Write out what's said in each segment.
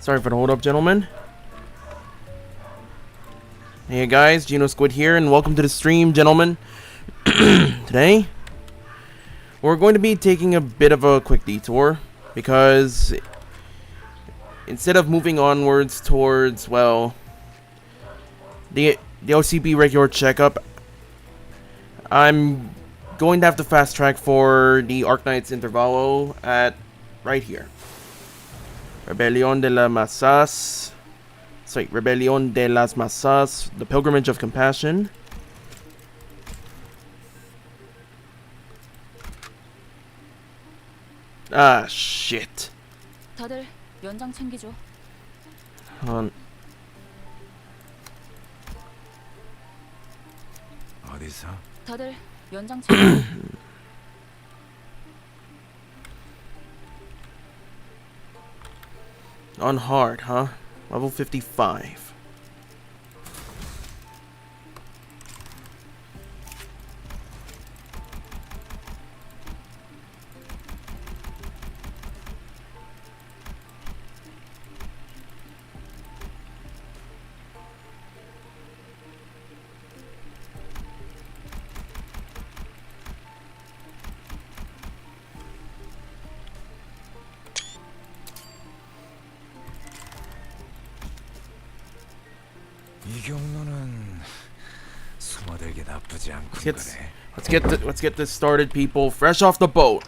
Sorry for the hold up, gentlemen. Hey guys, Geno Squid here, and welcome to the stream, gentlemen. Today, we're going to be taking a bit of a quick detour, because instead of moving onwards towards, well, the LCB regular checkup, I'm going to have to fast track for the Arknights Intervallo at right here. Rebellion de las Masas. Sorry, Rebellion de las Masas, the Pilgrimage of Compassion. Ah, shit. 다들 연장 챙기죠. 어디서? 다들 연장 챙기죠. On hard, huh? Level 55. 이 경로는 숨어들기 나쁘지 않군 거네. Let's get this started, people. Fresh off the boat.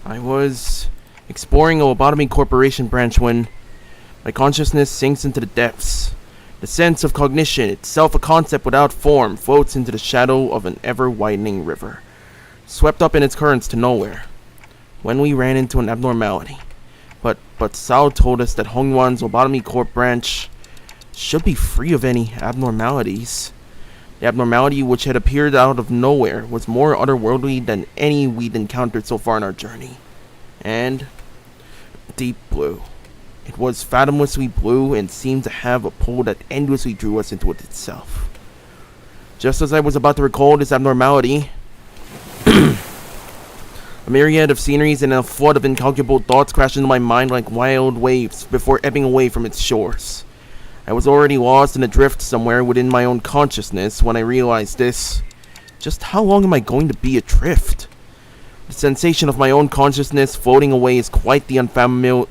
I was exploring a lobotomy corporation branch when my consciousness sinks into the depths. The sense of cognition, itself a concept without form, floats into the shadow of an ever-widening river, swept up in its currents to nowhere. When we ran into an abnormality, but Sao told us that Hongwan's lobotomy corp branch should be free of any abnormalities. The abnormality which had appeared out of nowhere was more otherworldly than any we'd encountered so far in our journey. And deep blue. It was fathomlessly blue and seemed to have a pull that endlessly drew us into it itself. Just as I was about to recall this abnormality, a myriad of sceneries and a flood of incalculable thoughts crashed into my mind like wild waves before ebbing away from its shores. I was already lost in a drift somewhere within my own consciousness when I realized this. Just how long am I going to be adrift? The sensation of my own consciousness floating away is quite the unfamiliar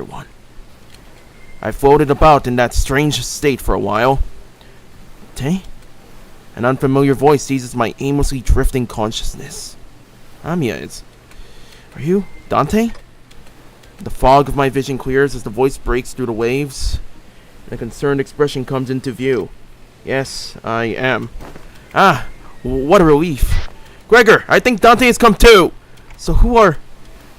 one. I floated about in that strange state for a while. Dante? An unfamiliar voice seizes my aimlessly drifting consciousness. Amiya, are you Dante? The fog of my vision clears as the voice breaks through the waves. A concerned expression comes into view. Yes, I am. Ah, what a relief. Gregor, I think Dante has come too. So who are...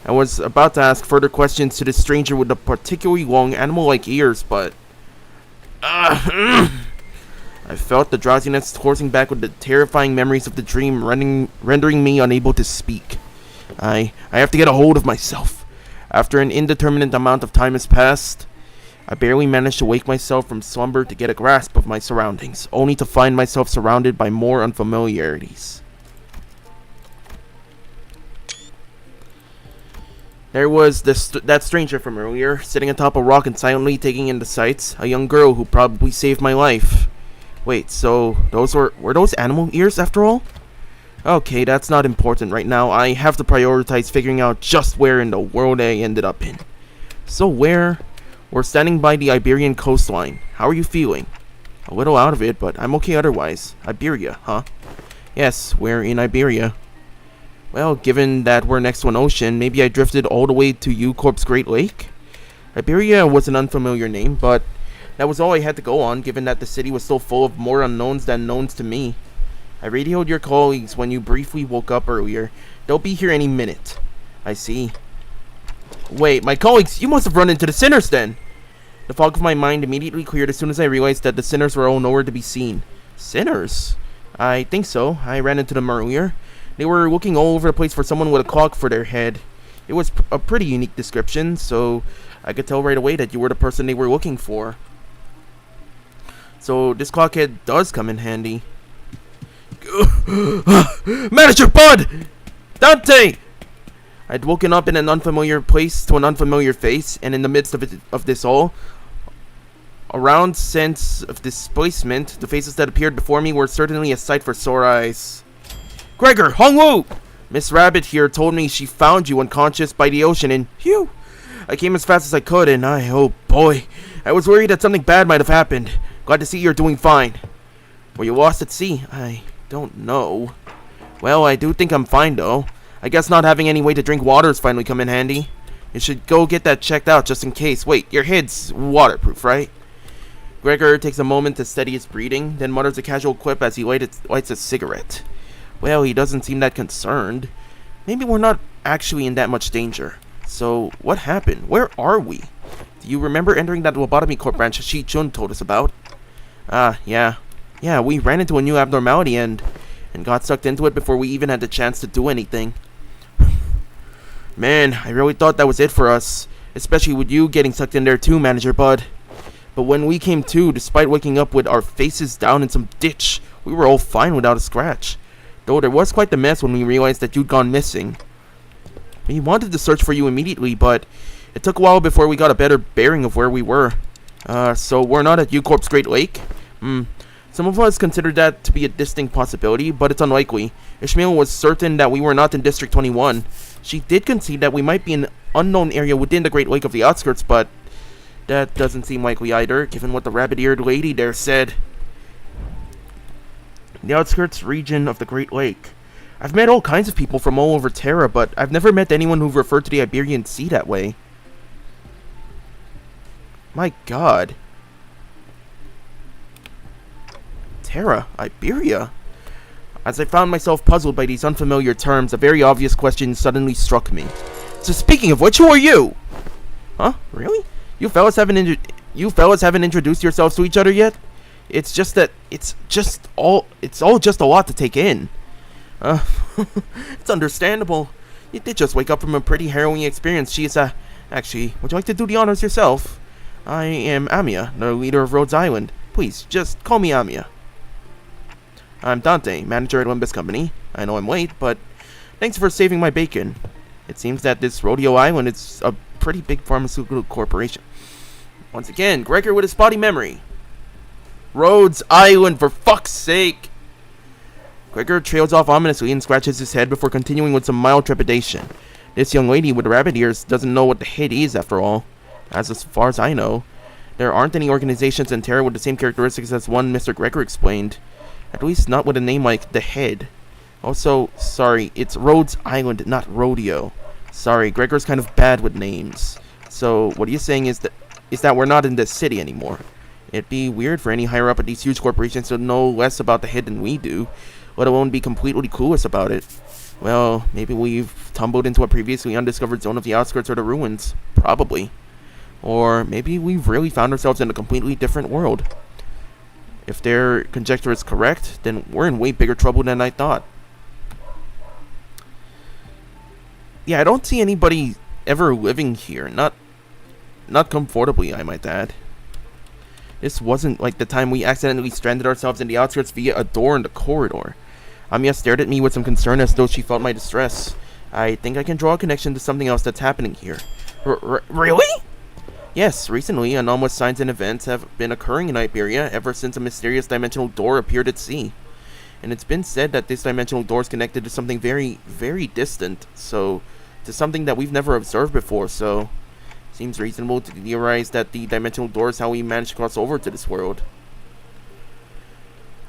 I was about to ask further questions to this stranger with the particularly long animal-like ears, but... I felt the drowsiness coursing back with the terrifying memories of the dream rendering me unable to speak. I have to get a hold of myself. After an indeterminate amount of time has passed, I barely managed to wake myself from slumber to get a grasp of my surroundings, only to find myself surrounded by more unfamiliarities. There was that stranger from earlier, sitting atop a rock and silently taking in the sights, a young girl who probably saved my life. Wait, so those were those animal ears after all? Okay, that's not important right now. I have to prioritize figuring out just where in the world I ended up in. So where... We're standing by the Iberian coastline. How are you feeling? A little out of it, but I'm okay otherwise. Iberia, huh? Yes, we're in Iberia. Well, given that we're next to an ocean, maybe I drifted all the way to U-Corp's Great Lake? Iberia was an unfamiliar name, but that was all I had to go on, given that the city was so full of more unknowns than knowns to me. I radioed your colleagues when you briefly woke up earlier. They'll be here any minute. I see. Wait, my colleagues, you must have run into the sinners then! The fog of my mind immediately cleared as soon as I realized that the sinners were all nowhere to be seen. Sinners? I think so. I ran into them earlier. They were looking all over the place for someone with a clock for their head. It was a pretty unique description, so I could tell right away that you were the person they were looking for. So this clockhead does come in handy. Manager Bud! Dante! I'd woken up in an unfamiliar place to an unfamiliar face, and in the midst of this all, a round sense of displacement, the faces that appeared before me were certainly a sight for sore eyes. Gregor, Hongwoo! Miss Rabbit here told me she found you unconscious by the ocean, and phew! I came as fast as I could, and oh boy, I was worried that something bad might have happened. Glad to see you're doing fine. Were you lost at sea? I don't know. Well, I do think I'm fine, though. I guess not having any way to drink water has finally come in handy. You should go get that checked out just in case. Wait, your head's waterproof, right? Gregor takes a moment to steady his breathing, then mutters a casual quip as he lights a cigarette. Well, he doesn't seem that concerned. Maybe we're not actually in that much danger. So, what happened? Where are we? Do you remember entering that lobotomy corp branch Shi Chun told us about? Yeah. Yeah, we ran into a new abnormality and got sucked into it before we even had the chance to do anything. Man, I really thought that was it for us. Especially with you getting sucked in there too, Manager Bud. But when we came to, despite waking up with our faces down in some ditch, we were all fine without a scratch. Though there was quite the mess when we realized that you'd gone missing. We wanted to search for you immediately, but it took a while before we got a better bearing of where we were. So we're not at U-Corp's Great Lake? Some of us considered that to be a distinct possibility, but it's unlikely. Ishmael was certain that we were not in District 21. She did concede that we might be in an unknown area within the Great Lake of the outskirts, but that doesn't seem likely either, given what the rabbit-eared lady there said. The outskirts region of the Great Lake. I've met all kinds of people from all over Terra, but I've never met anyone who referred to the Iberian Sea that way. My god. Terra, Iberia? As I found myself puzzled by these unfamiliar terms, a very obvious question suddenly struck me. So speaking of which, who are you? Huh? Really? You fellas haven't introduced yourselves to each other yet? It's just that it's all just a lot to take in. It's understandable. You did just wake up from a pretty harrowing experience. Actually, would you like to do the honors yourself? I am Amia, the leader of Rhodes Island. Please, just call me Amia. I'm Dante, manager at Limbus Company. I know I'm late, but thanks for saving my bacon. It seems that this Rodeo Island is a pretty big pharmaceutical corporation. Once again, Gregor with a spotty memory. Rhodes Island, for fuck's sake! Gregor trails off ominously and scratches his head before continuing with some mild trepidation. This young lady with the rabbit ears doesn't know what the head is, after all. As far as I know, there aren't any organizations in Terra with the same characteristics as one Mr. Gregor explained. At least not with a name like the Head. Also, sorry, it's Rhodes Island, not Rodeo. Sorry, Gregor's kind of bad with names. So, what you're saying is that we're not in this city anymore. It'd be weird for any higher up at these huge corporations to know less about the Head than we do, let alone be completely clueless about it. Well, maybe we've tumbled into a previously undiscovered zone of the outskirts or the ruins. Probably. Or maybe we've really found ourselves in a completely different world. If their conjecture is correct, then we're in way bigger trouble than I thought. Yeah, I don't see anybody ever living here. Not comfortably, I might add. This wasn't like the time we accidentally stranded ourselves in the outskirts via a door in the corridor. Amiya stared at me with some concern as though she felt my distress. I think I can draw a connection to something else that's happening here. Really? Yes, recently, anomalous signs and events have been occurring in Iberia ever since a mysterious dimensional door appeared at sea. And it's been said that this dimensional door is connected to something very, very distant, to something that we've never observed before, so seems reasonable to theorize that the dimensional door is how we managed to cross over to this world.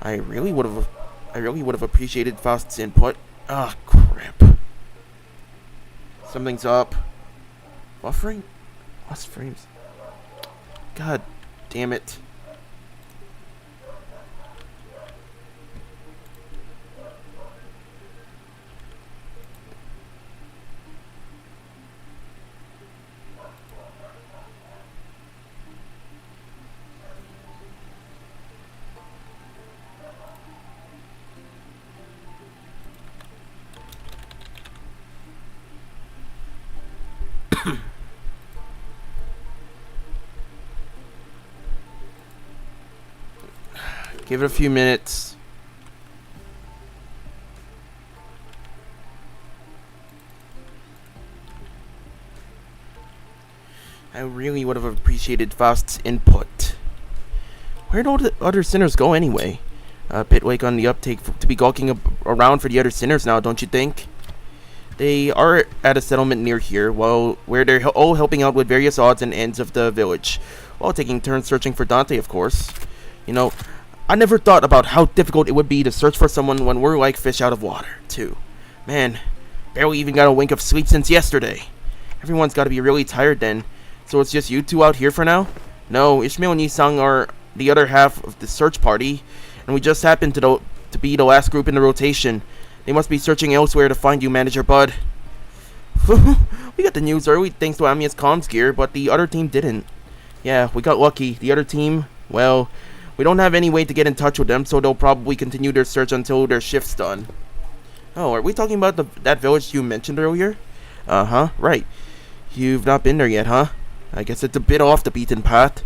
I really would have appreciated Faust's input. Ah, crap. Something's up. Buffering? Lost frames. God damn it. Give it a few minutes. I really would have appreciated Faust's input. Where'd all the other sinners go anyway? A bit late on the uptake to be gawking around for the other sinners now, don't you think? They are at a settlement near here, where they're all helping out with various odds and ends of the village, while taking turns searching for Dante, of course. You know, I never thought about how difficult it would be to search for someone when we're like fish out of water, too. Man, barely even got a wink of sleep since yesterday. Everyone's got to be really tired then. So it's just you two out here for now? No, Ishmael and Yisang are the other half of the search party, and we just happened to be the last group in the rotation. They must be searching elsewhere to find you, Manager Bud. We got the news early thanks to Amiya's comms gear, but the other team didn't. Yeah, we got lucky. The other team, well, we don't have any way to get in touch with them, so they'll probably continue their search until their shift's done. Oh, are we talking about that village you mentioned earlier? Uh-huh, right. You've not been there yet, huh? I guess it's a bit off the beaten path.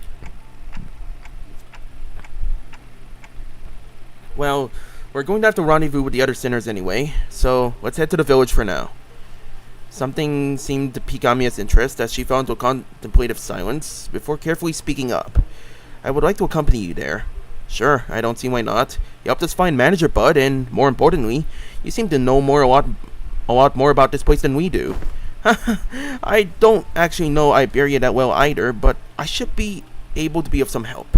Well, we're going to have to rendezvous with the other sinners anyway, so let's head to the village for now. Something seemed to pique Amiya's interest as she fell into a contemplative silence before carefully speaking up. I would like to accompany you there. Sure, I don't see why not. You helped us find Manager Bud, and more importantly, you seem to know a lot more about this place than we do. I don't actually know Iberia that well either, but I should be able to be of some help.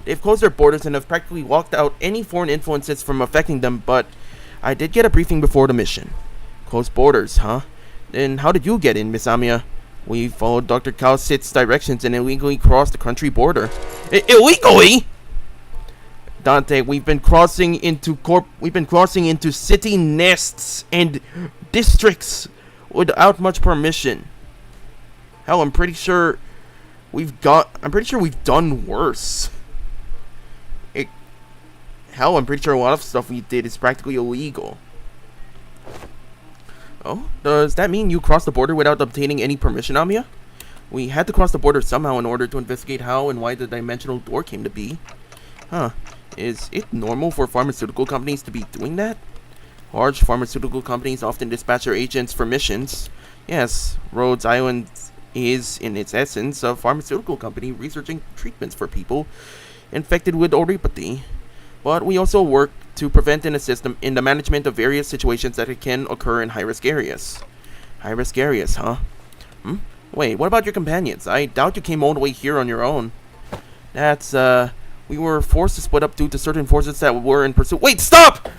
They've closed their borders and have practically locked out any foreign influences from affecting them, but I did get a briefing before the mission. Closed borders, huh? Then how did you get in, Miss Amiya? We followed Dr. Calcit's directions and illegally crossed the country border. Illegally? Dante, we've been crossing into city nests and districts without much permission. Hell, I'm pretty sure we've done worse. I'm pretty sure a lot of stuff we did is practically illegal. Oh, does that mean you crossed the border without obtaining any permission, Amiya? We had to cross the border somehow in order to investigate how and why the dimensional door came to be. Huh. Is it normal for pharmaceutical companies to be doing that? Large pharmaceutical companies often dispatch their agents for missions. Yes, Rhodes Island is, in its essence, a pharmaceutical company researching treatments for people infected with oripathy. But we also work to prevent and assist them in the management of various situations that can occur in high-risk areas. High-risk areas, huh? Wait, what about your companions? I doubt you came all the way here on your own. We were forced to split up due to certain forces that were in pursuit. Wait, stop!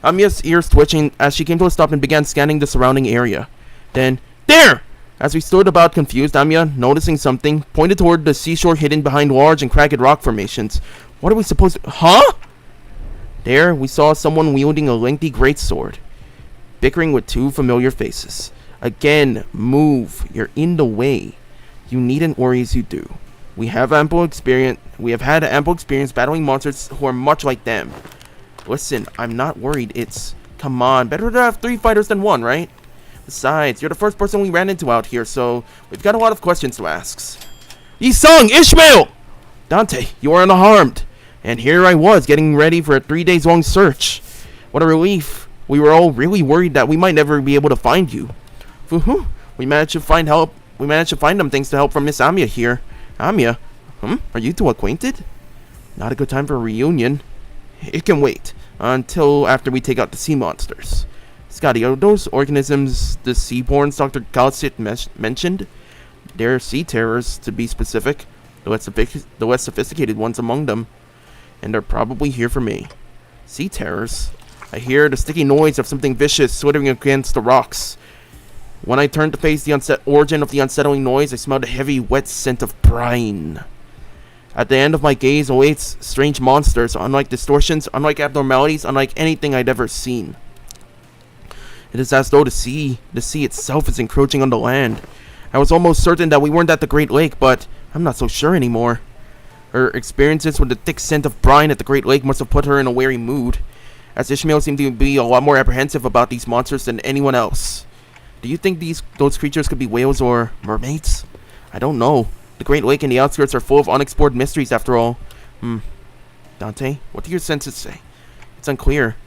Amiya's ears twitching as she came to a stop and began scanning the surrounding area. Then, there! As we stood about confused, Amiya, noticing something, pointed toward the seashore hidden behind large and cragged rock formations. What are we supposed to... Huh? There, we saw someone wielding a lengthy greatsword, bickering with two familiar faces. Again, move. You're in the way. You needn't worry as you do. We have had ample experience battling monsters who are much like them. Listen, I'm not worried. Come on, better to have 3 fighters than 1, right? Besides, you're the first person we ran into out here, so we've got a lot of questions to ask. Yisang! Ishmael! Dante, you are unharmed. And here I was, getting ready for a 3 days long search. What a relief. We were all really worried that we might never be able to find you. Woohoo! We managed to find them thanks to help from Miss Amiya here. Amiya? Are you two acquainted? Not a good time for a reunion. It can wait until after we take out the sea monsters. Scotty, are those organisms the seaborns Dr. Calcit mentioned? They're sea terrors, to be specific. The less sophisticated ones among them. And they're probably here for me. Sea terrors? I hear the sticky noise of something vicious slithering against the rocks. When I turned to face the origin of the unsettling noise, I smelled a heavy, wet scent of brine. At the end of my gaze awaits strange monsters, unlike distortions, unlike abnormalities, unlike anything I'd ever seen. It is as though the sea itself is encroaching on the land. I was almost certain that we weren't at the Great Lake, but I'm not so sure anymore. Her experiences with the thick scent of brine at the Great Lake must have put her in a wary mood, as Ishmael seemed to be a lot more apprehensive about these monsters than anyone else. Do you think those creatures could be whales or mermaids? I don't know. The Great Lake and the outskirts are full of unexplored mysteries after all. Dante, what do your senses say? It's unclear.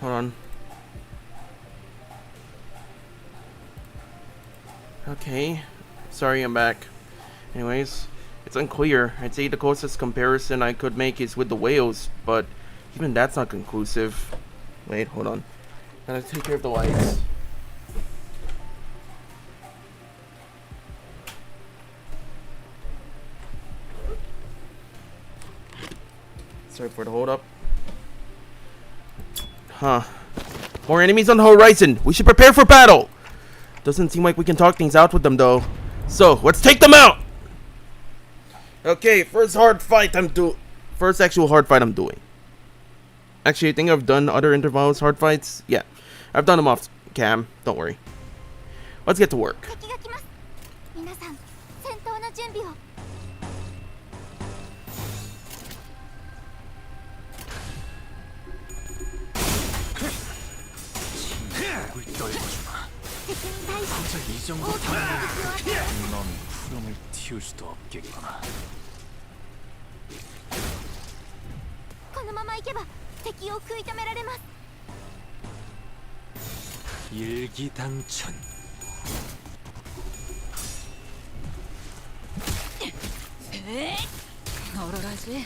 hold on. Okay. Sorry, I'm back. Anyways, it's unclear. I'd say the closest comparison I could make is with the whales, but even that's not conclusive. Wait, hold on. Gotta take care of the lights. Sorry for the hold up. Huh. More enemies on the horizon. We should prepare for battle. Doesn't seem like we can talk things out with them though. So, let's take them out! Okay, first actual hard fight I'm doing. Actually, I think I've done other Intervallo's hard fights. Yeah, I've done them off cam. Don't worry. Let's get to work. 敵が来ます。皆さん、戦闘の準備を。 고작 이 정도 타면 넌 푸름을 틔울 수도 없겠구나. このまま行けば敵を食い止められます。 일기당천. 얼얼하지?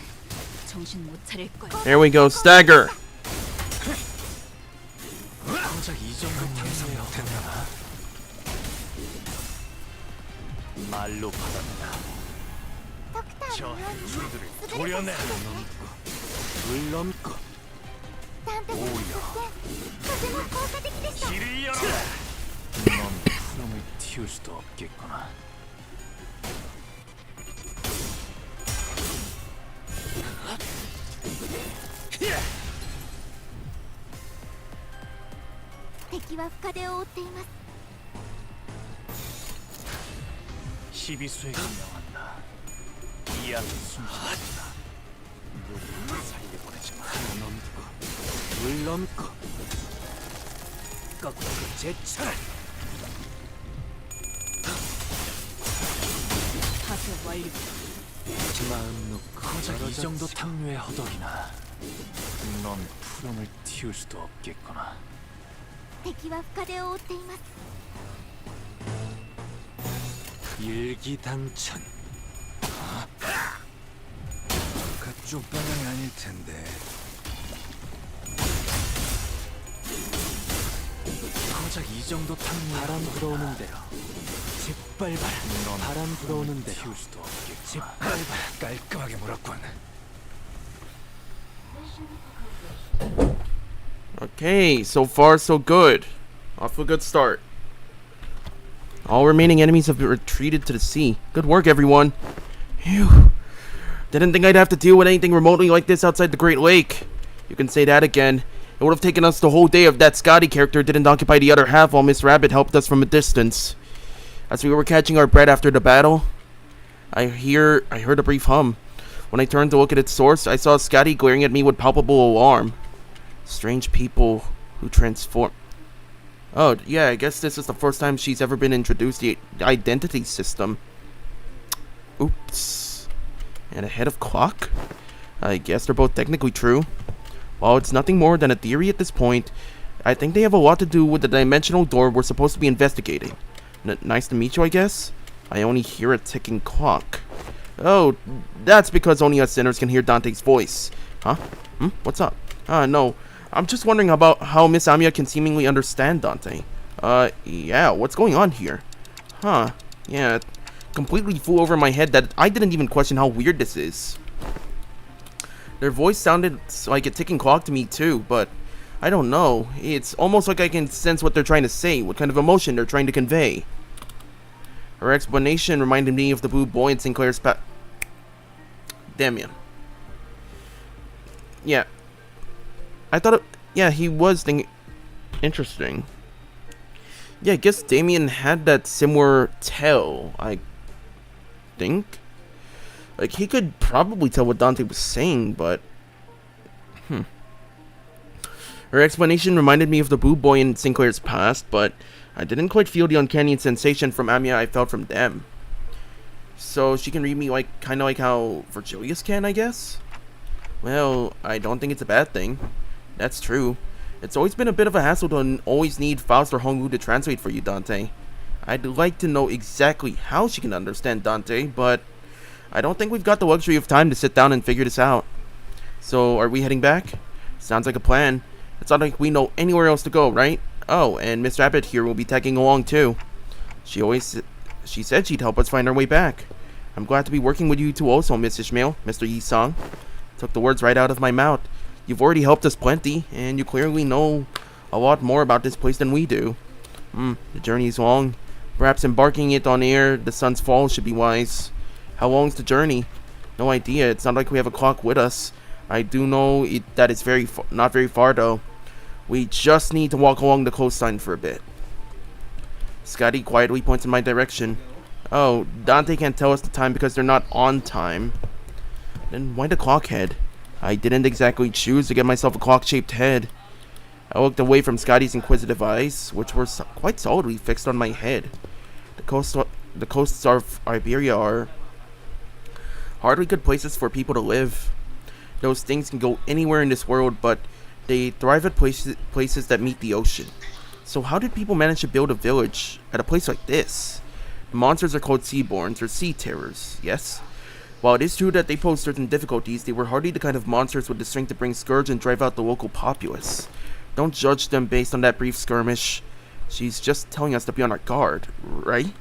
정신 못 차릴 거야. Here we go, stagger. 고작 이 정도 탕성이 어땠나? 말로 받았다. ドクター 저 のように 행주들을 優れた 도려내. 指示ですね。 물론고 ダンテの作戦、とても効果的でした。 길을 열어라. 넌 푸름을 틔울 수도 없겠구나. 야! 敵は深手を負っています。 시비수에게 명한다. 이 안에 숨쉬었다. 누구를 살려보내지마. 물론고 거꾸로 제쳐라. 파괴 완료. 마음 놓고 고작 이 정도 탕류에 허덕이나. 넌 푸름을 틔울 수도 없겠구나. 敵は深手を負っています。 일기당천. 그쪽 방향이 아닐 텐데. 고작 이 정도 탕류. 바람 불어오는 대로 짓밟아라. 넌 바람 불어오는 대로 틔울 수도 없겠구나. 짓밟아라. 깔끔하게 물었군. Okay, so far so good. Off to a good start. All remaining enemies have retreated to the sea. Good work, everyone. Phew. Didn't think I'd have to deal with anything remotely like this outside the Great Lake. You can say that again. It would have taken us the whole day if that Scotty character didn't occupy the other half while Miss Rabbit helped us from a distance. As we were catching our breath after the battle, I heard a brief hum. When I turned to look at its source, I saw Scotty glaring at me with palpable alarm. Strange people who transform. Oh, yeah, I guess this is the first time she's ever been introduced to the identity system. Oops. And a head of clock? I guess they're both technically true. While it's nothing more than a theory at this point, I think they have a lot to do with the dimensional door we're supposed to be investigating. Nice to meet you, I guess? I only hear a ticking clock. Oh, that's because only us sinners can hear Dante's voice. Huh? What's up? No. I'm just wondering about how Miss Amiya can seemingly understand Dante. Yeah, what's going on here? Huh. Yeah, it completely flew over my head that I didn't even question how weird this is. Their voice sounded like a ticking clock to me too, but I don't know. It's almost like I can sense what they're trying to say, what kind of emotion they're trying to convey. Her explanation reminded me of the blue boy in Sinclair's Damien. Yeah. I thought yeah, he was thinking. Interesting. Yeah, I guess Damien had that similar tell, I think. Like, he could probably tell what Dante was saying, but... Her explanation reminded me of the blue boy in Sinclair's past, but I didn't quite feel the uncanny sensation from Amiya I felt from them. So she can read me like, kinda like how Virgilius can, I guess? Well, I don't think it's a bad thing. That's true. It's always been a bit of a hassle to always need Faust or Hongwu to translate for you, Dante. I'd like to know exactly how she can understand Dante, but I don't think we've got the luxury of time to sit down and figure this out. So, are we heading back? Sounds like a plan. It's not like we know anywhere else to go, right? Oh, and Miss Rabbit here will be tagging along too. She said she'd help us find our way back. I'm glad to be working with you two also, Miss Ishmael, Mr. Yi-sung. Took the words right out of my mouth. You've already helped us plenty, and you clearly know a lot more about this place than we do. The journey is long. Perhaps embarking it on air the sun's fall should be wise. How long's the journey? No idea. It's not like we have a clock with us. I do know that it's not very far though. We just need to walk along the coastline for a bit. Scotty quietly points in my direction. Oh, Dante can't tell us the time because they're not on time. Then why the clock head? I didn't exactly choose to get myself a clock-shaped head. I looked away from Scotty's inquisitive eyes, which were quite solidly fixed on my head. The coasts of Iberia are hardly good places for people to live. Those things can go anywhere in this world, but they thrive at places that meet the ocean. So how did people manage to build a village at a place like this? The monsters are called seaborns, or sea terrors, yes? While it is true that they pose certain difficulties, they were hardly the kind of monsters with the strength to bring scourge and drive out the local populace. Don't judge them based on that brief skirmish. She's just telling us to be on our guard, right?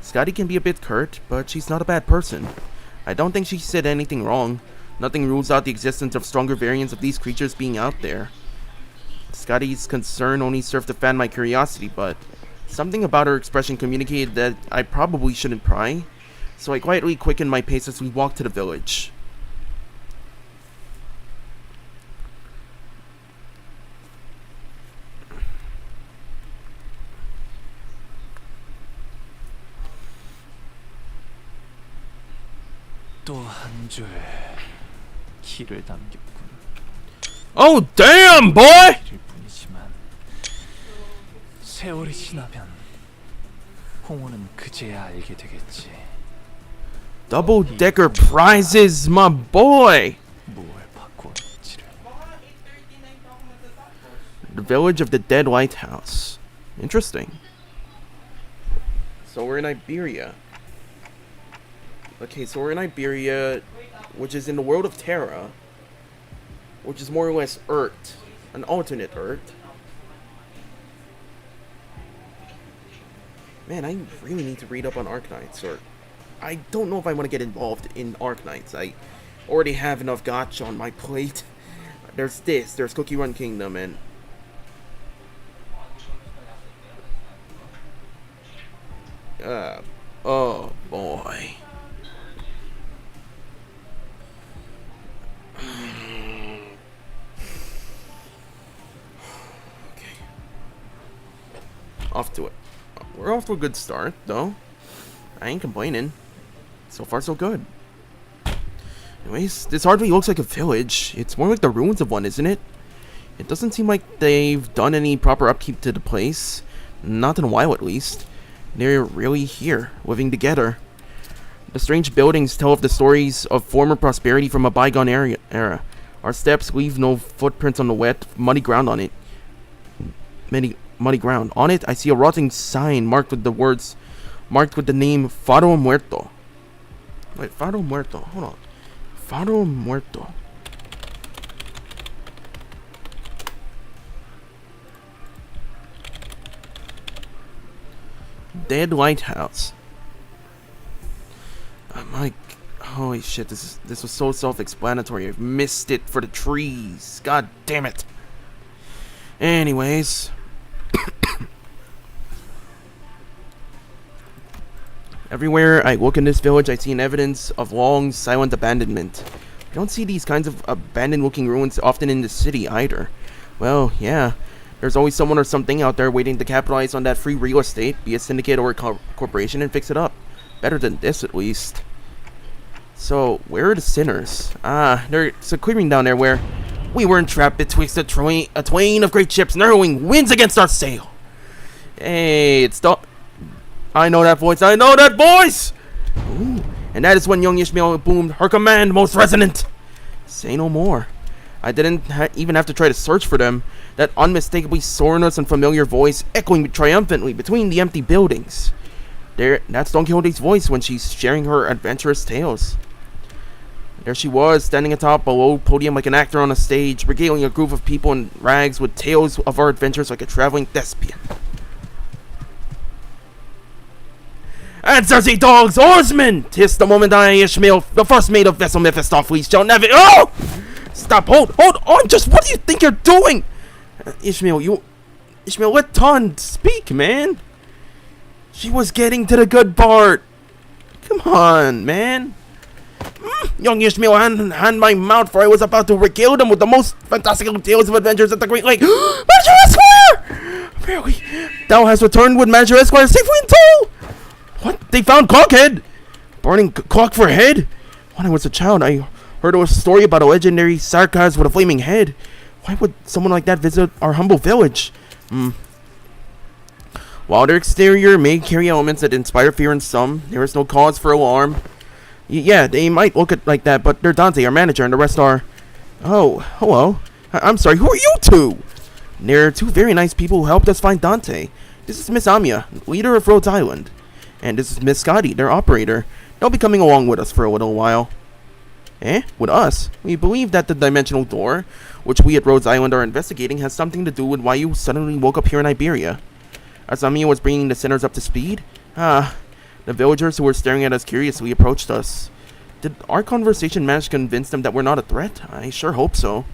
Scotty can be a bit curt, but she's not a bad person. I don't think she said anything wrong. Nothing rules out the existence of stronger variants of these creatures being out there. Scotty's concern only served to fan my curiosity, but something about her expression communicated that I probably shouldn't pry. So I quietly quickened my pace as we walked to the village. 또 한 줄 길을 남겼군. Oh damn, boy! 길일 뿐이지만 세월이 지나면 홍호는 그제야 알게 되겠지. Double-decker prizes, my boy! 무엇을 바꾸었지를. The village of the Dead Lighthouse. Interesting. So we're in Iberia. Okay, so we're in Iberia, which is in the world of Terra, which is more or less Earth, an alternate Earth. Man, I really need to read up on Arknights, or I don't know if I want to get involved in Arknights. I already have enough gacha on my plate. There's Cookie Run Kingdom, and oh boy. Okay. Off to it. We're off to a good start, though. I ain't complaining. So far, so good. Anyways, this hardly looks like a village. It's more like the ruins of one, isn't it? It doesn't seem like they've done any proper upkeep to the place. Not in a while, at least. They're really here, living together. The strange buildings tell of the stories of former prosperity from a bygone era. Our steps leave no footprints on the wet, muddy ground on it. Muddy ground. On it, I see a rotting sign marked with the name Faro Muerto. Wait, Faro Muerto. Hold on. Faro Muerto. Dead Lighthouse. Holy shit, this was so self-explanatory. I've missed it for the trees. God damn it. Anyways. Everywhere I look in this village, I see an evidence of long, silent abandonment. I don't see these kinds of abandoned-looking ruins often in the city either. Well, yeah. There's always someone or something out there waiting to capitalize on that free real estate, be a syndicate or a corporation, and fix it up. Better than this, at least. So, where are the sinners? There's a clearing down there where we were entrapped betwixt a twain of great ships narrowing winds against our sail. Hey, it's the... I know that voice! I know that voice! Ooh, and that is when young Ishmael boomed, her command most resonant. Say no more. I didn't even have to try to search for them. That unmistakably sonorous and familiar voice echoing triumphantly between the empty buildings. That's Don Quixote's voice when she's sharing her adventurous tales. There she was, standing atop a low podium like an actor on a stage, regaling a group of people in rags with tales of our adventures like a traveling thespian. Answer the dogs, oarsmen! 'Tis the moment I, Ishmael, the first mate of vessel Mephistopheles, shall never— Oh! Stop, hold on, just what do you think you're doing? Ishmael, let Ton speak, man. She was getting to the good part. Come on, man. Young Ishmael, hand my mouth, for I was about to regale them with the most fantastical tales of adventures at the Great Lake. Manager Esquire! Really? Thou hast returned with Manager Esquire safely in tow? What? They found Cockhead? Burning clock for a head? When I was a child, I heard a story about a legendary sarcas with a flaming head. Why would someone like that visit our humble village? While their exterior may carry elements that inspire fear in some, there is no cause for alarm. Yeah, they might look like that, but they're Dante, our manager, and the rest are— Oh, hello. I'm sorry, who are you two? They're two very nice people who helped us find Dante. This is Miss Amia, leader of Rhodes Island. And this is Miss Scotty, their operator. They'll be coming along with us for a little while. With us? We believe that the dimensional door, which we at Rhodes Island are investigating, has something to do with why you suddenly woke up here in Iberia. As Amia was bringing the sinners up to speed, the villagers who were staring at us curiously approached us. Did our conversation manage to convince them that we're not a threat? I sure hope so.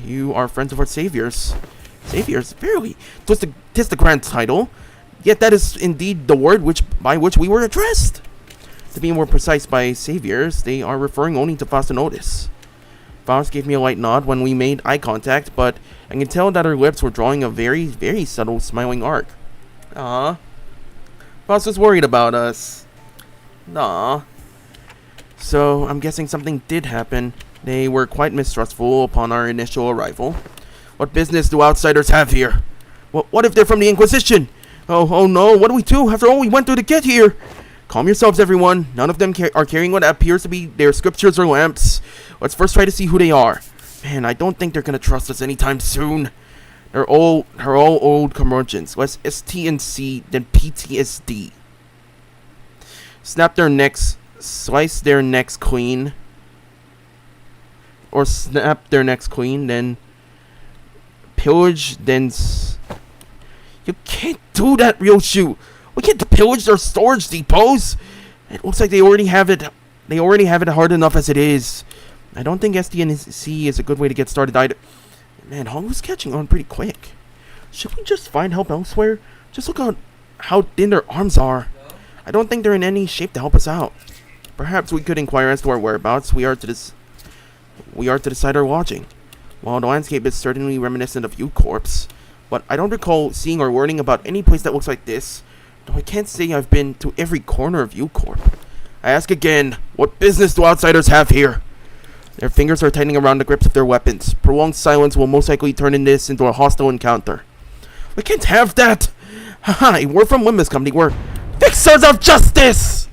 You are friends of our saviors. Saviors? Verily, 'tis the grand title. Yet that is indeed the word by which we were addressed. To be more precise, by saviors, they are referring only to Faust and Otis. Faust gave me a light nod when we made eye contact, but I can tell that her lips were drawing a very, very subtle smiling arc. Faust was worried about us. So, I'm guessing something did happen. They were quite mistrustful upon our initial arrival. What business do outsiders have here? What if they're from the Inquisition? Oh no, what do we do after all we went through to get here? Calm yourselves, everyone. None of them are carrying what appears to be their scriptures or lamps. Let's first try to see who they are. Man, I don't think they're gonna trust us anytime soon. They're all old curmudgeons. Less ST&C than PTSD. Snap their necks, slice their necks clean. Or snap their necks clean, then pillage, then You can't do that, Real Shoe. We can't pillage their storage depots. It looks like they already have it. They already have it hard enough as it is. I don't think ST&C is a good way to get started either. Man, Hong was catching on pretty quick. Should we just find help elsewhere? Just look at how thin their arms are. I don't think they're in any shape to help us out. Perhaps we could inquire as to our whereabouts. We are to decide our lodging. While the landscape is certainly reminiscent of U-Corps, but I don't recall seeing or learning about any place that looks like this. Though I can't say I've been to every corner of U-Corp. I ask again, what business do outsiders have here? Their fingers are tightening around the grips of their weapons. Prolonged silence will most likely turn this into a hostile encounter. We can't have that! Haha, we're from Limbus Company. We're Fixers of Justice!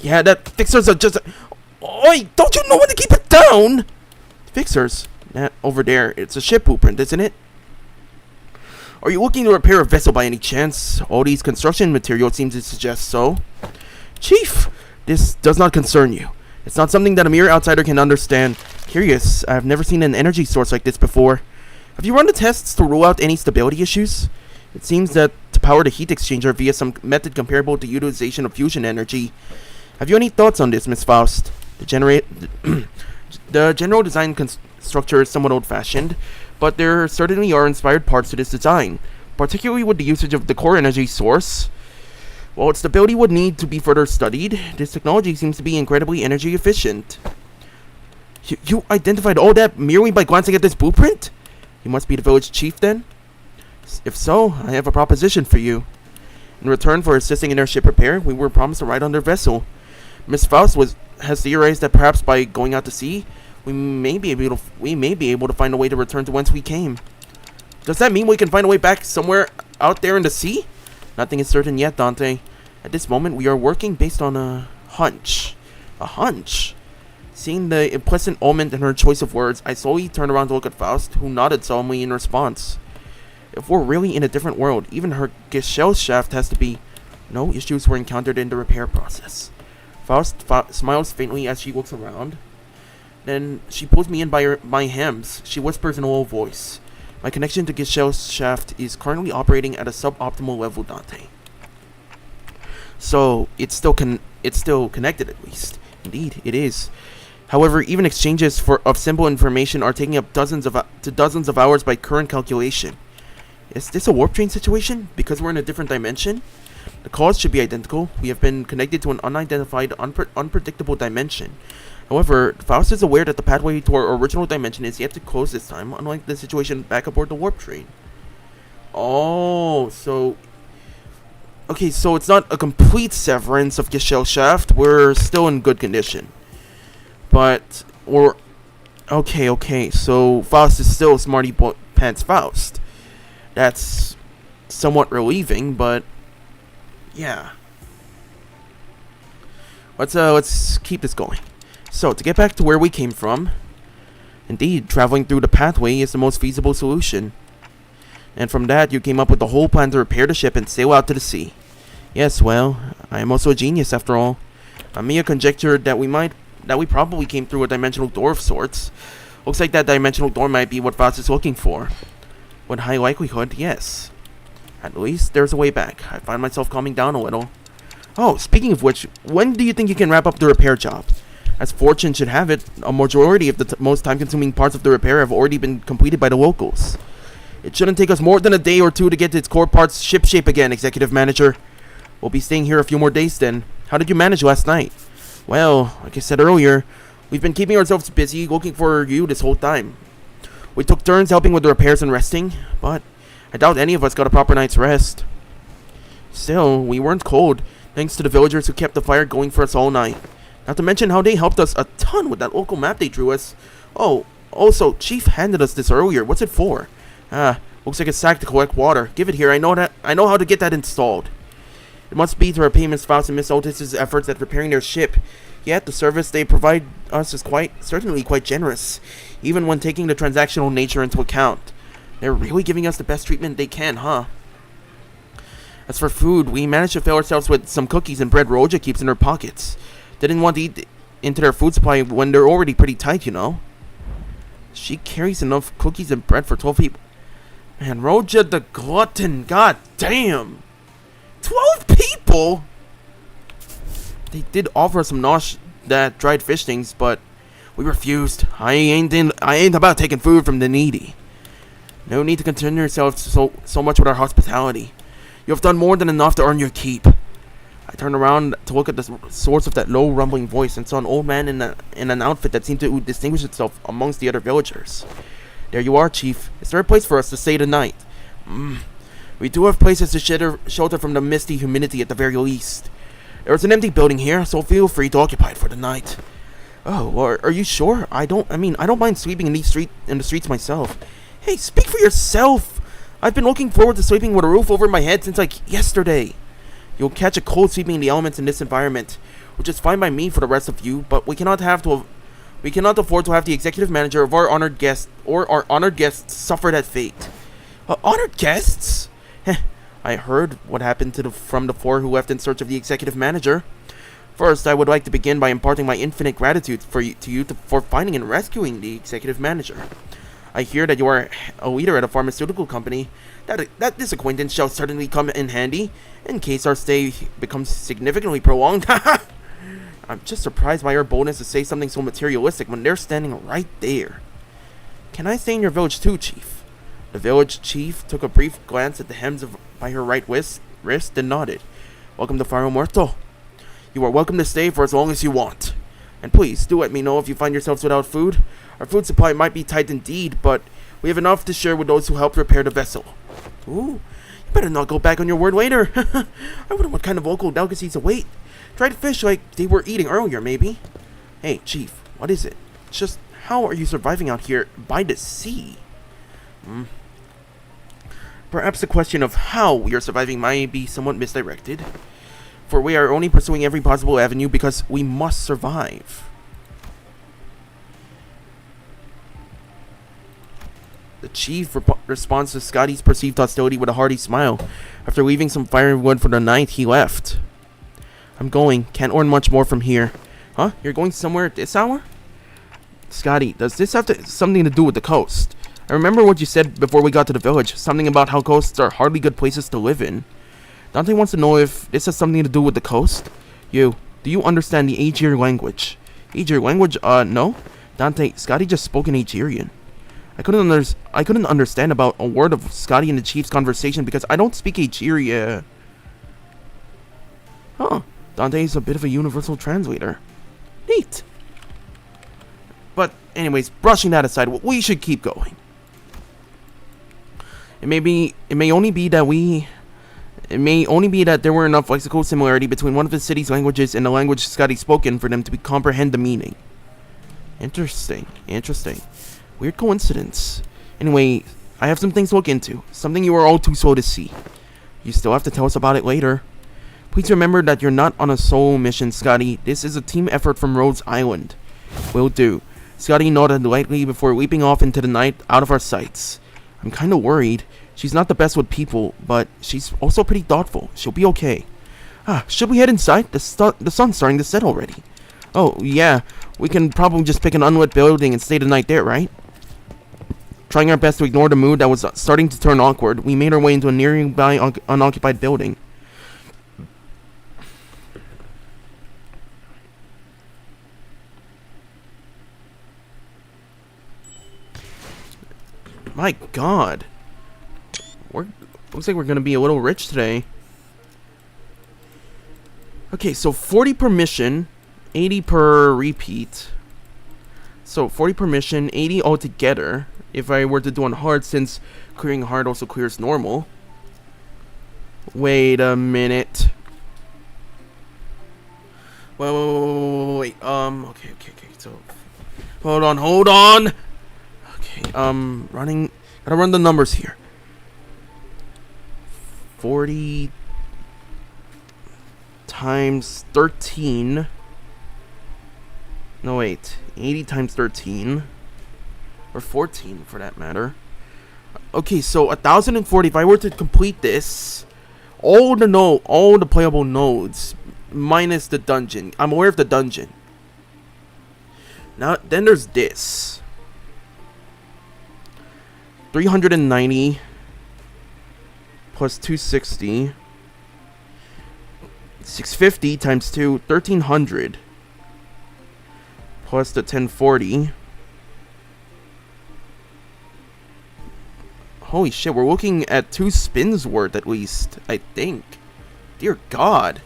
Yeah, that Fixers of Justice. Oi, don't you know when to keep it down? Fixers? That over there, it's a ship blueprint, isn't it? Are you looking to repair a vessel by any chance? All these construction materials seem to suggest so. Chief, this does not concern you. It's not something that a mere outsider can understand. Curious, I've never seen an energy source like this before. Have you run the tests to rule out any stability issues? It seems that to power the heat exchanger via some method comparable to utilization of fusion energy. Have you any thoughts on this, Miss Faust? The general design structure is somewhat old-fashioned, but there certainly are inspired parts to this design, particularly with the usage of the core energy source. While its stability would need to be further studied, this technology seems to be incredibly energy efficient. You identified all that merely by glancing at this blueprint? You must be the village chief then? If so, I have a proposition for you. In return for assisting in their ship repair, we were promised a ride on their vessel. Miss Faust has theorized that perhaps by going out to sea, we may be able to find a way to return to whence we came. Does that mean we can find a way back somewhere out there in the sea? Nothing is certain yet, Dante. At this moment, we are working based on a hunch. A hunch? Seeing the implicit omen in her choice of words, I slowly turned around to look at Faust, who nodded solemnly in response. If we're really in a different world, even her Gesellschaft has to be. No issues were encountered in the repair process. Faust smiles faintly as she looks around. Then she pulls me in by my hems. She whispers in a low voice. My connection to Gesellschaft is currently operating at a suboptimal level, Dante. So, it's still connected at least. Indeed, it is. However, even exchanges of simple information are taking up dozens of hours by current calculation. Is this a warp train situation? Because we're in a different dimension? The cause should be identical. We have been connected to an unidentified, unpredictable dimension. However, Faust is aware that the pathway to our original dimension is yet to close this time, unlike the situation back aboard the warp train. Oh, so... Okay, so it's not a complete severance of Gesellschaft. We're still in good condition. But, we're... Okay, so Faust is still Smarty Pants Faust. That's somewhat relieving, but... Yeah. Let's keep this going. So, to get back to where we came from, indeed, traveling through the pathway is the most feasible solution. And from that, you came up with the whole plan to repair the ship and sail out to the sea. Yes, well, I am also a genius after all. Mia conjectured that we probably came through a dimensional door of sorts. Looks like that dimensional door might be what Faust is looking for. With high likelihood, yes. At least, there's a way back. I find myself calming down a little. Oh, speaking of which, when do you think you can wrap up the repair job? As fortune should have it, a majority of the most time-consuming parts of the repair have already been completed by the locals. It shouldn't take us more than a day or two to get its core parts ship-shape again, Executive Manager. We'll be staying here a few more days then. How did you manage last night? Well, like I said earlier, we've been keeping ourselves busy looking for you this whole time. We took turns helping with the repairs and resting, but I doubt any of us got a proper night's rest. Still, we weren't cold, thanks to the villagers who kept the fire going for us all night. Not to mention how they helped us a ton with that local map they drew us. Oh, also, Chief handed us this earlier. What's it for? Looks like a sack to collect water. Give it here. I know how to get that installed. It must be to repay Miss Faust and Miss Otis's efforts at repairing their ship. Yet the service they provide us is certainly quite generous, even when taking the transactional nature into account. They're really giving us the best treatment they can, huh? As for food, we managed to fill ourselves with some cookies and bread Roja keeps in her pockets. Didn't want to eat into their food supply when they're already pretty tight, you know. She carries enough cookies and bread for 12 people. Man, Roja the glutton, god damn! 12 people?! They did offer us some that dried fish things, but we refused. I ain't about taking food from the needy. No need to concern yourselves so much with our hospitality. You have done more than enough to earn your keep. I turned around to look at the source of that low rumbling voice and saw an old man in an outfit that seemed to distinguish itself amongst the other villagers. There you are, Chief. Is there a place for us to stay tonight? We do have places to shelter from the misty humidity at the very least. There's an empty building here, so feel free to occupy it for the night. Oh, are you sure? I don't mind sleeping in the streets myself. Hey, speak for yourself! I've been looking forward to sleeping with a roof over my head since like yesterday. You'll catch a cold sleeping in the elements in this environment, which is fine by me for the rest of you, but we cannot afford to have the executive manager of our honored guest suffer that fate. Honored guests? I heard what happened from the four who left in search of the executive manager. First, I would like to begin by imparting my infinite gratitude to you for finding and rescuing the executive manager. I hear that you are a leader at a pharmaceutical company. That this acquaintance shall certainly come in handy in case our stay becomes significantly prolonged. I'm just surprised by your boldness to say something so materialistic when they're standing right there. Can I stay in your village too, Chief? The village chief took a brief glance at the hems by her right wrist and nodded. Welcome to Faro Muerto. You are welcome to stay for as long as you want. And please, do let me know if you find yourselves without food. Our food supply might be tight indeed, but we have enough to share with those who helped repair the vessel. Ooh, you better not go back on your word later. I wonder what kind of local delicacies await. Dried fish like they were eating earlier, maybe? Hey, Chief, what is it? Just how are you surviving out here by the sea? Perhaps the question of how we are surviving might be somewhat misdirected. For we are only pursuing every possible avenue because we must survive. The chief responds to Scotty's perceived hostility with a hearty smile. After leaving some firewood for the night, he left. I'm going. Can't earn much more from here. Huh? You're going somewhere at this hour? Scotty, does this have something to do with the coast? I remember what you said before we got to the village. Something about how coasts are hardly good places to live in. Dante wants to know if this has something to do with the coast. Do you understand the Aegir language? Aegir language? No. Dante, Scotty just spoke in Aegirian. I couldn't understand about a word of Scotty and the chief's conversation because I don't speak Aegirian. Huh. Dante's a bit of a universal translator. Neat. But anyways, brushing that aside, we should keep going. It may only be that there were enough lexical similarity between one of the city's languages and the language Scotty spoken for them to comprehend the meaning. Interesting. Weird coincidence. Anyway, I have some things to look into. Something you are all too slow to see. You still have to tell us about it later. Please remember that you're not on a solo mission, Scotty. This is a team effort from Rhodes Island. Will do. Scotty nodded lightly before leaping off into the night out of our sights. I'm kinda worried. She's not the best with people, but she's also pretty thoughtful. She'll be okay. Should we head inside? The sun's starting to set already. Oh, yeah. We can probably just pick an unlit building and stay the night there, right? Trying our best to ignore the mood that was starting to turn awkward, we made our way into a nearby unoccupied building. My god. Looks like we're gonna be a little rich today. Okay, so 40 per mission, 80 per repeat. So 40 per mission, 80 altogether. If I were to do on hard, since clearing hard also clears normal. Wait a minute. Wait. Okay. So, hold on. Okay. Gotta run the numbers here. 40 times 13. No, wait. 80 times 13. Or 14, for that matter. Okay, so 1,040. If I were to complete this, all the playable nodes, minus the dungeon. I'm aware of the dungeon. Now, then there's this. 390 plus 260. 650 times 2, 1,300. Plus the 1040. Holy shit, we're looking at 2 spins worth at least, I think. Dear God.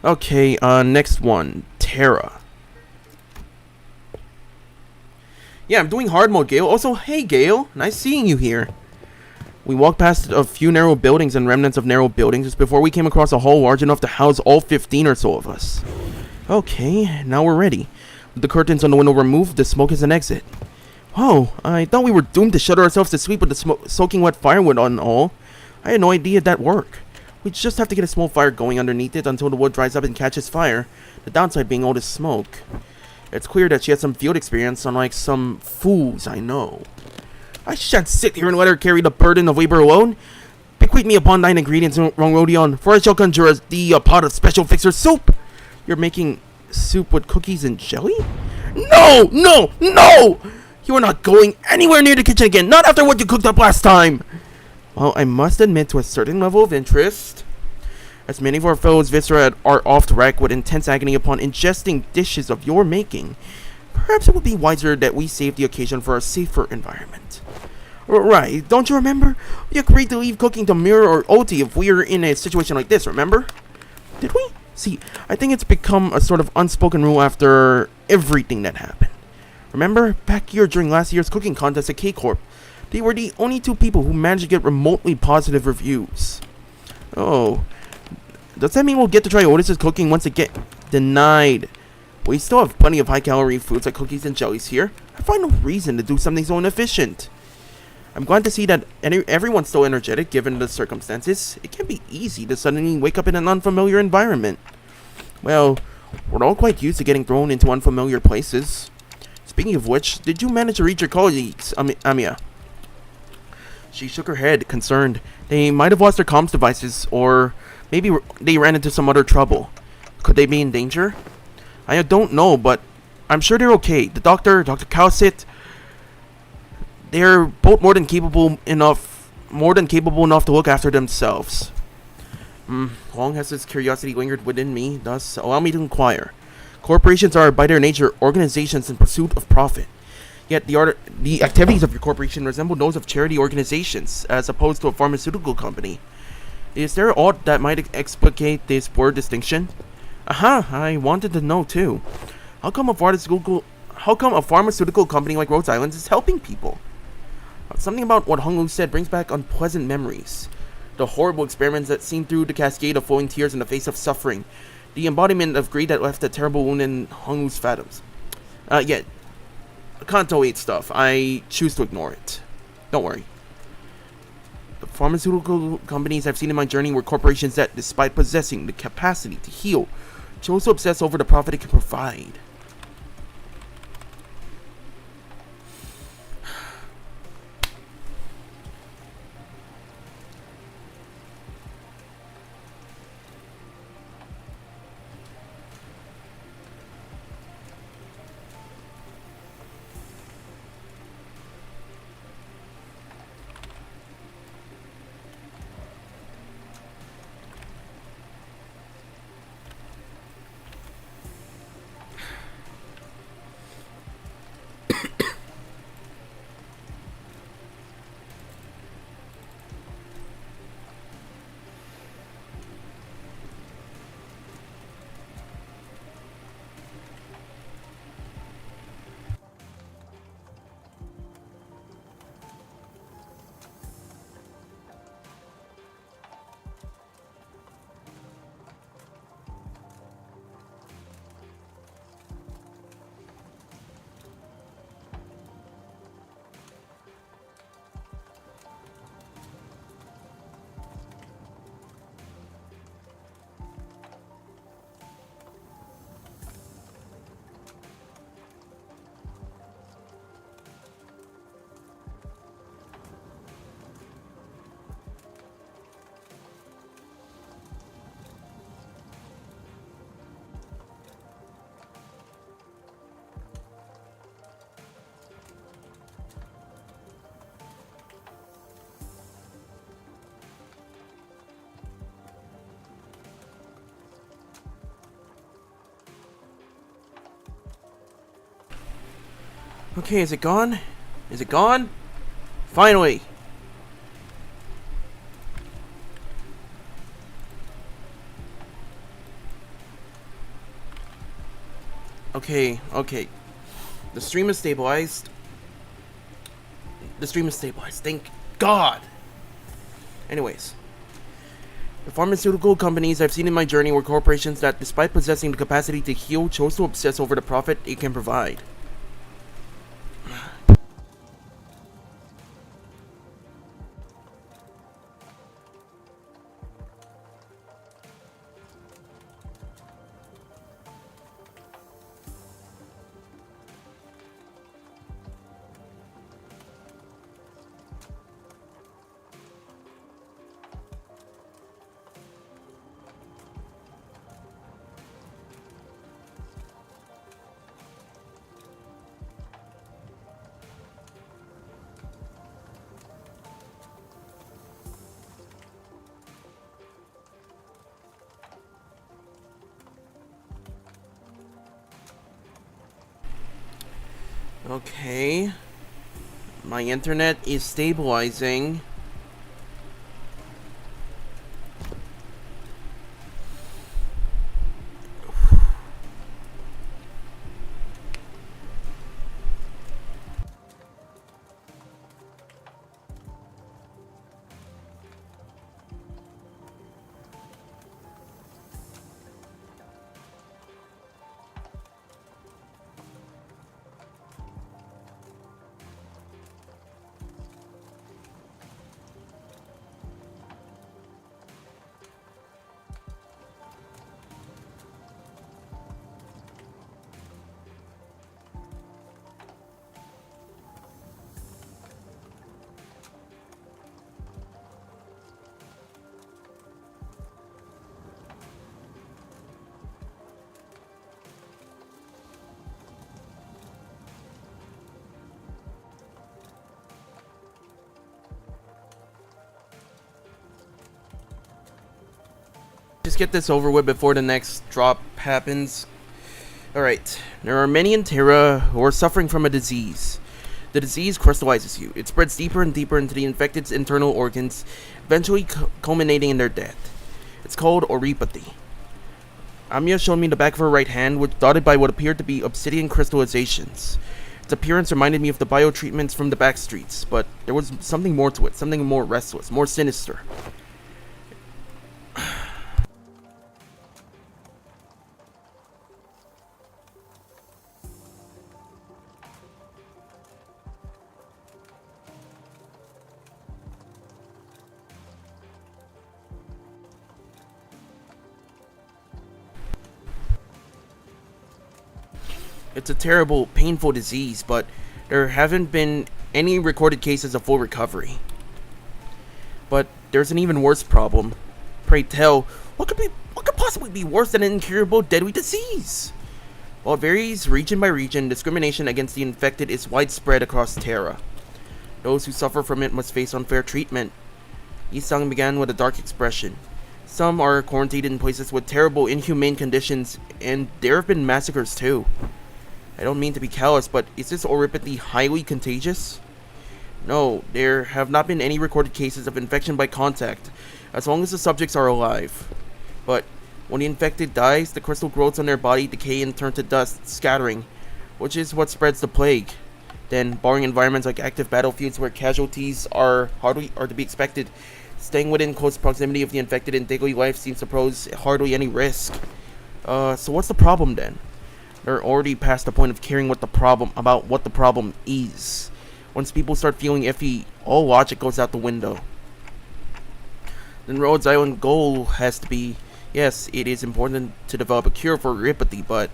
Okay, next one. Terra. Yeah, I'm doing hard mode, Gale. Also, hey, Gale. Nice seeing you here. We walked past a few narrow buildings and remnants of narrow buildings just before we came across a hall large enough to house all 15 or so of us. Okay, now we're ready. With the curtains on the window removed, the smoke is an exit. Whoa, I thought we were doomed to shudder ourselves to sleep with the soaking wet firewood on all. I had no idea that'd work. We just have to get a small fire going underneath it until the wood dries up and catches fire. The downside being all this smoke. It's clear that she has some field experience, unlike some fools I know. I shan't sit here and let her carry the burden of labor alone. Bequeath me upon thine ingredients, Rodion, for I shall conjure thee a pot of special fixer soup. You're making soup with cookies and jelly? No! You are not going anywhere near the kitchen again, not after what you cooked up last time! Well, I must admit to a certain level of interest. As many of our fellows viscera are off the rack with intense agony upon ingesting dishes of your making, perhaps it would be wiser that we save the occasion for a safer environment. Right, don't you remember? We agreed to leave cooking to Mira or Oti if we were in a situation like this, remember? Did we? See, I think it's become a sort of unspoken rule after everything that happened. Remember, back here during last year's cooking contest at K-Corp, they were the only 2 people who managed to get remotely positive reviews. Oh, does that mean we'll get to try Otis's cooking once it get denied? We still have plenty of high-calorie foods like cookies and jellies here. I find no reason to do something so inefficient. I'm glad to see that everyone's still energetic given the circumstances. It can be easy to suddenly wake up in an unfamiliar environment. Well, we're all quite used to getting thrown into unfamiliar places. Speaking of which, did you manage to reach your colleagues, Amia? She shook her head, concerned. They might have lost their comms devices, or maybe they ran into some other trouble. Could they be in danger? I don't know, but I'm sure they're okay. The doctor, Dr. Cowsit, they're both more than capable enough to look after themselves. Long has this curiosity lingered within me, thus allow me to inquire. Corporations are, by their nature, organizations in pursuit of profit. Yet the activities of your corporation resemble those of charity organizations, as opposed to a pharmaceutical company. Is there aught that might explicate this poor distinction? Aha, I wanted to know too. How come a pharmaceutical company like Rhode Island is helping people? Something about what Honglu said brings back unpleasant memories. The horrible experiments that seen through the cascade of flowing tears in the face of suffering. The embodiment of greed that left a terrible wound in Honglu's fathoms. Yet, Kanto 8 stuff. I choose to ignore it. Don't worry. The pharmaceutical companies I've seen in my journey were corporations that, despite possessing the capacity to heal, chose to obsess over the profit it can provide. Okay, is it gone? Is it gone? Finally! Okay. The stream is stabilized. Thank God! Anyways. The pharmaceutical companies I've seen in my journey were corporations that, despite possessing the capacity to heal, chose to obsess over the profit it can provide. Okay. My internet is stabilizing. just get this over with before the next drop happens. Alright, there are many in Terra who are suffering from a disease. The disease crystallizes you. It spreads deeper and deeper into the infected's internal organs, eventually culminating in their death. It's called oropathy. Amiya showed me the back of her right hand, which dotted by what appeared to be obsidian crystallizations. Its appearance reminded me of the biotreatments from the back streets, but there was something more to it, something more restless, more sinister. It's a terrible, painful disease, but there haven't been any recorded cases of full recovery. But there's an even worse problem. Pray tell, what could possibly be worse than an incurable, deadly disease? While it varies region by region, discrimination against the infected is widespread across Terra. Those who suffer from it must face unfair treatment. Isang began with a dark expression. Some are quarantined in places with terrible, inhumane conditions, and there have been massacres too. I don't mean to be callous, but is this oropathy highly contagious? No, there have not been any recorded cases of infection by contact, as long as the subjects are alive. But when the infected dies, the crystal growths on their body decay and turn to dust, scattering, which is what spreads the plague. Then, barring environments like active battlefields where casualties are to be expected, staying within close proximity of the infected in daily life seems to pose hardly any risk. So what's the problem then? They're already past the point of caring what the problem is. Once people start feeling iffy, all logic goes out the window. Then Rhodes Island's goal has to be, yes, it is important to develop a cure for oropathy, but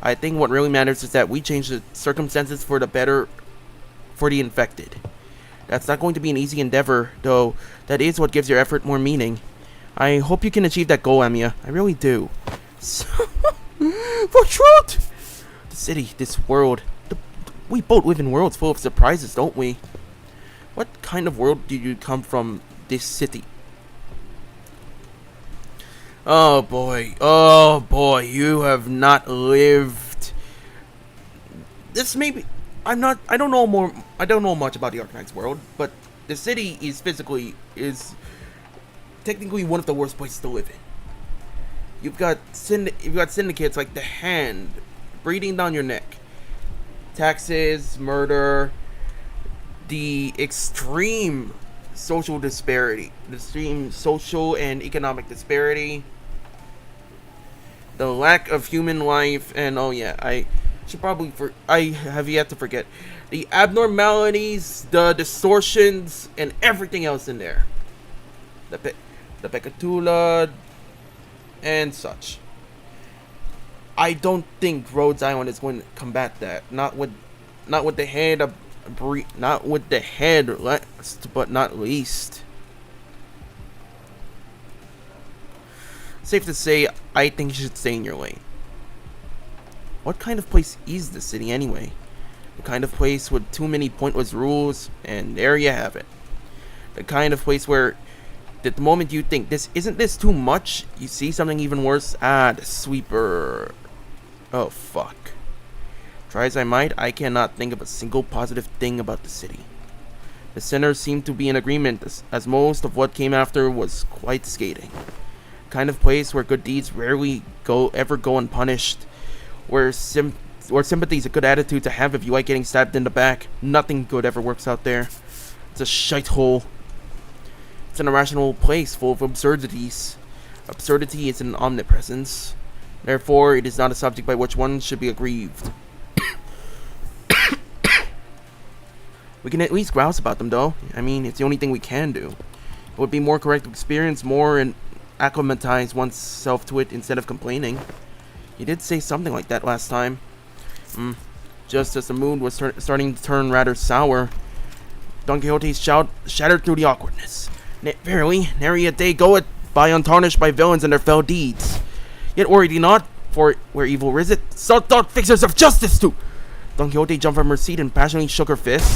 I think what really matters is that we change the circumstances for the better for the infected. That's not going to be an easy endeavor, though that is what gives your effort more meaning. I hope you can achieve that goal, Amiya. I really do. For truth! The city, this world. We both live in worlds full of surprises, don't we? What kind of world did you come from, this city? Oh boy, you have not lived. This may be. I don't know much about the Arknights world, but the city is technically one of the worst places to live in. You've got syndicates like the Hand breathing down your neck. Taxes, murder, the extreme social disparity, the extreme social and economic disparity, the lack of human life, and oh yeah, I have yet to forget the abnormalities, the distortions, and everything else in there. The Pekatula and such. I don't think Rhodes Island is going to combat that. Not with the head last, but not least. Safe to say, I think you should stay in your lane. What kind of place is the city anyway? The kind of place with too many pointless rules, and there you have it. The kind of place where at the moment you think, isn't this too much, you see something even worse. The sweeper. Oh fuck. Try as I might, I cannot think of a single positive thing about the city. The sinners seem to be in agreement, as most of what came after was quite scathing. Kind of place where good deeds rarely ever go unpunished, where sympathy is a good attitude to have if you like getting stabbed in the back. Nothing good ever works out there. It's a shithole. It's an irrational place full of absurdities. Absurdity is an omnipresence. Therefore, it is not a subject by which one should be aggrieved. We can at least grouse about them, though. I mean, it's the only thing we can do. It would be more correct to experience more and acclimatize oneself to it instead of complaining. You did say something like that last time. Just as the mood was starting to turn rather sour, Don Quixote's shout shattered through the awkwardness. Verily, nary a day goeth by untarnished by villains and their fell deeds. Yet worry thee not, for where evil riseth, so thought fixers of justice too. Don Quixote jumped from her seat and passionately shook her fist,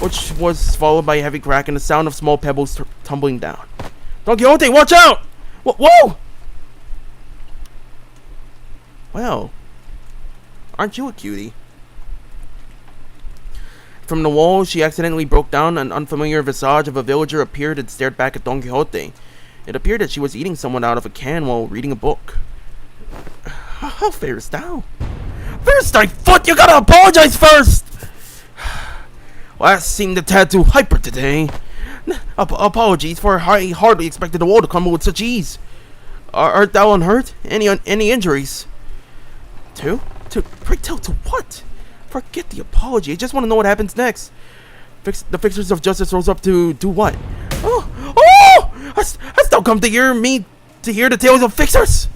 which was followed by a heavy crack and the sound of small pebbles tumbling down. Don Quixote, watch out! Whoa! Well, aren't you a cutie? From the wall, she accidentally broke down. An unfamiliar visage of a villager appeared and stared back at Don Quixote. It appeared that she was eating someone out of a can while reading a book. How farest thou? First, thy foot, you gotta apologize first! Last seemed a tad too hyper today. Apologies, for I hardly expected the wall to crumble with such ease. Art thou unhurt? Any injuries? Pray tell, to what? Forget the apology. I just want to know what happens next. The fixers of justice rose up to do what? Oh! Hast thou come to hear the tales of fixers?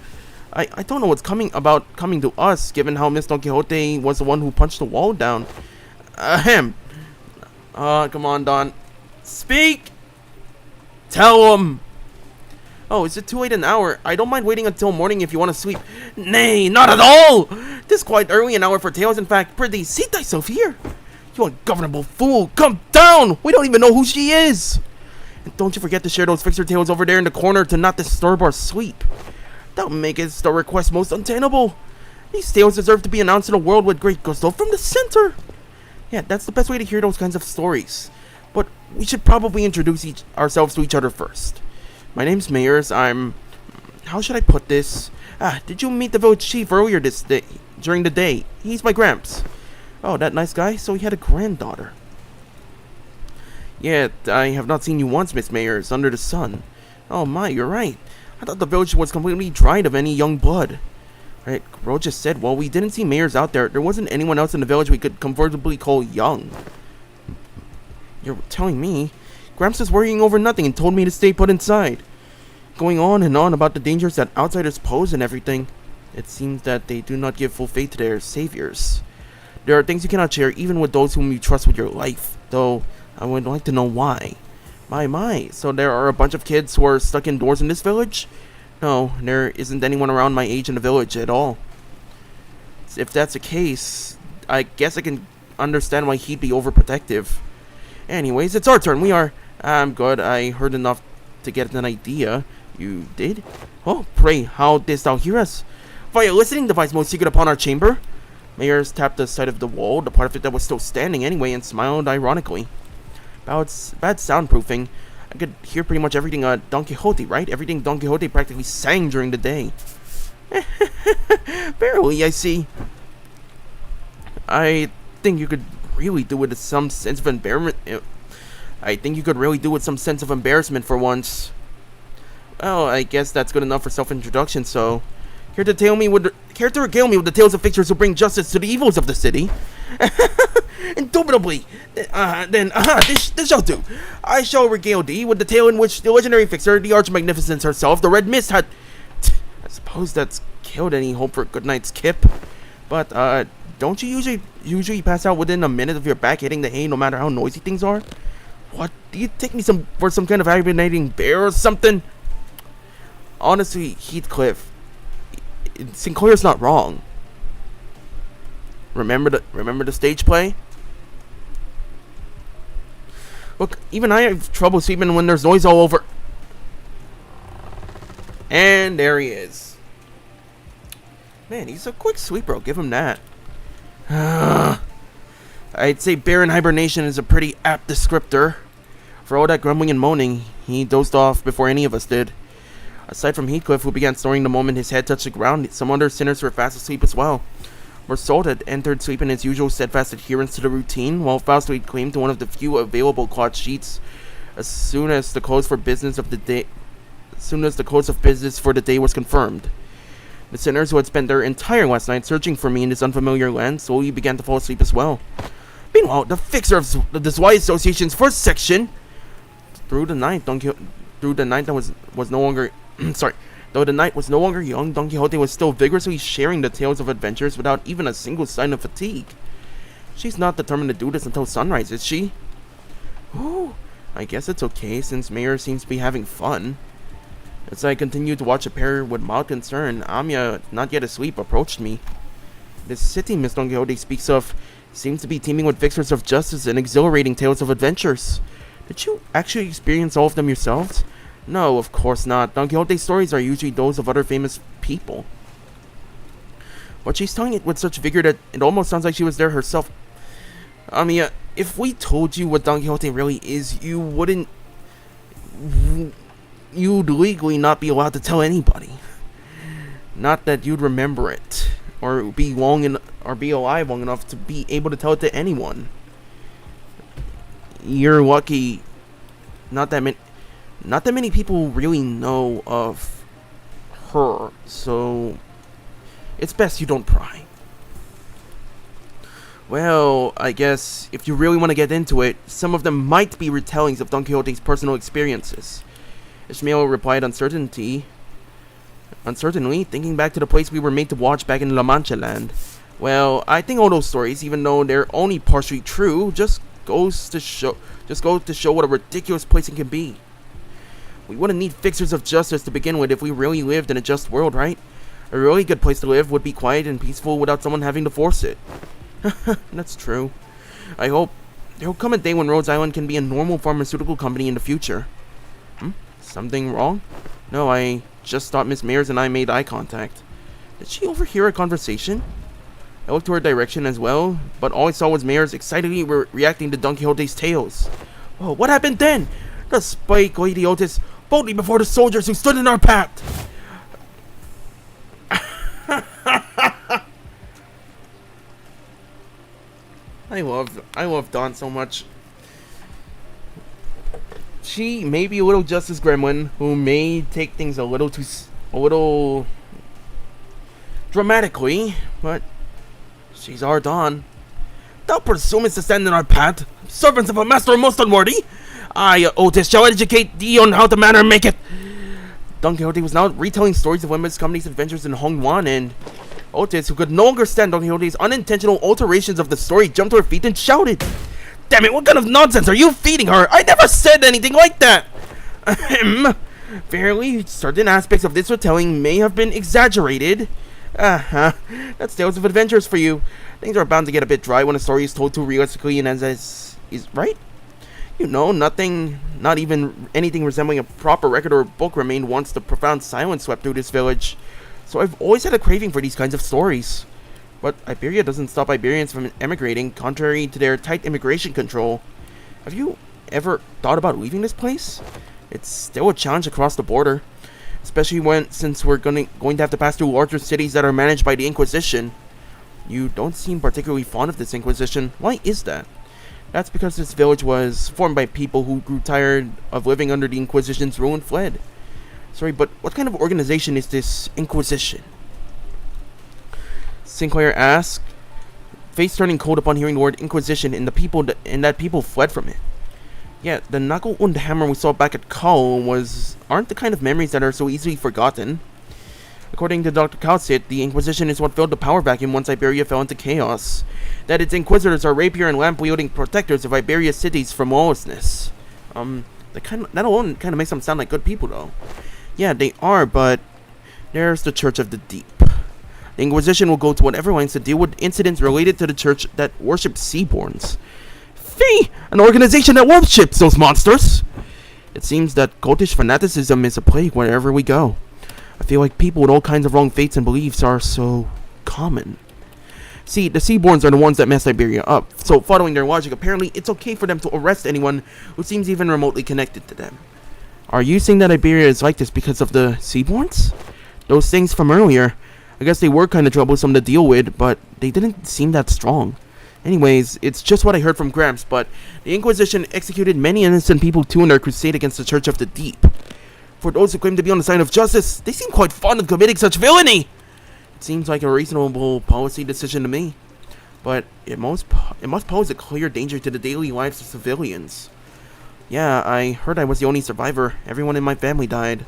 I don't know what's coming to us, given how Miss Don Quixote was the one who punched the wall down. Ahem. Come on, Don. Speak! Tell him! Oh, is it too late an hour? I don't mind waiting until morning if you want to sleep. Nay, not at all! 'Tis quite early an hour for tales. In fact, prithee, seat thyself here. You ungovernable fool, come down! We don't even know who she is! And don't you forget to share those fixer tales over there in the corner to not disturb our sleep. That maketh the request most untenable. These tales deserve to be announced to the world with great gusto from the center. Yeah, that's the best way to hear those kinds of stories. But we should probably introduce ourselves to each other first. My name's Mayers. How should I put this? Did you meet the village chief earlier during the day? He's my gramps. Oh, that nice guy? So he had a granddaughter. Yet, I have not seen you once, Miss Mayers, under the sun. Oh my, you're right. I thought the village was completely dried of any young blood. Right, Ro just said, well, we didn't see Mayers out there. There wasn't anyone else in the village we could comfortably call young. You're telling me? Gramps was worrying over nothing and told me to stay put inside. Going on and on about the dangers that outsiders pose and everything. It seems that they do not give full faith to their saviors. There are things you cannot share even with those whom you trust with your life. Though, I would like to know why. My, so there are a bunch of kids who are stuck indoors in this village? No, there isn't anyone around my age in the village at all. If that's the case, I guess I can understand why he'd be overprotective. Anyways, it's our turn. I'm good. I heard enough to get an idea. You did? Oh, pray, how didst thou hear us? Via listening device most secret upon our chamber. Mayers tapped the side of the wall, the part of it that was still standing anyway, and smiled ironically. Bad soundproofing. I could hear pretty much everything Don Quixote, right? Everything Don Quixote practically sang during the day. Barely, I see. I think you could really do it with some sense of embarrassment. For once. Well, I guess that's good enough for self-introduction, so... Care to regale me with the tales of fixers who bring justice to the evils of the city? Indubitably. This shall do. I shall regale thee with the tale in which the legendary fixer, the Arch-Magnificence herself, the Red Mist, had... I suppose that's killed any hope for a good night's kip. But, don't you usually pass out within a minute of your back hitting the hay no matter how noisy things are? What? Do you take me for some kind of hibernating bear or something? Honestly, Heathcliff, Sinclair's not wrong. Remember the stage play? Look, even I have trouble sleeping when there's noise all over. And there he is. Man, he's a quick sleeper, I'll give him that. I'd say bear in hibernation is a pretty apt descriptor. For all that grumbling and moaning, he dozed off before any of us did. Aside from Heathcliff, who began snoring the moment his head touched the ground, some other sinners were fast asleep as well. Mersault had entered sleep in his usual steadfast adherence to the routine, while Fausto had claimed to one of the few available cloth sheets as soon as the close of business for the day was confirmed. The sinners who had spent their entire last night searching for me in this unfamiliar land slowly began to fall asleep as well. Meanwhile, the fixer of the Zwei Association's first section, though the night was no longer young, Don Quixote was still vigorously sharing the tales of adventures without even a single sign of fatigue. She's not determined to do this until sunrise, is she? Ooh, I guess it's okay, since Mayor seems to be having fun. As I continued to watch the pair with mild concern, Amia, not yet asleep, approached me. This city Miss Don Quixote speaks of seems to be teeming with fixers of justice and exhilarating tales of adventures. Did you actually experience all of them yourselves? No, of course not. Don Quixote's stories are usually those of other famous people. but she's telling it with such vigor that it almost sounds like she was there herself. If we told you what Don Quixote really is, you'd legally not be allowed to tell anybody. Not that you'd remember it, or be alive long enough to be able to tell it to anyone. You're lucky. Not that many people really know of her, so it's best you don't pry. Well, I guess if you really want to get into it, some of them might be retellings of Don Quixote's personal experiences. Ishmael replied uncertainly, thinking back to the place we were made to watch back in La Mancha land. Well, I think all those stories, even though they're only partially true, just go to show what a ridiculous place it can be. We wouldn't need fixers of justice to begin with if we really lived in a just world, right? A really good place to live would be quiet and peaceful without someone having to force it. That's true. I hope there'll come a day when Rhodes Island can be a normal pharmaceutical company in the future. Something wrong? No, I just thought Miss Mayers and I made eye contact. Did she overhear our conversation? I looked to her direction as well, but all I saw was Mayers excitedly reacting to Don Quixote's tales. Oh, what happened then? The spike idiotes boldly before the soldiers who stood in our path. I love Dawn so much. She may be a little Justice Gremlin, who may take things a little dramatically, but she's our Dawn. Thou presumest to stand in our path, servants of a master most unworthy. I, Otis, shall educate thee on how to manner make it. Don Quixote was now retelling stories of Limbus Company's adventures in Hong Yuan, and Otis, who could no longer stand Don Quixote's unintentional alterations of the story, jumped to her feet and shouted, "Damn it, what kind of nonsense are you feeding her? I never said anything like that!" Fairly, certain aspects of this retelling may have been exaggerated. That's Tales of Adventures for you. Things are bound to get a bit dry when a story is told too realistically and as is right? You know, nothing, not even anything resembling a proper record or book remained once the profound silence swept through this village. So I've always had a craving for these kinds of stories. But Iberia doesn't stop Iberians from emigrating, contrary to their tight immigration control. Have you ever thought about leaving this place? It's still a challenge across the border, especially since we're going to have to pass through larger cities that are managed by the Inquisition. You don't seem particularly fond of this Inquisition. Why is that? That's because this village was formed by people who grew tired of living under the Inquisition's rule and fled. Sorry, but what kind of organization is this Inquisition? Sinclair asked, face turning cold upon hearing the word Inquisition and that people fled from it. Yeah, the Nagel und Hammer we saw back at Kull aren't the kind of memories that are so easily forgotten. According to Dr. Calcit, the Inquisition is what filled the power vacuum once Iberia fell into chaos. That its inquisitors are rapier and lamp-wielding protectors of Iberia's cities from lawlessness. That alone kind of makes them sound like good people, though. Yeah, they are, but there's the Church of the Deep. The Inquisition will go to whatever lengths to deal with incidents related to the church that worships Seaborns. Fee! An organization that worships those monsters! It seems that cultish fanaticism is a plague wherever we go. I feel like people with all kinds of wrong faiths and beliefs are so common. See, the Seaborns are the ones that messed Iberia up, so following their logic, apparently it's okay for them to arrest anyone who seems even remotely connected to them. Are you saying that Iberia is like this because of the Seaborns? Those things from earlier, I guess they were kind of troublesome to deal with, but they didn't seem that strong. Anyways, it's just what I heard from Gramps, but the Inquisition executed many innocent people too in their crusade against the Church of the Deep. For those who claim to be on the side of justice, they seem quite fond of committing such villainy! It seems like a reasonable policy decision to me, but it must pose a clear danger to the daily lives of civilians. Yeah, I heard I was the only survivor. Everyone in my family died.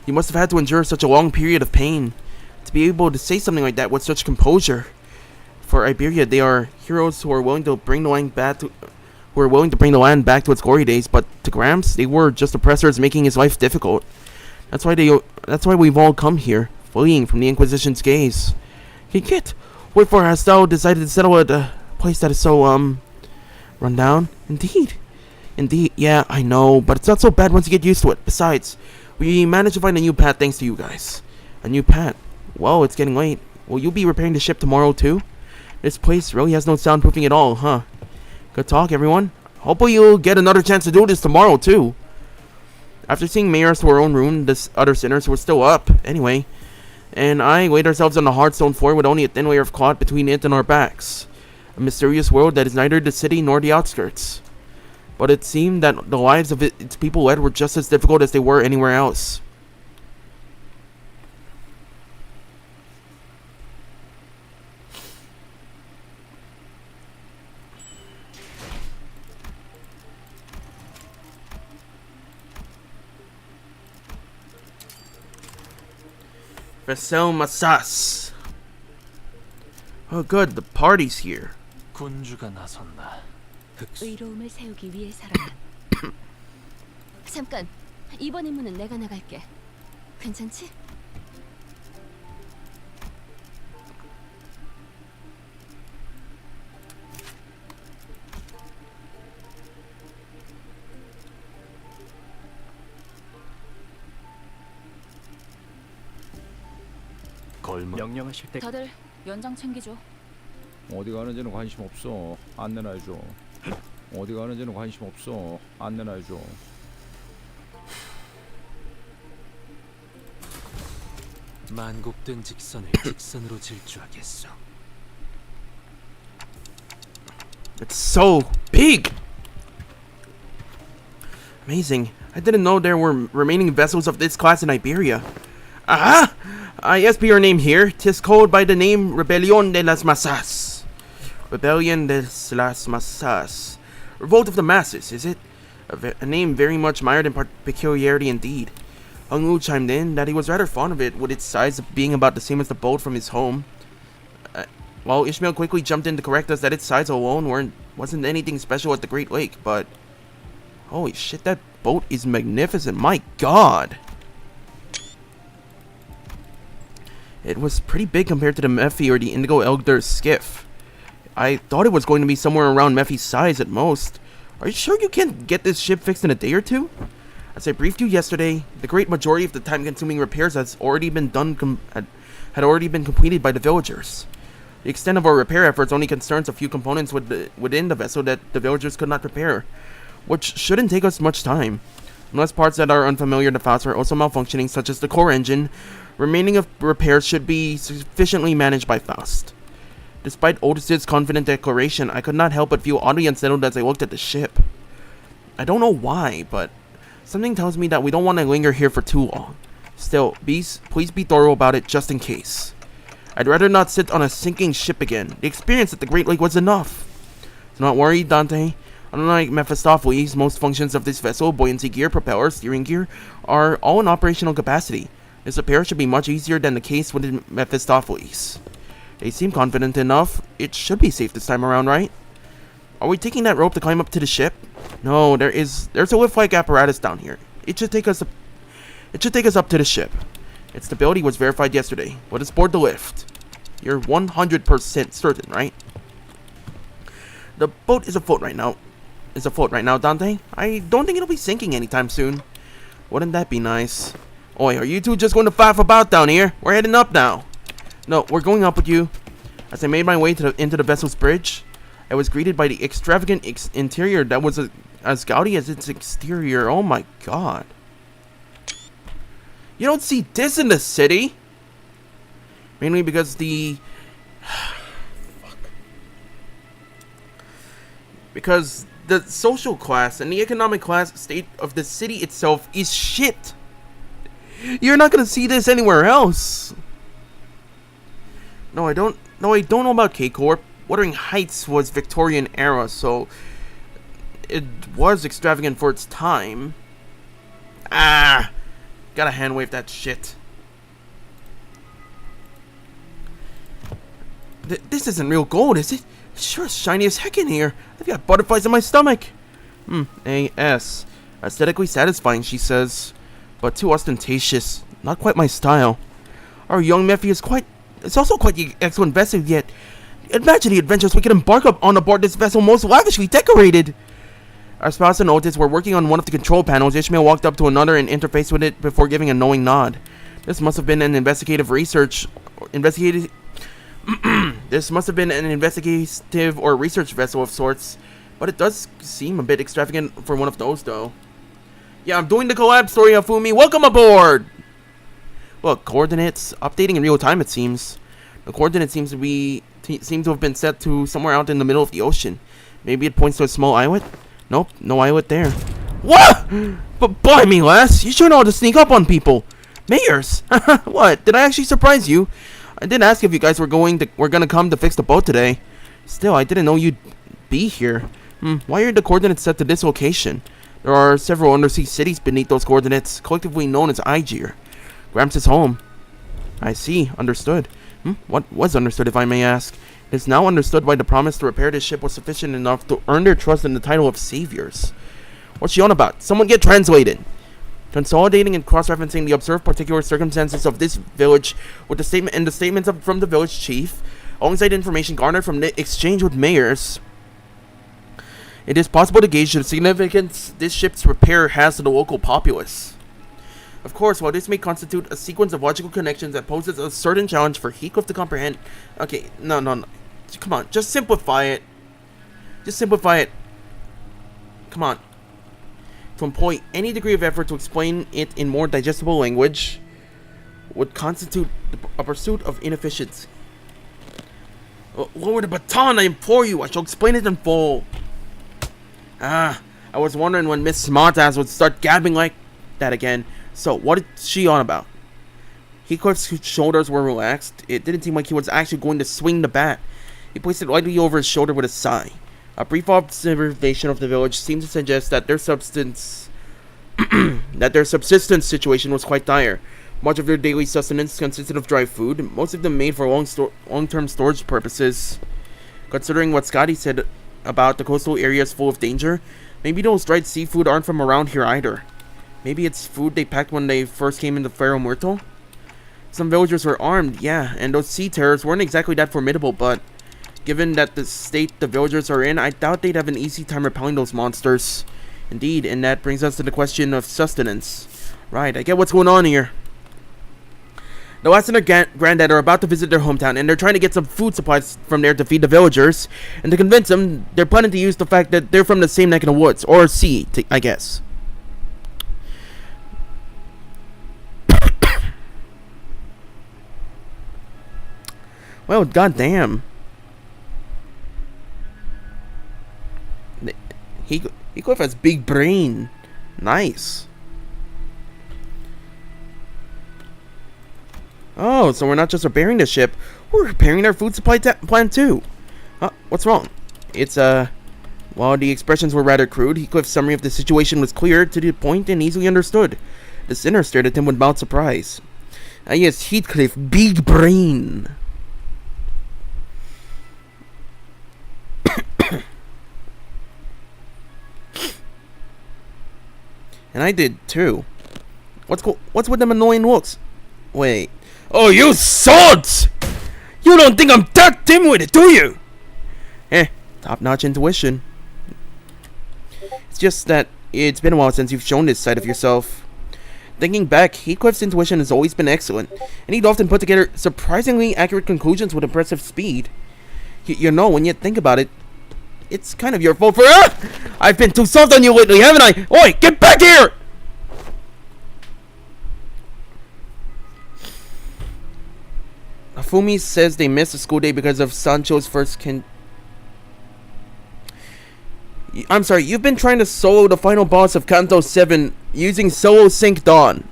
You must have had to endure such a long period of pain. To be able to say something like that with such composure. For Iberia, they are heroes who are willing to bring the land back to its glory days, but to Gramps, they were just oppressors making his life difficult. That's why we've all come here, fleeing from the Inquisition's gaze. Hey kid, wherefore hast thou decided to settle at a place that is so, run down? Indeed, yeah, I know, but it's not so bad once you get used to it. Besides, we managed to find a new path thanks to you guys. A new path? Well, it's getting late. Will you be repairing the ship tomorrow too? This place really has no soundproofing at all, huh? Good talk, everyone. Hopefully you'll get another chance to do this tomorrow too. After seeing Mayors to our own room, the other sinners were still up, anyway. And I laid ourselves on the hard stone floor with only a thin layer of cloth between it and our backs. A mysterious world that is neither the city nor the outskirts. But it seemed that the lives of its people led were just as difficult as they were anywhere else. Vesel Masas. Oh good, the party's here. 군주가 나선다. 의로움을 세우기 위해서라면. 잠깐, 이번 임무는 내가 나갈게. 괜찮지? 명령하실 때 다들 연장 챙기죠. 어디 가는지는 관심 없어. 안내나 해줘. 어디 가는지는 관심 없어. 안내나 해줘. 만곡된 직선을 직선으로 질주하겠어. It's so big! Amazing. I didn't know there were remaining vessels of this class in Iberia. Aha! I SP your name here. 'Tis called by the name Rebellion de las Masas. Rebellion de las Masas. Revolt of the Masses, is it? A name very much mired in peculiarity indeed. Hung Wu chimed in that he was rather fond of it, with its size being about the same as the boat from his home. While Ishmael quickly jumped in to correct us that its size alone wasn't anything special at the Great Lake, but holy shit, that boat is magnificent. My god! It was pretty big compared to the Mephi or the Indigo Elder's skiff. I thought it was going to be somewhere around Mephi's size at most. Are you sure you can't get this ship fixed in a day or two? As I briefed you yesterday, the great majority of the time-consuming repairs had already been completed by the villagers. The extent of our repair efforts only concerns a few components within the vessel that the villagers could not repair, which shouldn't take us much time. Unless parts that are unfamiliar to Faust are also malfunctioning, such as the core engine, remaining of repairs should be sufficiently managed by Faust. Despite Otis's confident declaration, I could not help but feel oddly unsettled as I looked at the ship. I don't know why, but something tells me that we don't want to linger here for too long. Still, please be thorough about it just in case. I'd rather not sit on a sinking ship again. The experience at the Great Lake was enough. Do not worry, Dante. Unlike Mephistopheles, most functions of this vessel, buoyancy gear, propeller, steering gear, are all in operational capacity. This repair should be much easier than the case with Mephistopheles. They seem confident enough. It should be safe this time around, right? Are we taking that rope to climb up to the ship? No, there's a lift-like apparatus down here. It should take us up to the ship. Its stability was verified yesterday. Let us board the lift. You're 100% certain, right? The boat is afloat right now. Dante. I don't think it'll be sinking anytime soon. Wouldn't that be nice? Oi, are you two just going to faff about down here? We're heading up now. No, we're going up with you. As I made my way into the vessel's bridge, I was greeted by the extravagant interior that was as gaudy as its exterior. Oh my god. You don't see this in the city. Mainly because because the social class and the economic class state of the city itself is shit. You're not gonna see this anywhere else. No, I don't know about K-Corp. Wuthering Heights was Victorian era, so it was extravagant for its time. Ah, gotta hand wave that shit. This isn't real gold, is it? It's sure shiny as heck in here. I've got butterflies in my stomach. A.S. Aesthetically satisfying, she says, but too ostentatious. Not quite my style. Our young Mephi is also quite the excellent vessel, yet imagine the adventures we could embark on aboard this vessel most lavishly decorated. Our spouse and Otis were working on one of the control panels. Ishmael walked up to another and interfaced with it before giving a knowing nod. This must have been an investigative research... Investigative... This must have been an investigative or research vessel of sorts. But it does seem a bit extravagant for one of those, though. Yeah, I'm doing the collab story of Fumi. Welcome aboard! Well, coordinates updating in real time, it seems. The coordinates seem to have been set to somewhere out in the middle of the ocean. Maybe it points to a small islet? Nope, no islet there. What? But by me, lass, you sure know how to sneak up on people. Mayors? What? Did I actually surprise you? I did ask if you guys were gonna come to fix the boat today. Still, I didn't know you'd be here. Why are the coordinates set to this location? There are several undersea cities beneath those coordinates, collectively known as Aegir. Gramps' home. I see. Understood. What was understood, if I may ask? It is now understood why the promise to repair this ship was sufficient enough to earn their trust in the title of saviors. What's she on about? Someone get translated. Consolidating and cross-referencing the observed particular circumstances of this village with the statement and the statements from the village chief, alongside information garnered from the exchange with mayors, it is possible to gauge the significance this ship's repair has to the local populace. Of course, while this may constitute a sequence of logical connections that poses a certain challenge for Heathcliff to comprehend... Okay, no. Come on, just simplify it. Just simplify it. Come on. To employ any degree of effort to explain it in more digestible language would constitute a pursuit of inefficiency. Lower the baton, I implore you. I shall explain it in full. I was wondering when Miss Smartass would start gabbing like that again. So, what is she on about? Heathcliff's shoulders were relaxed. It didn't seem like he was actually going to swing the bat. He placed it lightly over his shoulder with a sigh. A brief observation of the village seemed to suggest that their subsistence situation was quite dire. Much of their daily sustenance consisted of dry food, most of them made for long-term storage purposes. Considering what Scotty said about the coastal areas full of danger, maybe those dried seafood aren't from around here either. Maybe it's food they packed when they first came into Ferro Muerto? Some villagers were armed, yeah, and those sea terrors weren't exactly that formidable, but given that the state the villagers are in, I doubt they'd have an easy time repelling those monsters. Indeed, and that brings us to the question of sustenance. Right, I get what's going on here. The lass and her granddad are about to visit their hometown, and they're trying to get some food supplies from there to feed the villagers. And to convince them, they're planning to use the fact that they're from the same neck of the woods, or sea, I guess. Well, goddamn. Heathcliff has big brain. Nice. Oh, so we're not just repairing the ship, we're repairing our food supply plant too. What's wrong? It's, while the expressions were rather crude, Heathcliff's summary of the situation was clear, to the point, and easily understood. The sinner stared at him with mild surprise. Yes, Heathcliff, big brain. And I did too. What's with them annoying looks? Wait. Oh, you sods! You don't think I'm that dim-witted, do you? Top-notch intuition. It's just that it's been a while since you've shown this side of yourself. Thinking back, Heathcliff's intuition has always been excellent, and he'd often put together surprisingly accurate conclusions with impressive speed. You know, when you think about it, it's kind of your fault for... I've been too soft on you lately, haven't I? Oi, get back here! Fumi says they missed a school day because of Sancho's first I'm sorry, you've been trying to solo the final boss of Kanto 7 using Solo Sync Dawn.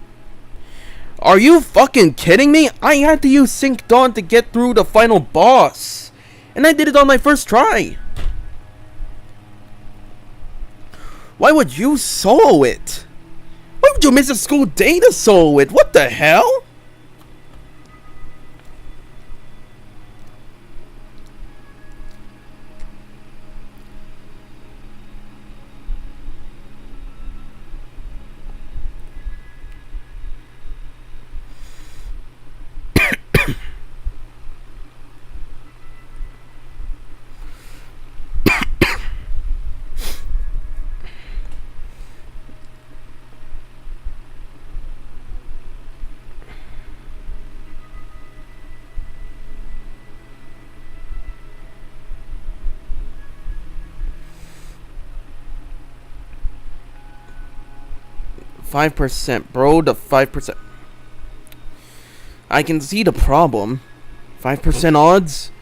Are you fucking kidding me? I had to use Sync Dawn to get through the final boss. And I did it on my first try. Why would you solo it? Why would you miss a school day to solo it? What the hell? 5%, bro. The 5%. I can see the problem. 5% odds.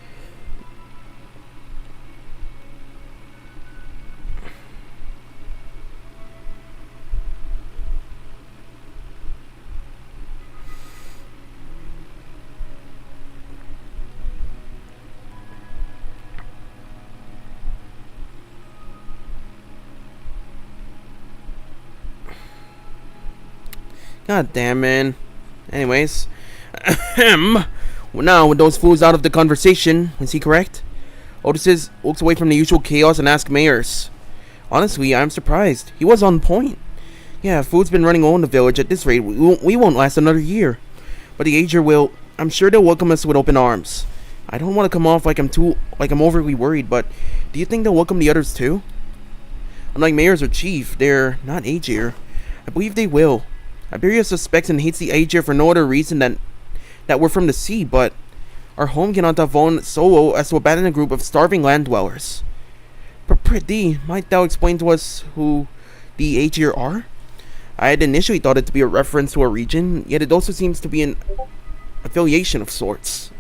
God damn, man. Anyways. Now, with those fools out of the conversation, is he correct? Otis looks away from the usual chaos and asks Mayors. Honestly, I'm surprised. He was on point. Yeah, food's been running low in the village. At this rate, we won't last another year. But the Ager will. I'm sure they'll welcome us with open arms. I don't want to come off like I'm overly worried, but do you think they'll welcome the others too? Unlike Mayors or Chief, they're not Ager. I believe they will. Iberia suspects and hates the Ager for no other reason than that we're from the sea, but our home cannot have fallen so low as to abandon a group of starving land dwellers. Prithee, might thou explain to us who the Aegir are? I had initially thought it to be a reference to a region, yet it also seems to be an affiliation of sorts.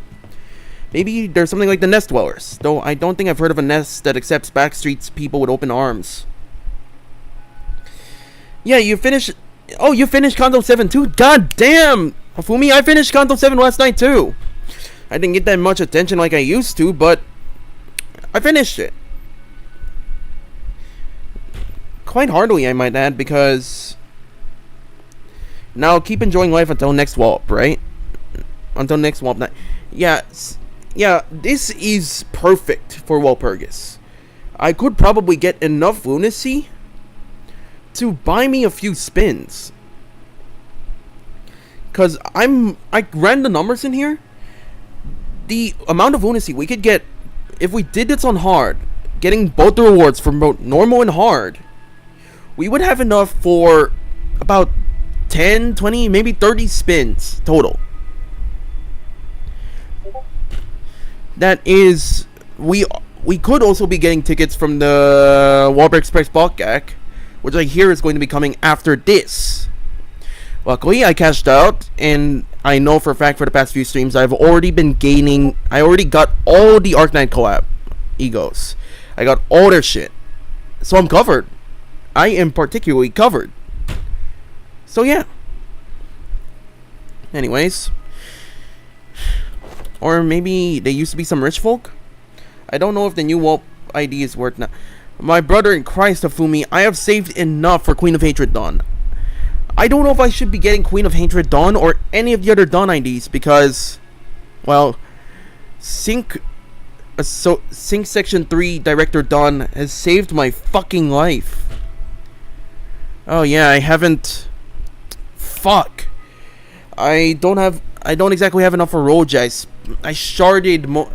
Maybe there's something like the Nest Dwellers, though I don't think I've heard of a nest that accepts backstreet's people with open arms. Yeah, you finished... Oh, you finished Kanto 7 too? God damn! Hafumi, I finished Kanto 7 last night too. I didn't get that much attention like I used to, but I finished it. Quite heartily, I might add, because now keep enjoying life until next Walp, right? Until next Walp night. Yeah, this is perfect for Walpurgis. I could probably get enough lunacy to buy me a few spins. Cause I ran the numbers in here. The amount of lunacy we could get if we did this on hard, getting both the rewards from both normal and hard, we would have enough for about 10, 20, maybe 30 spins total. That is, we could also be getting tickets from the Wahlberg Express Balkak, which I hear is going to be coming after this. Luckily, I cashed out, and I know for a fact for the past few streams, I've already been gaining... I already got all the Arknight collab egos. I got all their shit. So I'm covered. I am particularly covered. So yeah. Anyways. Or maybe they used to be some rich folk? I don't know if the new Walp ID is worth now. My brother in Christ, Hafumi, I have saved enough for Queen of Hatred Dawn. I don't know if I should be getting Queen of Hatred Dawn or any of the other Dawn IDs because, well, Sync Section 3 Director Dawn has saved my fucking life. Oh yeah, I haven't... Fuck. I don't exactly have enough for Roja.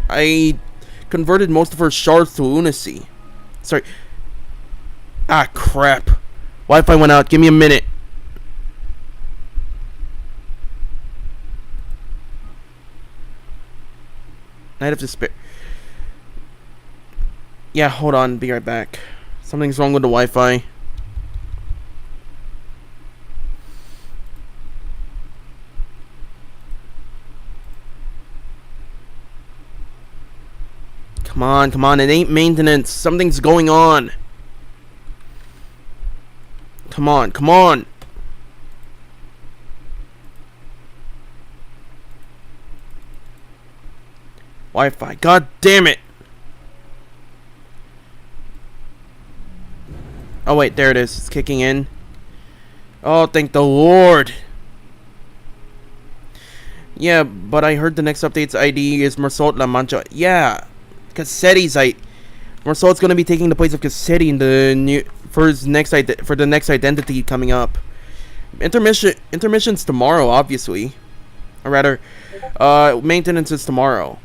I converted most of her shards to lunacy. Sorry. Ah, crap. Wi-Fi went out. Give me a minute. Night of Despair. Yeah, hold on. Be right back. Something's wrong with the Wi-Fi. Come on, come on. It ain't maintenance. Something's going on. Come on, come on. Wi-Fi. God damn it. Oh, wait. There it is. It's kicking in. Oh, thank the Lord. Yeah, but I heard the next update's ID is Mersault La Mancha. Yeah. Cassetti's Mersault's gonna be taking the place of Cassetti in the new for the next identity coming up. Intermission's tomorrow, obviously. Or rather, maintenance is tomorrow.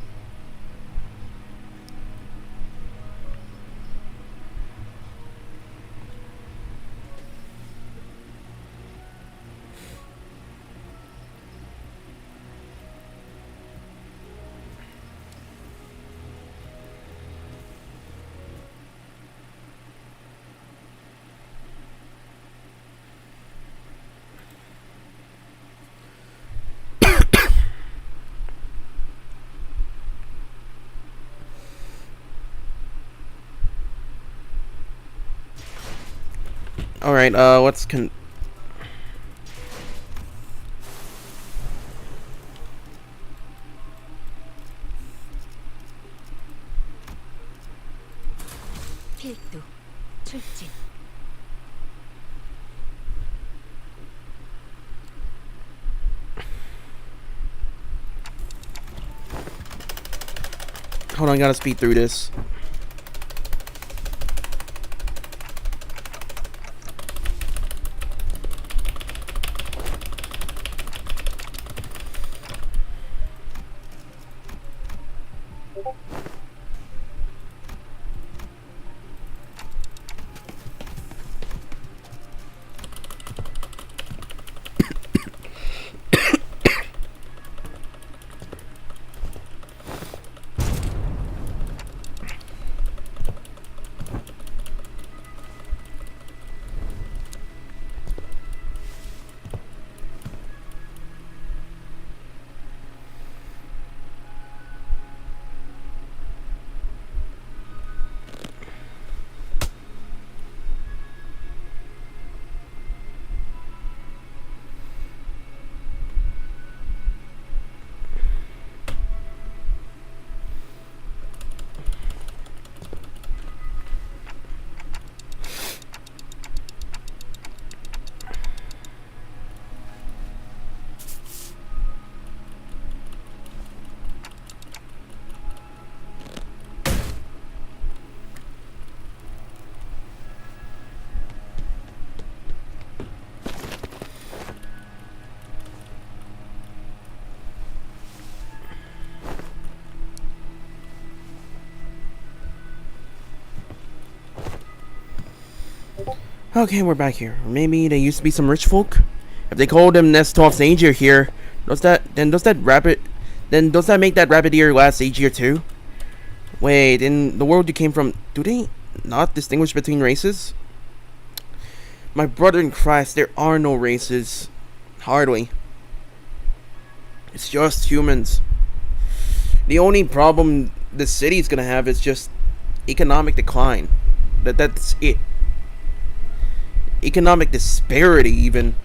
Alright, let's 필두 출진. hold on, I gotta speed through this. Okay, we're back here. Maybe they used to be some rich folk. If they called them Nestov's Aegir here, does that make that rabbit ear last Aegir too? Wait, in the world you came from, do they not distinguish between races? My brother in Christ, there are no races. Hardly. It's just humans. The only problem the city's gonna have is just economic decline. That's it. Economic disparity, even.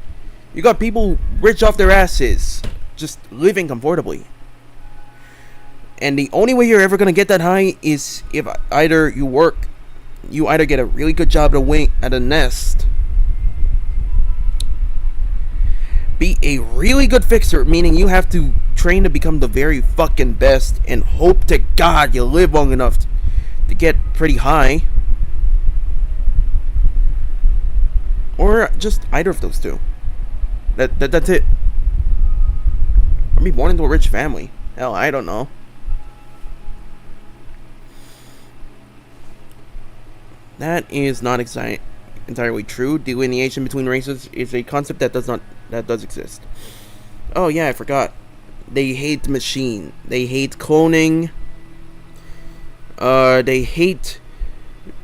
You got people rich off their asses, just living comfortably. And the only way you're ever gonna get that high is if either you either get a really good job at a nest, be a really good fixer, meaning you have to train to become the very fucking best, and hope to God you live long enough to get pretty high. Or just either of those two. That's it. Or be born into a rich family. Hell, I don't know. That is not entirely true. Delineation between races is a concept that does exist. Oh yeah, I forgot. They hate machine. They hate cloning. They hate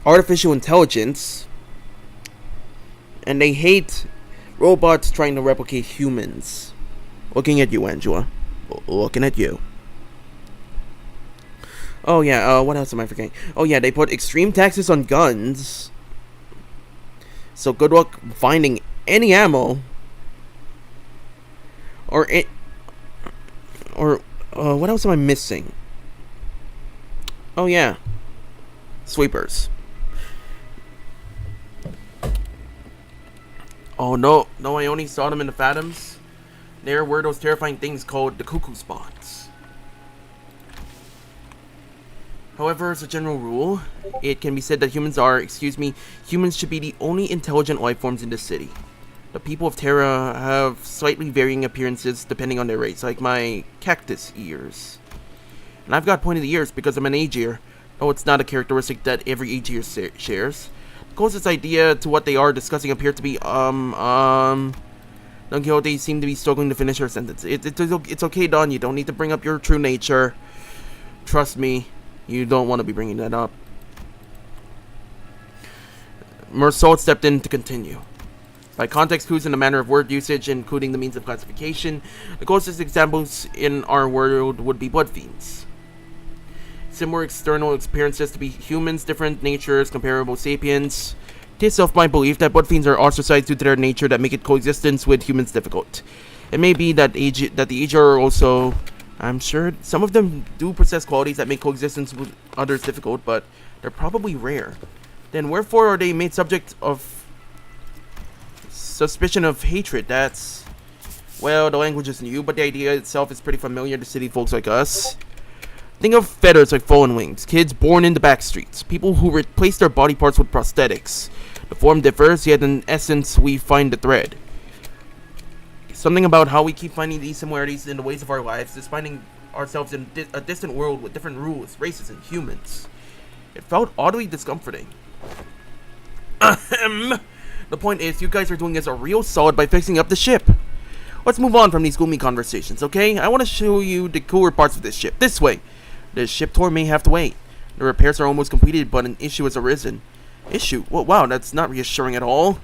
artificial intelligence. And they hate robots trying to replicate humans. Looking at you, Angela. Looking at you. Oh yeah, what else am I forgetting? Oh yeah, they put extreme taxes on guns. So good luck finding any ammo. Or what else am I missing? Oh yeah. Sweepers. Oh no, I only saw them in the Phantoms. There were those terrifying things called the cuckoo spots. However, as a general rule, it can be said that humans should be the only intelligent life forms in this city. The people of Terra have slightly varying appearances depending on their race, like my cactus ears. And I've got pointed ears because I'm an Aegir, though it's not a characteristic that every Aegir shares. The closest idea to what they are discussing appear to be, Don Quixote seemed to be struggling to finish her sentence. It's okay, Don, you don't need to bring up your true nature. Trust me, you don't want to be bringing that up. Mersault stepped in to continue. By context clues and the manner of word usage, including the means of classification, the closest examples in our world would be blood fiends. Similar external appearances to be humans, different natures, comparable sapiens, It is of my belief that blood fiends are ostracized due to their nature that make it coexistence with humans difficult. It may be that the Aegir are also... I'm sure some of them do possess qualities that make coexistence with others difficult, but they're probably rare. Then wherefore are they made subject of suspicion of hatred? That's... Well, the language is new, but the idea itself is pretty familiar to city folks like us. Think of feathers like fallen wings, kids born in the back streets, people who replace their body parts with prosthetics. The form differs, yet in essence we find the thread. Something about how we keep finding these similarities in the ways of our lives is finding ourselves in a distant world with different rules, races, and humans. It felt oddly discomforting. The point is, you guys are doing us a real solid by fixing up the ship. Let's move on from these gloomy conversations, okay? I want to show you the cooler parts of this ship. This way. The ship tour may have to wait. The repairs are almost completed, but an issue has arisen. Issue? Well, wow, that's not reassuring at all.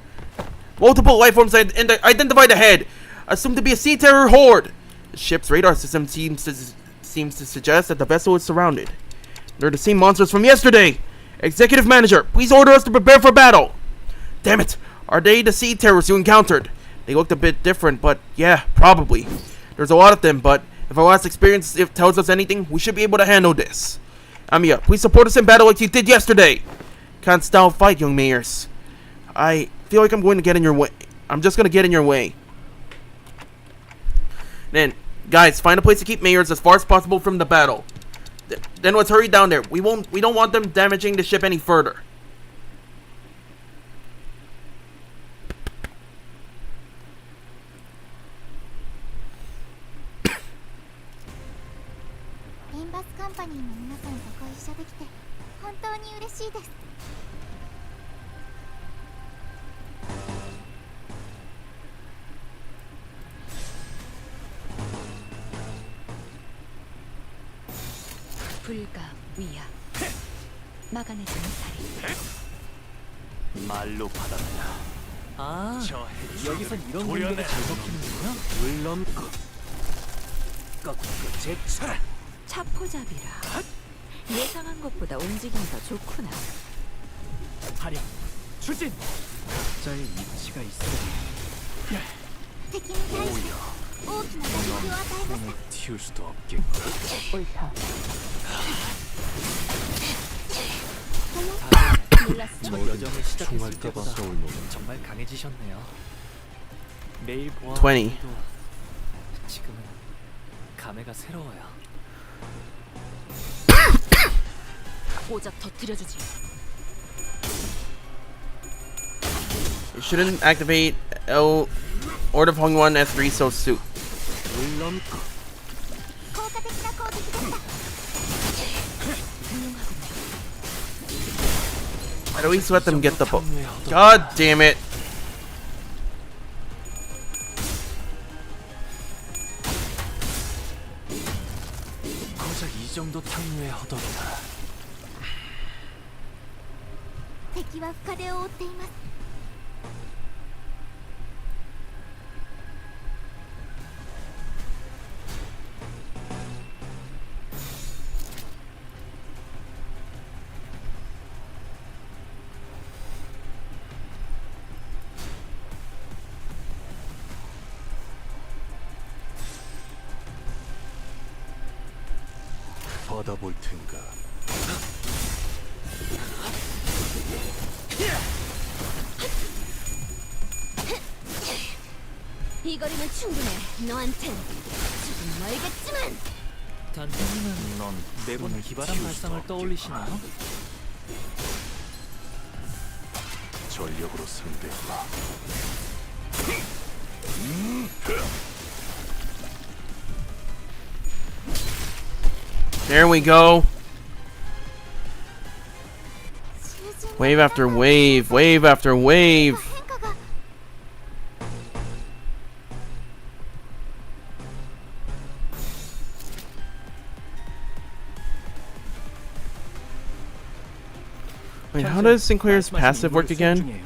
Multiple life forms identified ahead. Assumed to be a sea terror horde. The ship's radar system seems to suggest that the vessel is surrounded. They're the same monsters from yesterday. Executive Manager, please order us to prepare for battle. Damn it. Are they the sea terrors you encountered? They looked a bit different, but yeah, probably. There's a lot of them, but if our last experience tells us anything, we should be able to handle this. Amiya, please support us in battle like you did yesterday. Can't style fight, young mayors. I feel like I'm going to get in your way. I'm just going to get in your way. Then, guys, find a place to keep mayors as far as possible from the battle. Then let's hurry down there. We don't want them damaging the ship any further. Limbus カンパニーの皆さんとご一緒できて本当に嬉しいです。불가 위야 막아내지 못하리. 말로 받았다. 아, 여기선 이런 공격이 잘 먹히는구나. 물론 꺾고 제쳐라. 차포잡이라. 예상한 것보다 움직임이 더 좋구나. 화력 추진. 각자의 위치가 있으니 敵に対して大きな打撃を与えました。 몸을 틔울 수도 없겠고. 저 여정을 시작했을 때보다 정말 강해지셨네요. 매일 보아도 20. 지금은 감회가 새로워요. 오작 터뜨려주지. You shouldn't activate Order of Hongwan S3 so soon. 効果的な攻撃でした。 At least let them get the boat. God damn it. 고작 이 정도 탕류의 허덕이다. 敵は深手を負っています。 받아볼 텐가. 이 거리는 충분해. 너한텐 조금 멀겠지만. 단장님은 넌 매번 기발한 발상을 떠올리시나요? 전력으로 상대해봐. There we go. Wave after wave, wave after wave. 変化が Wait, how does Sinclair's passive work again?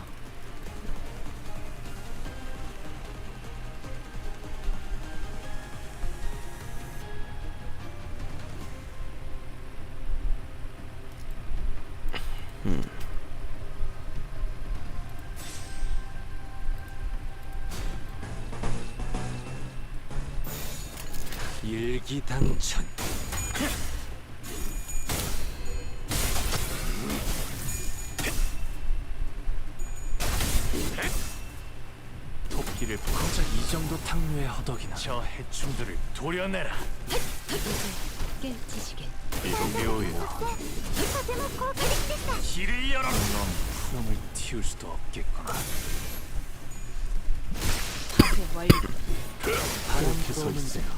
일기당천. 토끼를 고작 이 정도 탕류에 허덕이나. 저 해충들을 도려내라. 깨지시게. 이름이오야. とても効果的でした。 길을 열어. 넌 푸념을 틔울 수도 없겠구나. 파괴 완료. 바람 서 불어오는 있으면 대로.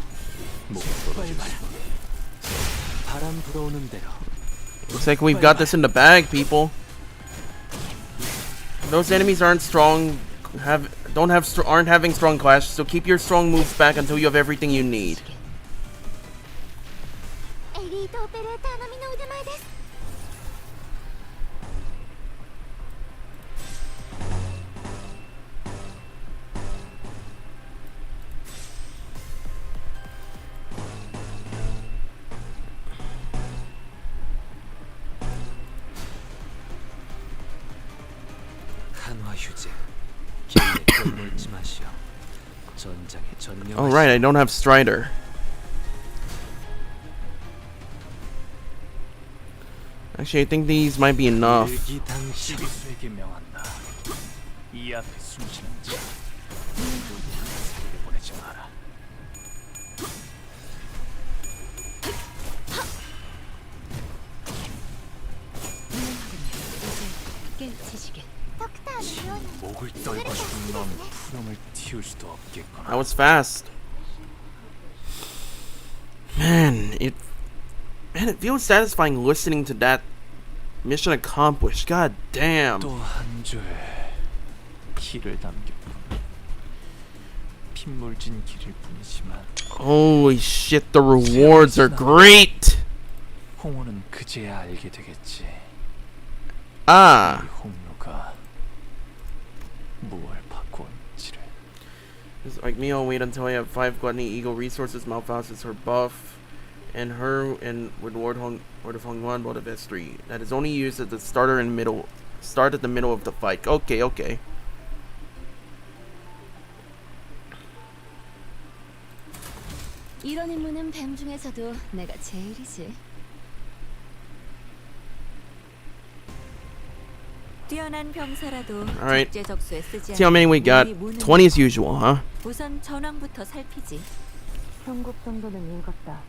목 빨리 떨어지지. 바람 불어오는 대로. Looks like we've got this in the bag, people. Those enemies aren't strong, aren't having strong clash, so keep your strong moves back until you have everything you need. エリートオペレーター並みの腕前です。 한화 휴재. 길에 물지 마시오. 전장에 전념. Oh right, I don't have Strider. Actually, I think these might be enough. 일기당시 기수에게 명한다. 이 앞에 숨쉬는 자. 세계를 보내지 마라. 깨지시게. ドクターのように 목을 떨고 싶은 넌 푸념을 틔울 수도 없겠구나. That was fast. Man, it feels satisfying listening to that mission accomplished. God damn. 또 한 줄 길을 담겼군. 핏물진 길일 뿐이지만 Holy shit, the rewards are great. 홍호는 그제야 알게 되겠지. 이 Ah, 홍로가 무얼 바꿔온지를. it's like me. I'll wait until I have 5 Gluttony Eagle resources. Malphas is her buff, and her and with Ward of Hongwan Blood of S3. That is only used at the start at the middle of the fight. Okay, okay. 이런 임무는 뱀 중에서도 내가 제일이지. 뛰어난 병사라도 Alright. 적재 적소에 쓰지 See how many we got. 않는 무는 20 as usual, huh? 우선 전황부터 살피지. 천국 정도는 읽었다.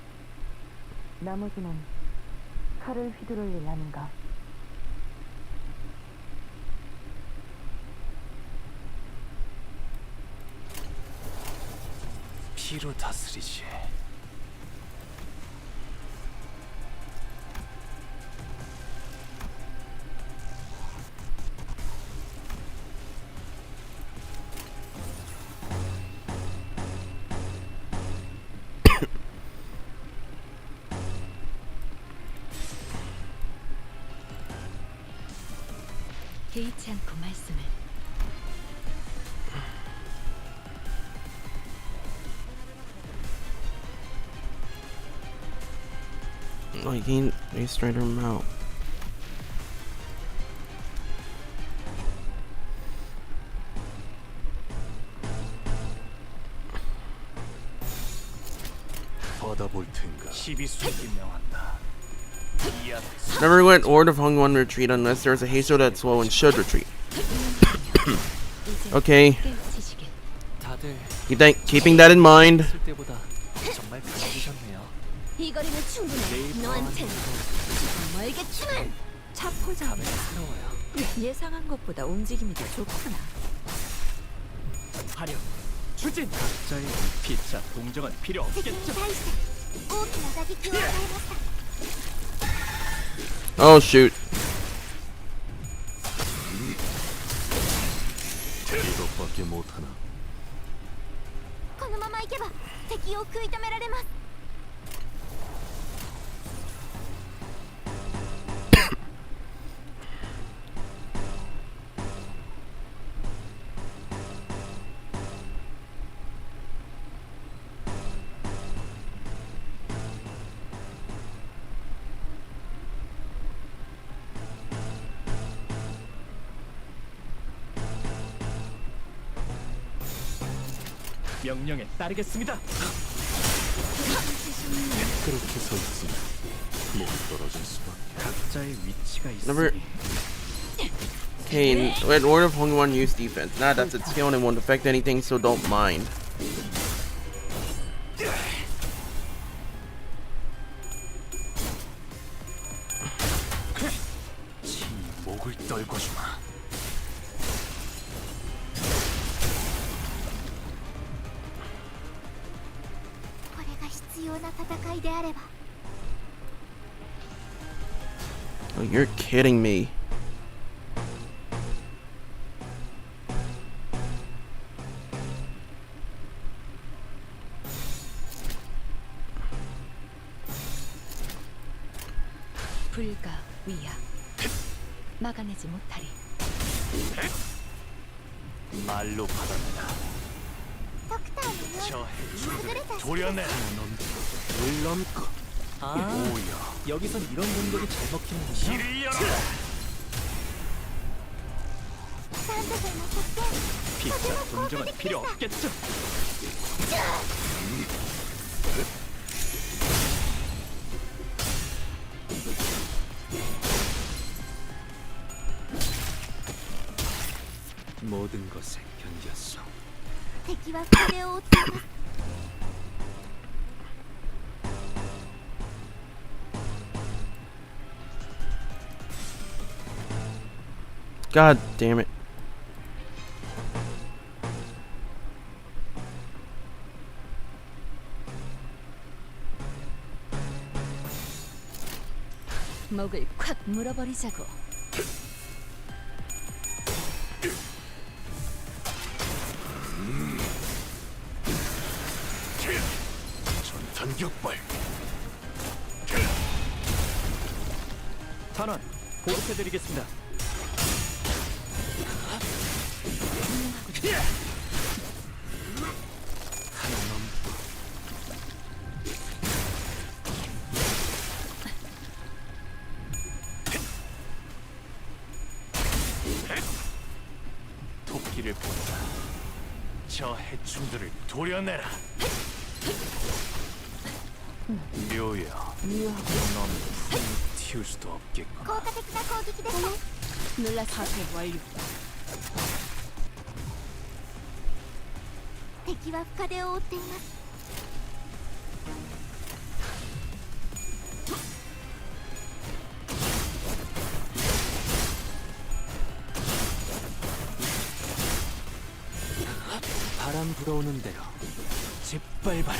나머지는 칼을 휘두를 일 아닌가. 피로 다스리지. 개의치 않고 말씀을. Oh, you gain a Strider mount. 받아볼 텐가. 12수에게 명한다. 이 앞에 Never let Lord of Hongwan retreat unless there's a haste that's low and should retreat. Okay, 깨지시게. 다들 keeping that in mind. 있을 때보다 정말 강해지셨네요. 이 거리는 충분해. 너한텐 조금 멀겠지만. 차포장 감회가 새로워요. 예상한 것보다 움직임이 더 좋구나. 화력, 추진. 각자의 피자 동정은 필요 敵に 없겠죠. 対して大きな打撃を与えました。 Oh shoot. 이것밖에 못하나. このままいけば敵を食い止められます。 명령에 따르겠습니다. 서 있으면 못 떨어질 수밖에. 각자의 위치가 Number- 있으니 Okay, in order of Pokemon use defense. Nah, that's its skill and it won't affect anything, so don't mind. 지 목을 떨궈주마. Oh, you're kidding me. 불가 위야. 막아내지 못하리. 말로 받아내라. 저 해충들을 도려내라. 물론고. 아, 오야. 여기선 이런 공격이 잘 먹히는 곳이야. 길을 열어라. 피자 동정은 필요 없겠죠. 모든 것에 견뎠어. God damn it. 목을 콱 물어버리자고. 전탄격발. 탄환 보급해드리겠습니다. 토끼를 본다. 저 해충들을 도려내라. 묘야. 넌 풍 튀울 수도 없겠구나. 놀라 사태 완료. 바람 불어오는 대로 짓밟아라.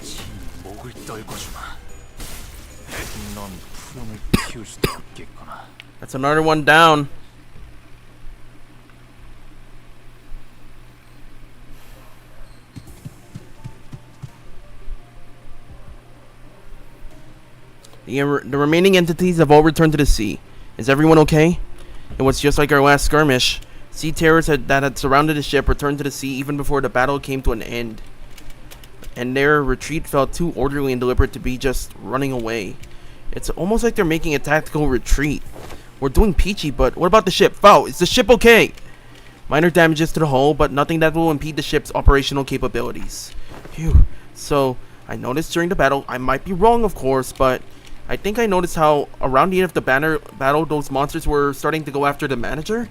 지 목을 떨궈주마. 넌 푸름을 피울 수도 없겠구나. That's another one down. The remaining entities have all returned to the sea. Is everyone okay? It was just like our last skirmish. Sea terrors that had surrounded the ship returned to the sea even before the battle came to an end. And their retreat felt too orderly and deliberate to be just running away. It's almost like they're making a tactical retreat. We're doing peachy, but what about the ship? Fow, is the ship okay? Minor damages to the hull, but nothing that will impede the ship's operational capabilities. Phew. So, I noticed during the battle, I might be wrong of course, but I think I noticed how around the end of the battle, those monsters were starting to go after the manager?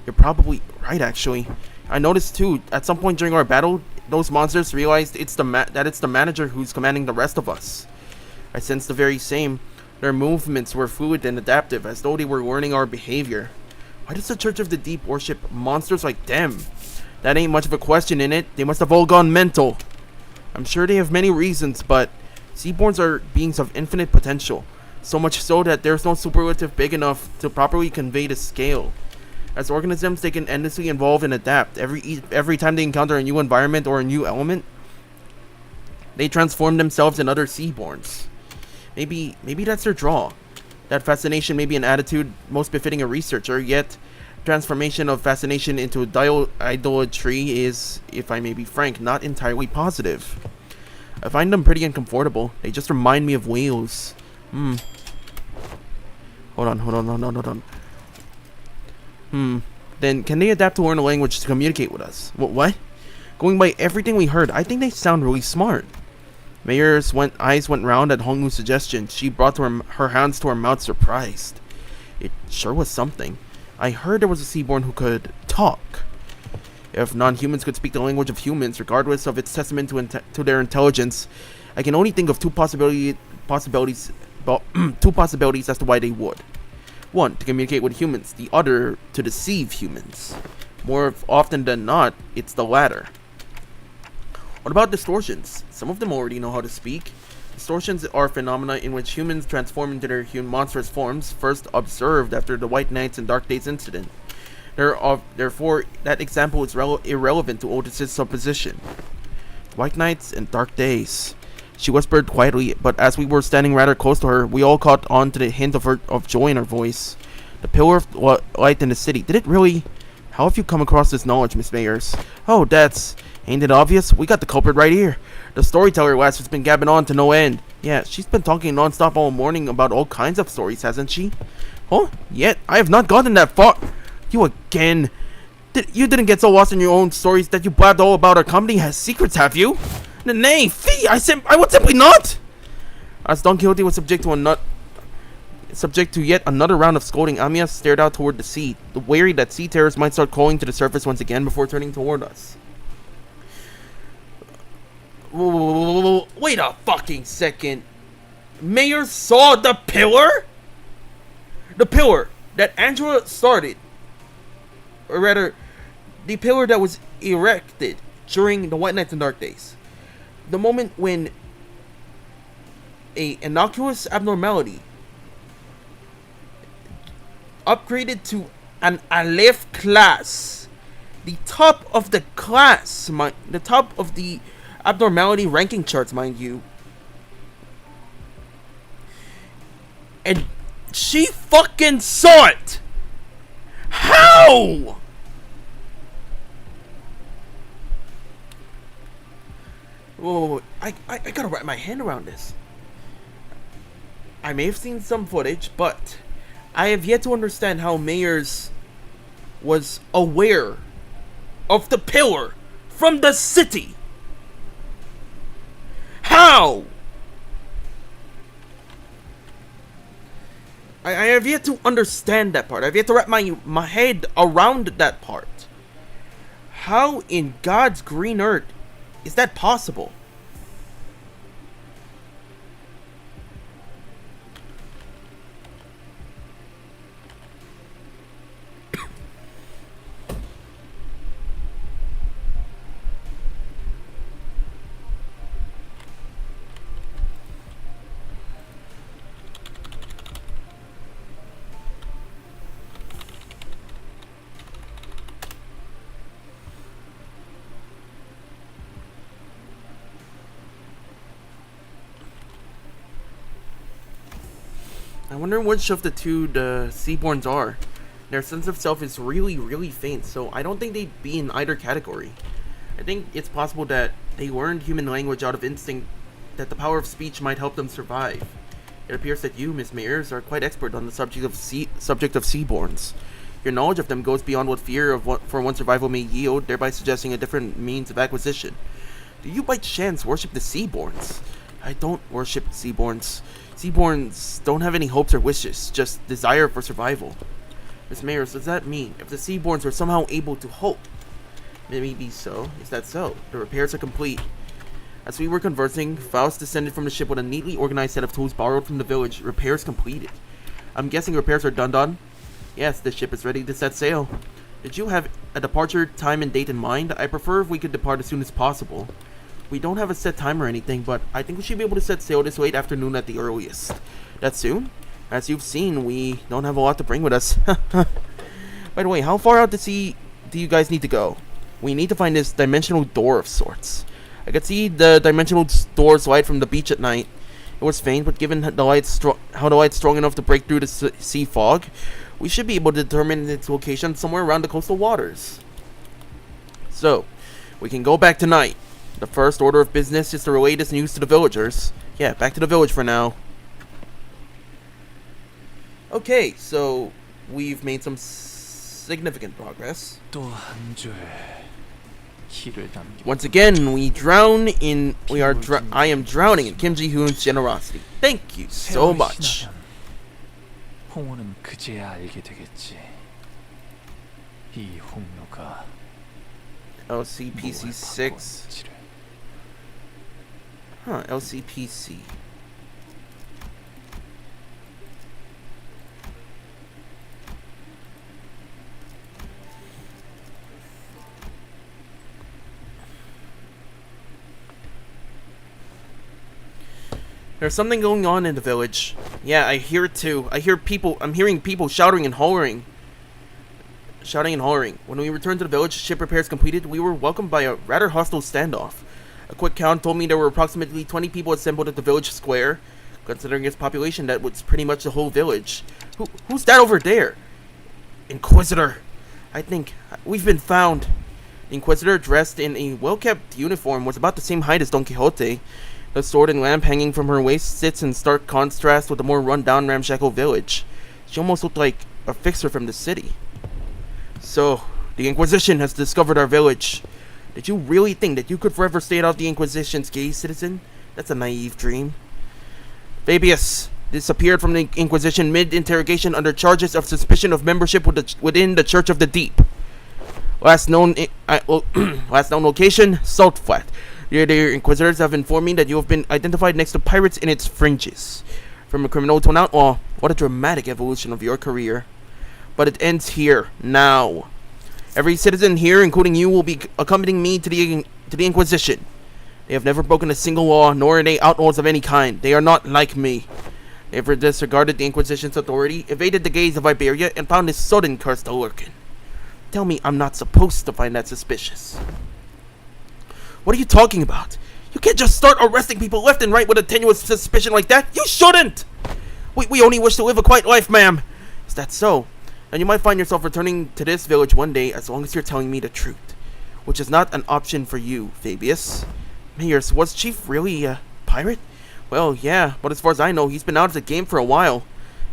You're probably right, actually. I noticed too, at some point during our battle, those monsters realized that it's the manager who's commanding the rest of us. I sensed the very same. Their movements were fluid and adaptive, as though they were learning our behavior. Why does the Church of the Deep worship monsters like them? That ain't much of a question in it. They must have all gone mental. I'm sure they have many reasons, but Seaborns are beings of infinite potential. So much so that there's no superlative big enough to properly convey the scale. As organisms, they can endlessly evolve and adapt. Every time they encounter a new environment or a new element, they transform themselves in other Seaborns. Maybe that's their draw. That fascination may be an attitude most befitting a researcher, yet transformation of fascination into idolatry is, if I may be frank, not entirely positive. I find them pretty uncomfortable. They just remind me of whales. Hold on. Then can they adapt to learn a language to communicate with us? What? Going by everything we heard, I think they sound really smart. Mayor's eyes went round at Hongwoo's suggestion. She brought her hands to her mouth, surprised. It sure was something. I heard there was a Seaborn who could talk. If non-humans could speak the language of humans, regardless of its testament to their intelligence, I can only think of two possibilities as to why they would. One, to communicate with humans. The other, to deceive humans. More often than not, it's the latter. What about distortions? Some of them already know how to speak. Distortions are phenomena in which humans transform into their monstrous forms, first observed after the White Knights and Dark Days incident. Therefore, that example is irrelevant to Otis's supposition. White Knights and Dark Days. She whispered quietly, but as we were standing rather close to her, we all caught on to the hint of joy in her voice. The pillar of light in the city. Did it really? How have you come across this knowledge, Miss Mayers? Oh, ain't it obvious? We got the culprit right here. The storyteller lass has been gabbing on to no end. Yeah, she's been talking non-stop all morning about all kinds of stories, hasn't she? Huh? Yet, I have not gotten that far. You again. You didn't get so lost in your own stories that you blabbed all about our company has secrets, have you? Nay, fee! I would simply not! As Don Quixote was subject to yet another round of scolding, Amiya stared out toward the sea, wary that sea terrors might start crawling to the surface once again before turning toward us. Wait a fucking second. Mayor saw the pillar? The pillar that Angela started. Or rather, the pillar that was erected during the White Knights and Dark Days. The moment when a innocuous abnormality upgraded to an Aleph class, the top of the class, the top of the abnormality ranking charts, mind you, and she fucking saw it. How? Whoa, I gotta wrap my hand around this. I may have seen some footage, but I have yet to understand how Mayers was aware of the pillar from the city. How? I have yet to understand that part. I have yet to wrap my head around that part. How in God's green earth is that possible? I wonder which of the two the Seaborns are. Their sense of self is really, really faint, so I don't think they'd be in either category. I think it's possible that they learned human language out of instinct, that the power of speech might help them survive. It appears that you, Miss Mayers, are quite expert on the subject of Seaborns. Your knowledge of them goes beyond what fear for one's survival may yield, thereby suggesting a different means of acquisition. Do you by chance worship the Seaborns? I don't worship Seaborns. Seaborns don't have any hopes or wishes, just desire for survival. Miss Mayers, does that mean if the Seaborns were somehow able to hope? Maybe so. Is that so? The repairs are complete. As we were conversing, Faust descended from the ship with a neatly organized set of tools borrowed from the village. Repairs completed. I'm guessing repairs are done? Yes, the ship is ready to set sail. Did you have a departure time and date in mind? I prefer if we could depart as soon as possible. We don't have a set time or anything, but I think we should be able to set sail this late afternoon at the earliest. That soon? As you've seen, we don't have a lot to bring with us. By the way, how far out to sea do you guys need to go? We need to find this dimensional door of sorts. I could see the dimensional door's light from the beach at night. It was faint, but given how the light's strong enough to break through the sea fog, we should be able to determine its location somewhere around the coastal waters. So, we can go back tonight. The first order of business is to relay this news to the villagers. Yeah, back to the village for now. Okay, so we've made some significant progress. 또 한 줄. 길을 담겨. Once again, I am drowning in Kim Ji-hoon's generosity. Thank you so much. 지나면 홍호는 그제야 알게 되겠지. 이 홍로가 LCPC 6. Huh, LCPC. There's something going on in the village. Yeah, I hear it too. I'm hearing people shouting and hollering. When we returned to the village, ship repairs completed, we were welcomed by a rather hostile standoff. A quick count told me there were approximately 20 people assembled at the village square. Considering its population, that was pretty much the whole village. Who's that over there? Inquisitor. I think we've been found. The Inquisitor, dressed in a well-kept uniform, was about the same height as Don Quixote. The sword and lamp hanging from her waist sits in stark contrast with the more run-down, ramshackle village. She almost looked like a fixer from the city. So, the Inquisition has discovered our village. Did you really think that you could forever stay out of the Inquisition's gaze, citizen? That's a naive dream. Fabius disappeared from the Inquisition mid-interrogation under charges of suspicion of membership within the Church of the Deep. Last known location, Salt Flat. The Inquisitors have informed me that you have been identified next to pirates in its fringes. From a criminal to an outlaw, what a dramatic evolution of your career. But it ends here, now. Every citizen here, including you, will be accompanying me to the Inquisition. They have never broken a single law, nor are they outlaws of any kind. They are not like me. They have disregarded the Inquisition's authority, evaded the gaze of Iberia, and found this sudden curse to lurking. Tell me I'm not supposed to find that suspicious. What are you talking about? You can't just start arresting people left and right with a tenuous suspicion like that. You shouldn't! We only wish to live a quiet life, ma'am. Is that so? And you might find yourself returning to this village one day as long as you're telling me the truth. Which is not an option for you, Fabius. Mayors, was Chief really a pirate? Well, yeah, but as far as I know, he's been out of the game for a while.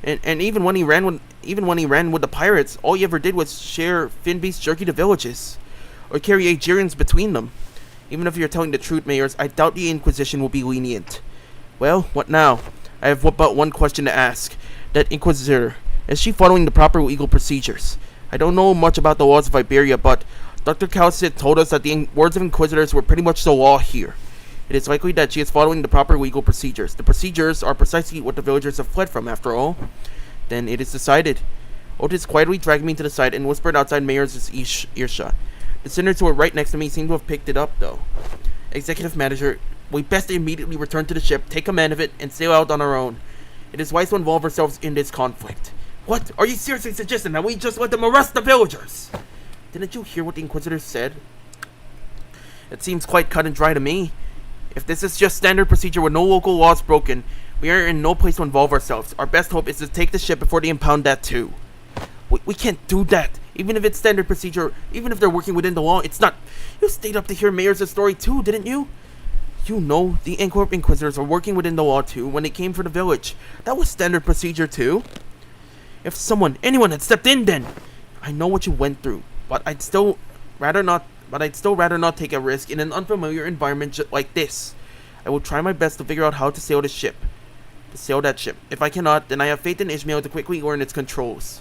And even when he ran with the pirates, all he ever did was share Finbeast's jerky to villages. Or carry Agerians between them. Even if you're telling the truth, Mayors, I doubt the Inquisition will be lenient. Well, what now? I have but one question to ask. That Inquisitor, is she following the proper legal procedures? I don't know much about the laws of Iberia, but Dr. Calcit told us that the words of Inquisitors were pretty much the law here. It is likely that she is following the proper legal procedures. The procedures are precisely what the villagers have fled from, after all. Then it is decided. Otis quietly dragged me to the side and whispered outside Mayor's earshot. The sinners who were right next to me seem to have picked it up, though. Executive Manager, we best immediately return to the ship, take command of it, and sail out on our own. It is wise to involve ourselves in this conflict. What? Are you seriously suggesting that we just let them arrest the villagers? Didn't you hear what the Inquisitor said? It seems quite cut and dry to me. If this is just standard procedure with no local laws broken, we are in no place to involve ourselves. Our best hope is to take the ship before they impound that too. We can't do that. Even if it's standard procedure, even if they're working within the law, it's not. You stayed up to hear Mayor's story too, didn't you? You know, the Inquisitors are working within the law too when they came for the village. That was standard procedure too. If anyone had stepped in then. I know what you went through, but I'd still rather not take a risk in an unfamiliar environment like this. I will try my best to figure out how to sail that ship. If I cannot, then I have faith in Ishmael to quickly learn its controls.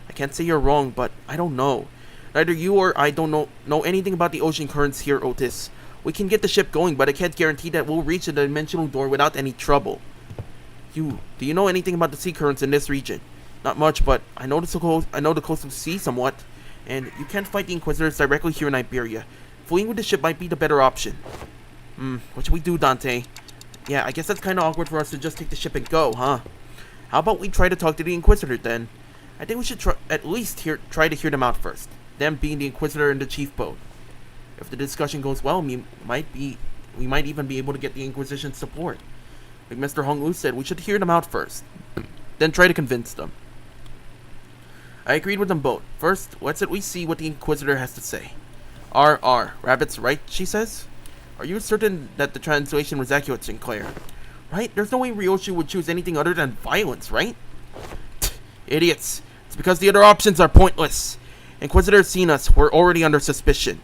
I can't say you're wrong, but I don't know. Neither you or I don't know anything about the ocean currents here, Otis. We can get the ship going, but I can't guarantee that we'll reach the dimensional door without any trouble. Do you know anything about the sea currents in this region? Not much, but I know the coastal sea somewhat. And you can't fight the Inquisitors directly here in Iberia. Fleeing with the ship might be the better option. What should we do, Dante? Yeah, I guess that's kind of awkward for us to just take the ship and go, huh? How about we try to talk to the Inquisitor then? I think we should try to hear them out first. Them being the Inquisitor and the Chief boat. If the discussion goes well, we might even be able to get the Inquisition's support. Like Mr. Hong Lu said, we should hear them out first. Then try to convince them. I agreed with them both. First, let's at least see what the Inquisitor has to say. Rabbit's right, she says? Are you certain that the translation was accurate, Sinclair? Right? There's no way Ryoshi would choose anything other than violence, right? Idiots. It's because the other options are pointless. Inquisitors seen us. We're already under suspicion.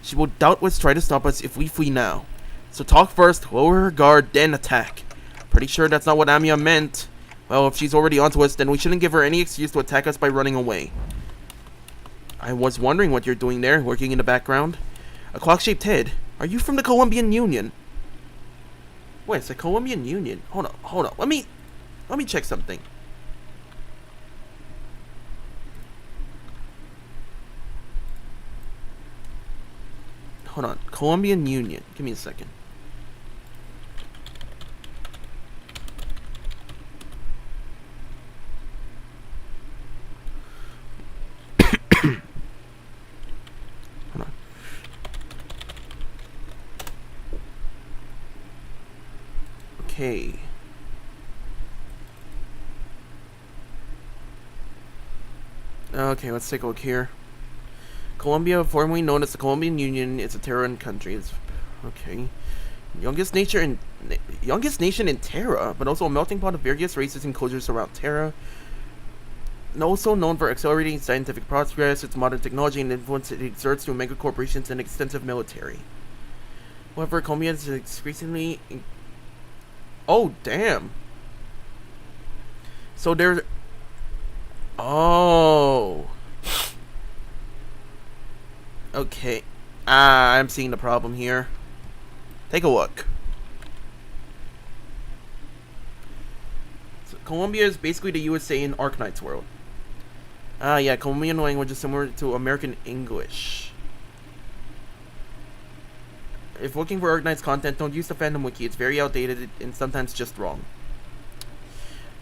She will doubtless try to stop us if we flee now. So talk first, lower her guard, then attack. Pretty sure that's not what Amiya meant. Well, if she's already onto us, then we shouldn't give her any excuse to attack us by running away. I was wondering what you're doing there, working in the background. A clock-shaped head. Are you from the Colombian Union? Wait, it's the Colombian Union. Hold on. Let me check something. Hold on. Colombian Union. Give me a second. Hold on. Okay. Okay, let's take a look here. Colombia, formerly known as the Colombian Union, is a Terran country. It's, okay. Youngest nation in Terra, but also a melting pot of various races and cultures around Terra. And also known for accelerating scientific progress, its modern technology, and influence it exerts through mega corporations and extensive military. However, Colombia is increasingly... Oh, damn. So there's... Oh... Okay. I'm seeing the problem here. Take a look. So Colombia is basically the USA in Arknights world. Yeah, Colombian language is similar to American English. If looking for Arknights content, don't use the fandom wiki. It's very outdated and sometimes just wrong.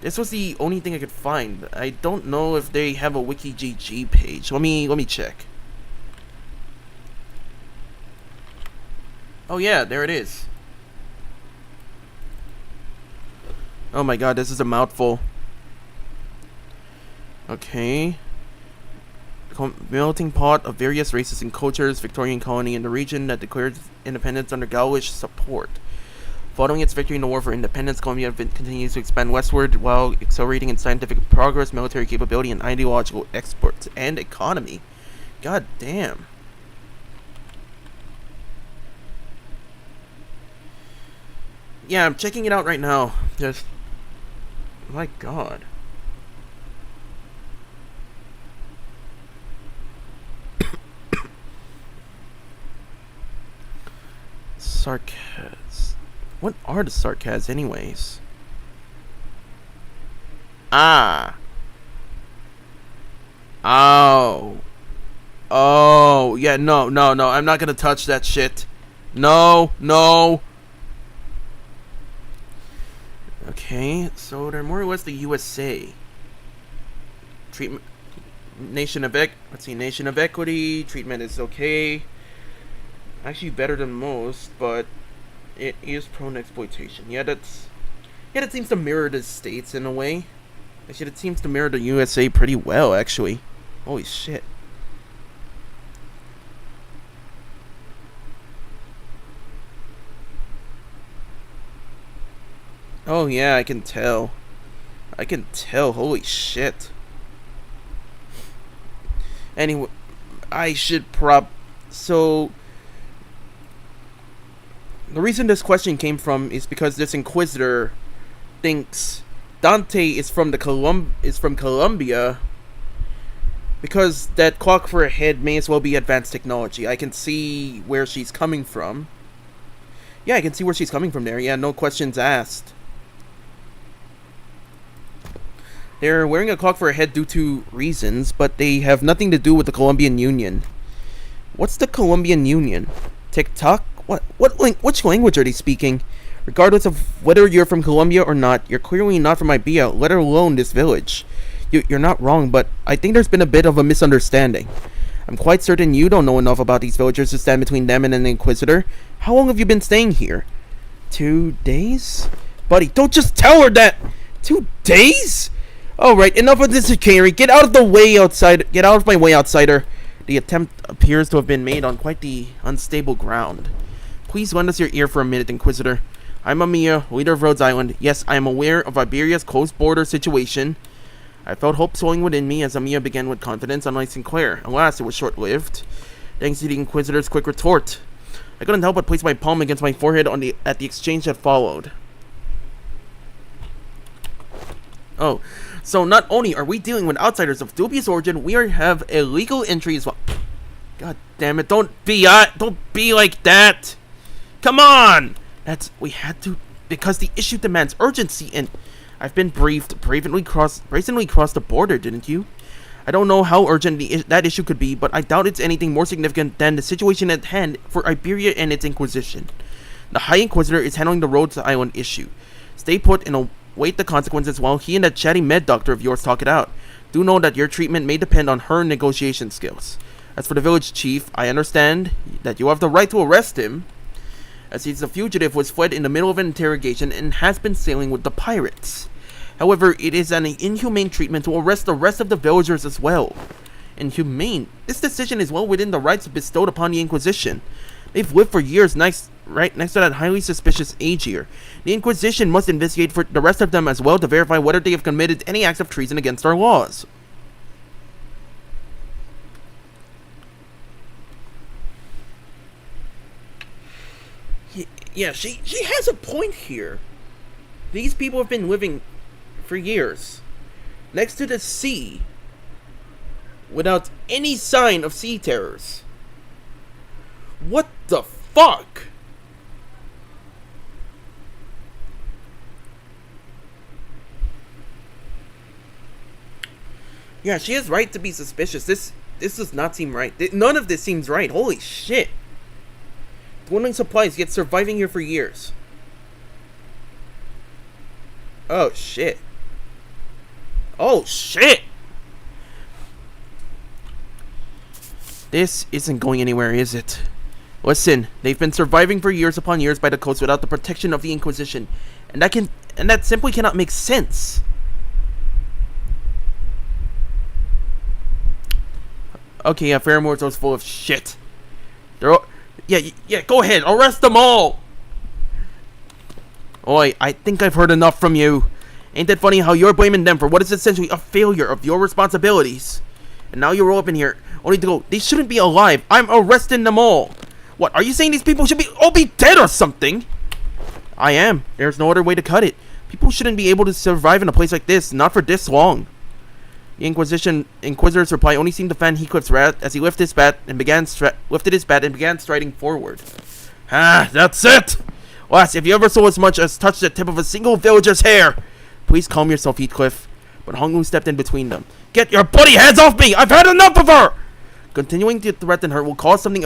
This was the only thing I could find. I don't know if they have a wiki GG page. Let me check. Oh yeah, there it is. Oh my god, this is a mouthful. Okay. Melting pot of various races and cultures, Victorian colony in the region that declared independence under Gaulish support. Following its victory in the War for Independence, Colombia continues to expand westward while accelerating in scientific progress, military capability, and ideological exports and economy. God damn. Yeah, I'm checking it out right now. Just... My god. Sarcas. What are the sarcas anyways? Ah. Oh. Oh. Yeah, no. I'm not gonna touch that shit. No. Okay, so they're more or less the USA. Treatment, nation of equity. Treatment is okay. Actually, better than most, but it is prone to exploitation. Yeah, that seems to mirror the states in a way. Actually, it seems to mirror the USA pretty well, actually. Holy shit. Oh yeah, I can tell. Holy shit. Anyway, I should so the reason this question came from is because this Inquisitor thinks Dante is from Colombia, because that clock for a head may as well be advanced technology. I can see where she's coming from. Yeah, I can see where she's coming from there. Yeah, no questions asked. They're wearing a clock for a head due to reasons, but they have nothing to do with the Colombian Union. What's the Colombian Union? TikTok? Which language are they speaking? Regardless of whether you're from Colombia or not, you're clearly not from Ibia, let alone this village. You're not wrong, but I think there's been a bit of a misunderstanding. I'm quite certain you don't know enough about these villagers to stand between them and an Inquisitor. How long have you been staying here? 2 days? Buddy, don't just tell her that! 2 days? Alright, enough of this, Carrie. Get out of the way, outside. Get out of my way, outsider. The attempt appears to have been made on quite the unstable ground. Please lend us your ear for a minute, Inquisitor. I'm Amiya, leader of Rhodes Island. Yes, I am aware of Iberia's close border situation. I felt hope swelling within me as Amiya began with confidence, unlike Sinclair. Alas, it was short-lived. thanks to the Inquisitor's quick retort. I couldn't help but place my palm against my forehead at the exchange that followed. Oh, so not only are we dealing with outsiders of dubious origin, we have illegal entry as well. God damn it! Don't be like that. Come on! We had to, because the issue demands urgency, and I've been briefed. Brazenly crossed the border, didn't you? I don't know how urgent that issue could be, but I doubt it's anything more significant than the situation at hand for Iberia and its Inquisition. The High Inquisitor is handling the Rhodes Island issue. Stay put and await the consequences while he and that chatty med doctor of yours talk it out. Do know that your treatment may depend on her negotiation skills. As for the village chief, I understand that you have the right to arrest him, as he's a fugitive who has fled in the middle of an interrogation and has been sailing with the pirates. However, it is an inhumane treatment to arrest the rest of the villagers as well. Inhumane? This decision is well within the rights bestowed upon the Inquisition. They've lived for years right next to that highly suspicious Aegir. The Inquisition must investigate for the rest of them as well to verify whether they have committed any acts of treason against our laws. Yeah, she has a point here. These people have been living for years next to the sea without any sign of sea terrors. What the fuck? Yeah, she has right to be suspicious. This does not seem right. None of this seems right. Holy shit. Dwindling supplies, yet surviving here for years. Oh shit. Oh shit! This isn't going anywhere, is it? Listen, they've been surviving for years upon years by the coast without the protection of the Inquisition, and that simply cannot make sense. Okay, yeah, Fairmore's full of shit. They're all, yeah, go ahead, arrest them all! Oi, I think I've heard enough from you. Ain't that funny how you're blaming them for what is essentially a failure of your responsibilities? And now you roll up in here, only to go, they shouldn't be alive, I'm arresting them all! What, are you saying these people should all be dead or something? I am. There's no other way to cut it. People shouldn't be able to survive in a place like this, not for this long. The Inquisitor's reply only seemed to fan Heathcliff's wrath as he lifted his bat and began striding forward. Ah, that's it! Lass, if you ever so much as touch the tip of a single villager's hair, please calm yourself, Heathcliff. But Honglu stepped in between them. Get your bloody hands off me! I've had enough of her! Continuing to threaten her will cause something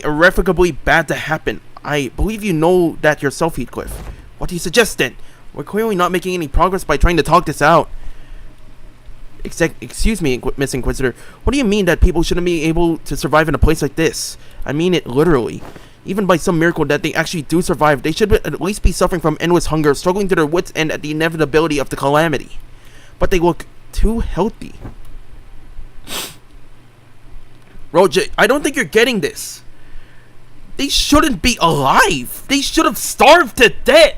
irrevocably bad to happen. I believe you know that yourself, Heathcliff. What do you suggest then? We're clearly not making any progress by trying to talk this out. Excuse me, Miss Inquisitor. What do you mean that people shouldn't be able to survive in a place like this? I mean it literally. Even by some miracle that they actually do survive, they should at least be suffering from endless hunger, struggling to their wits' end at the inevitability of the calamity. But they look too healthy. Roger, I don't think you're getting this. They shouldn't be alive. They should have starved to death.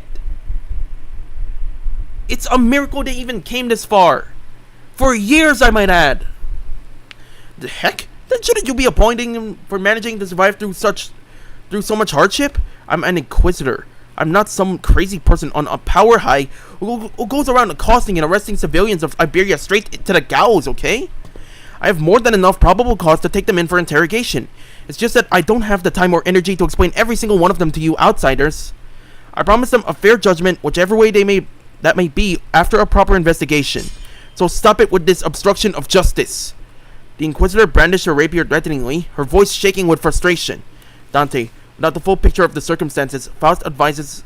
It's a miracle they even came this far. For years, I might add. The heck? Then shouldn't you be appointing them for managing to survive through so much hardship? I'm an Inquisitor. I'm not some crazy person on a power high who goes around accosting and arresting civilians of Iberia straight to the gallows, okay? I have more than enough probable cause to take them in for interrogation. It's just that I don't have the time or energy to explain every single one of them to you outsiders. I promise them a fair judgment, whichever way that may be, after a proper investigation. So stop it with this obstruction of justice. The Inquisitor brandished her rapier threateningly, her voice shaking with frustration. Dante, without the full picture of the circumstances, Faust advises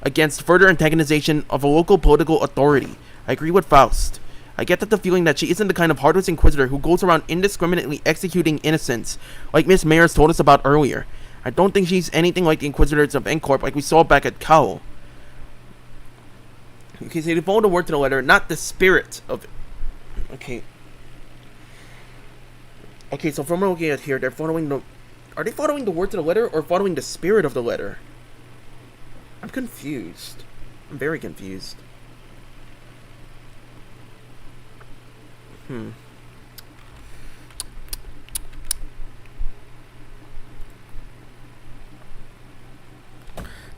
against further antagonization of a local political authority. I agree with Faust. I get the feeling that she isn't the kind of heartless Inquisitor who goes around indiscriminately executing innocents, like Miss Mayers told us about earlier. I don't think she's anything like the Inquisitors of Encorp like we saw back at Cowl. Okay, so they follow the word to the letter, not the spirit of it. Okay. Okay, so from looking at here, they're following the... Are they following the word to the letter or following the spirit of the letter? I'm confused. I'm very confused.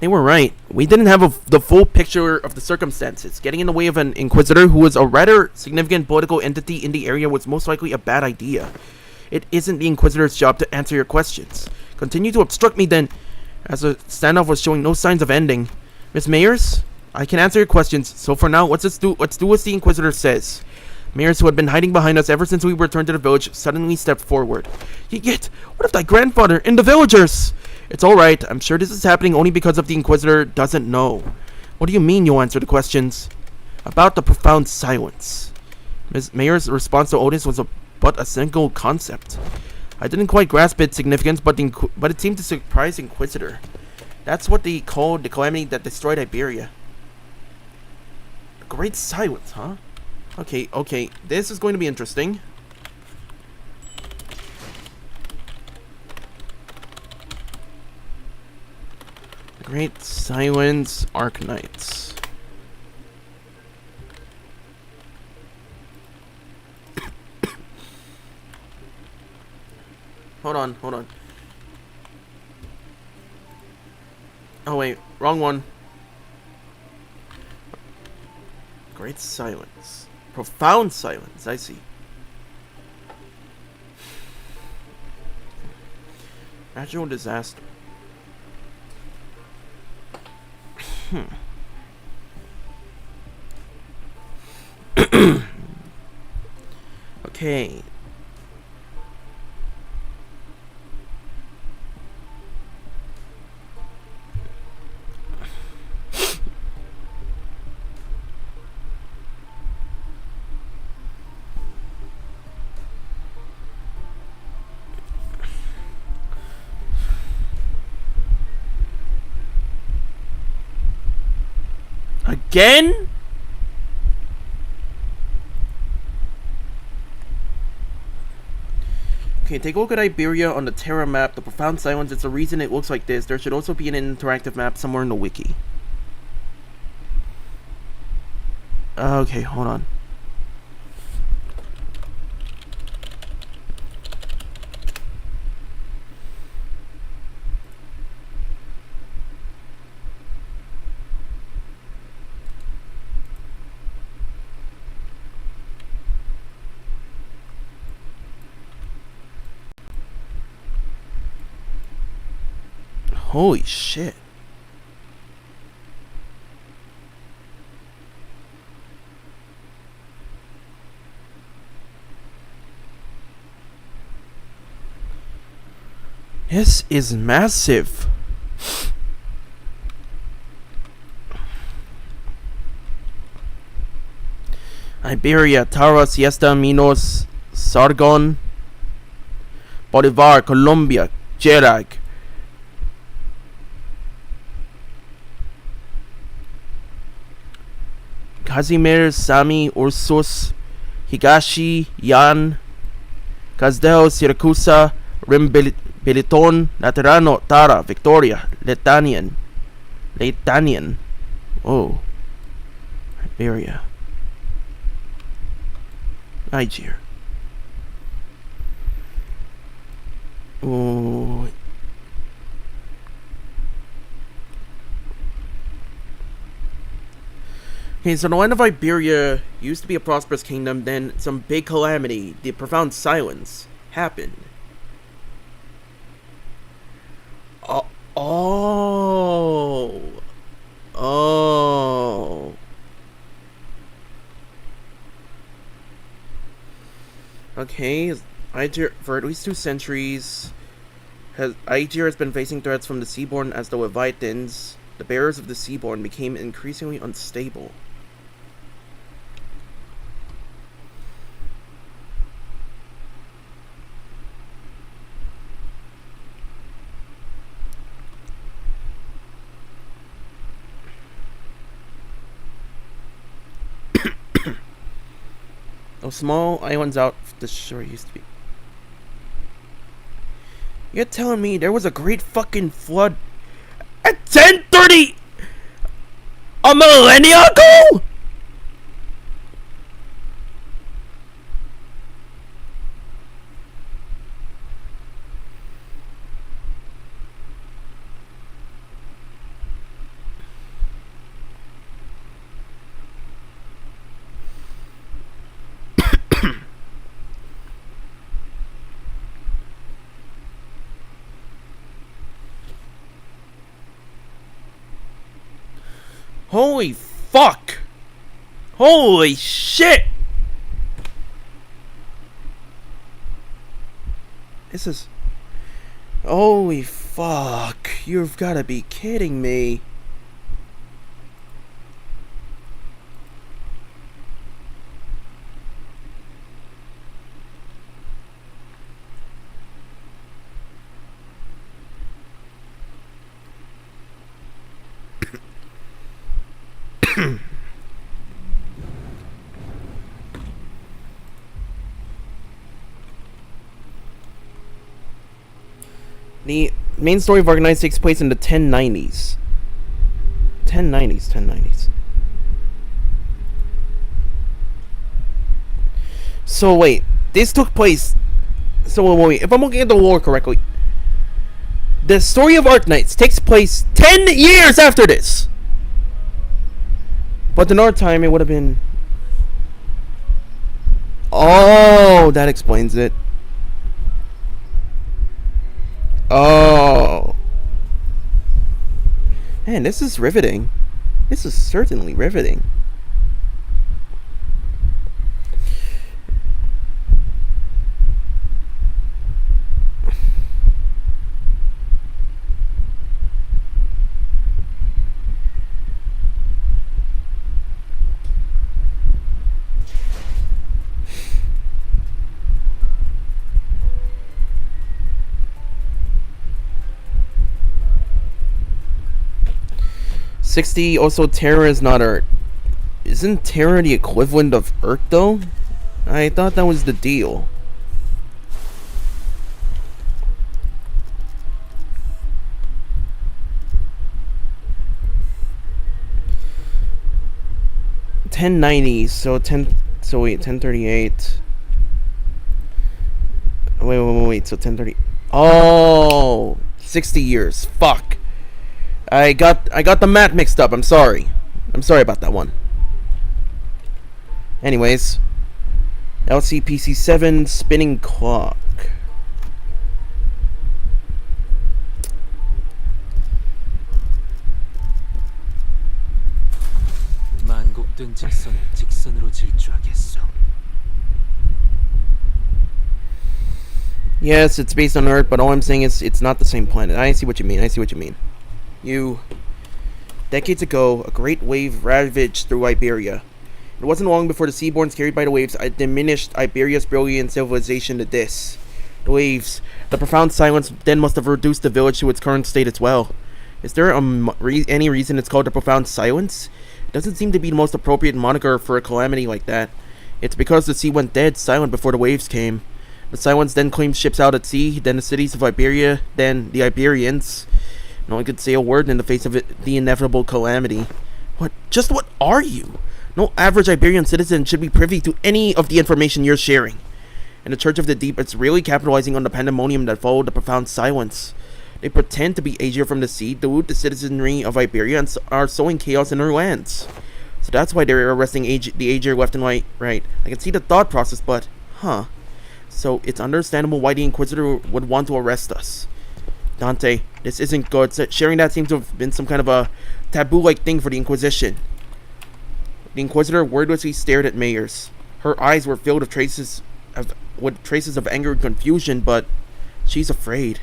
They were right. We didn't have the full picture of the circumstances. Getting in the way of an inquisitor who was a rather significant political entity in the area was most likely a bad idea. It isn't the inquisitor's job to answer your questions. Continue to obstruct me then, as the standoff was showing no signs of ending. Miss Mayers, I can answer your questions, so for now, let's do as the inquisitor says. Mayers, who had been hiding behind us ever since we returned to the village, suddenly stepped forward. Yet, what of thy grandfather and the villagers? It's alright, I'm sure this is happening only because of the Inquisitor doesn't know. What do you mean you'll answer the questions? About the profound silence. Ms. Mayer's response to Otis was but a single concept. I didn't quite grasp its significance, but it seemed to surprise Inquisitor. That's what they called the calamity that destroyed Iberia. The Great Silence, huh? Okay, this is going to be interesting. Great Silence, Arknights. Hold on. Oh wait, wrong one. Great Silence. Profound Silence, I see. Natural disaster. Okay. Again? Okay, take a look at Iberia on the Terra map. The Profound Silence, it's the reason it looks like this. There should also be an interactive map somewhere in the wiki. Okay, hold on. Holy shit. This is massive. Iberia, Tara, Siesta, Minos, Sargon, Bolivar, Colombia, Jerag. Casimir, Sami, Ursus, Higashi, Yan, Casdeo, Siracusa, Rimbeliton, Laterano, Tara, Victoria, Letanian. Oh. Iberia. Niger. Oh. Okay, so the land of Iberia used to be a prosperous kingdom, then some big calamity, the Profound Silence, happened. Oh. Okay, Iger, for at least 2 centuries, Iger has been facing threats from the Seaborn as the Leviathans, the bearers of the Seaborn, became increasingly unstable. Those small islands out the shore used to be. You're telling me there was a great fucking flood at 10:30 a millennia ago? Holy fuck! Holy shit! This is... Holy fuck. You've gotta be kidding me. The main story of Arknights takes place in the 1090s. 1090s. So wait, this took place... So wait, if I'm looking at the lore correctly, the story of Arknights takes place 10 years after this! But in our time, it would have been... Oh, that explains it. Oh. Man, this is riveting. This is certainly riveting. $60. Also, Terra is not Earth. Isn't Terra the equivalent of Earth, though? I thought that was the deal. $10.90. So 10. So wait, 1038. Wait. So 1030. Oh, 60 years. Fuck. I got the math mixed up. I'm sorry about that one. Anyways, LCPC 7 spinning clock. 만곡된 직선을 직선으로 질주하겠소. Yes, it's based on Earth, but all I'm saying is it's not the same planet. I see what you mean. Decades ago, a great wave ravaged through Iberia. It wasn't long before the seaborns carried by the waves diminished Iberia's brilliant civilization to this. The waves, the profound silence, then must have reduced the village to its current state as well. Is there any reason it's called the profound silence? It doesn't seem to be the most appropriate moniker for a calamity like that. It's because the sea went dead silent before the waves came. The silence then claimed ships out at sea, then the cities of Iberia, then the Iberians. No one could say a word in the face of the inevitable calamity. What are you? No average Iberian citizen should be privy to any of the information you're sharing. And the Church of the Deep is really capitalizing on the pandemonium that followed the profound silence. They pretend to be Asia from the sea, delude the citizenry of Iberia, and are sowing chaos in their lands. So that's why they're arresting the Asia left and right. I can see the thought process, but... So it's understandable why the Inquisitor would want to arrest us. Dante, this isn't good. Sharing that seems to have been some kind of a taboo-like thing for the Inquisition. The Inquisitor wordlessly stared at Mayers. Her eyes were filled with traces of anger and confusion, but she's afraid.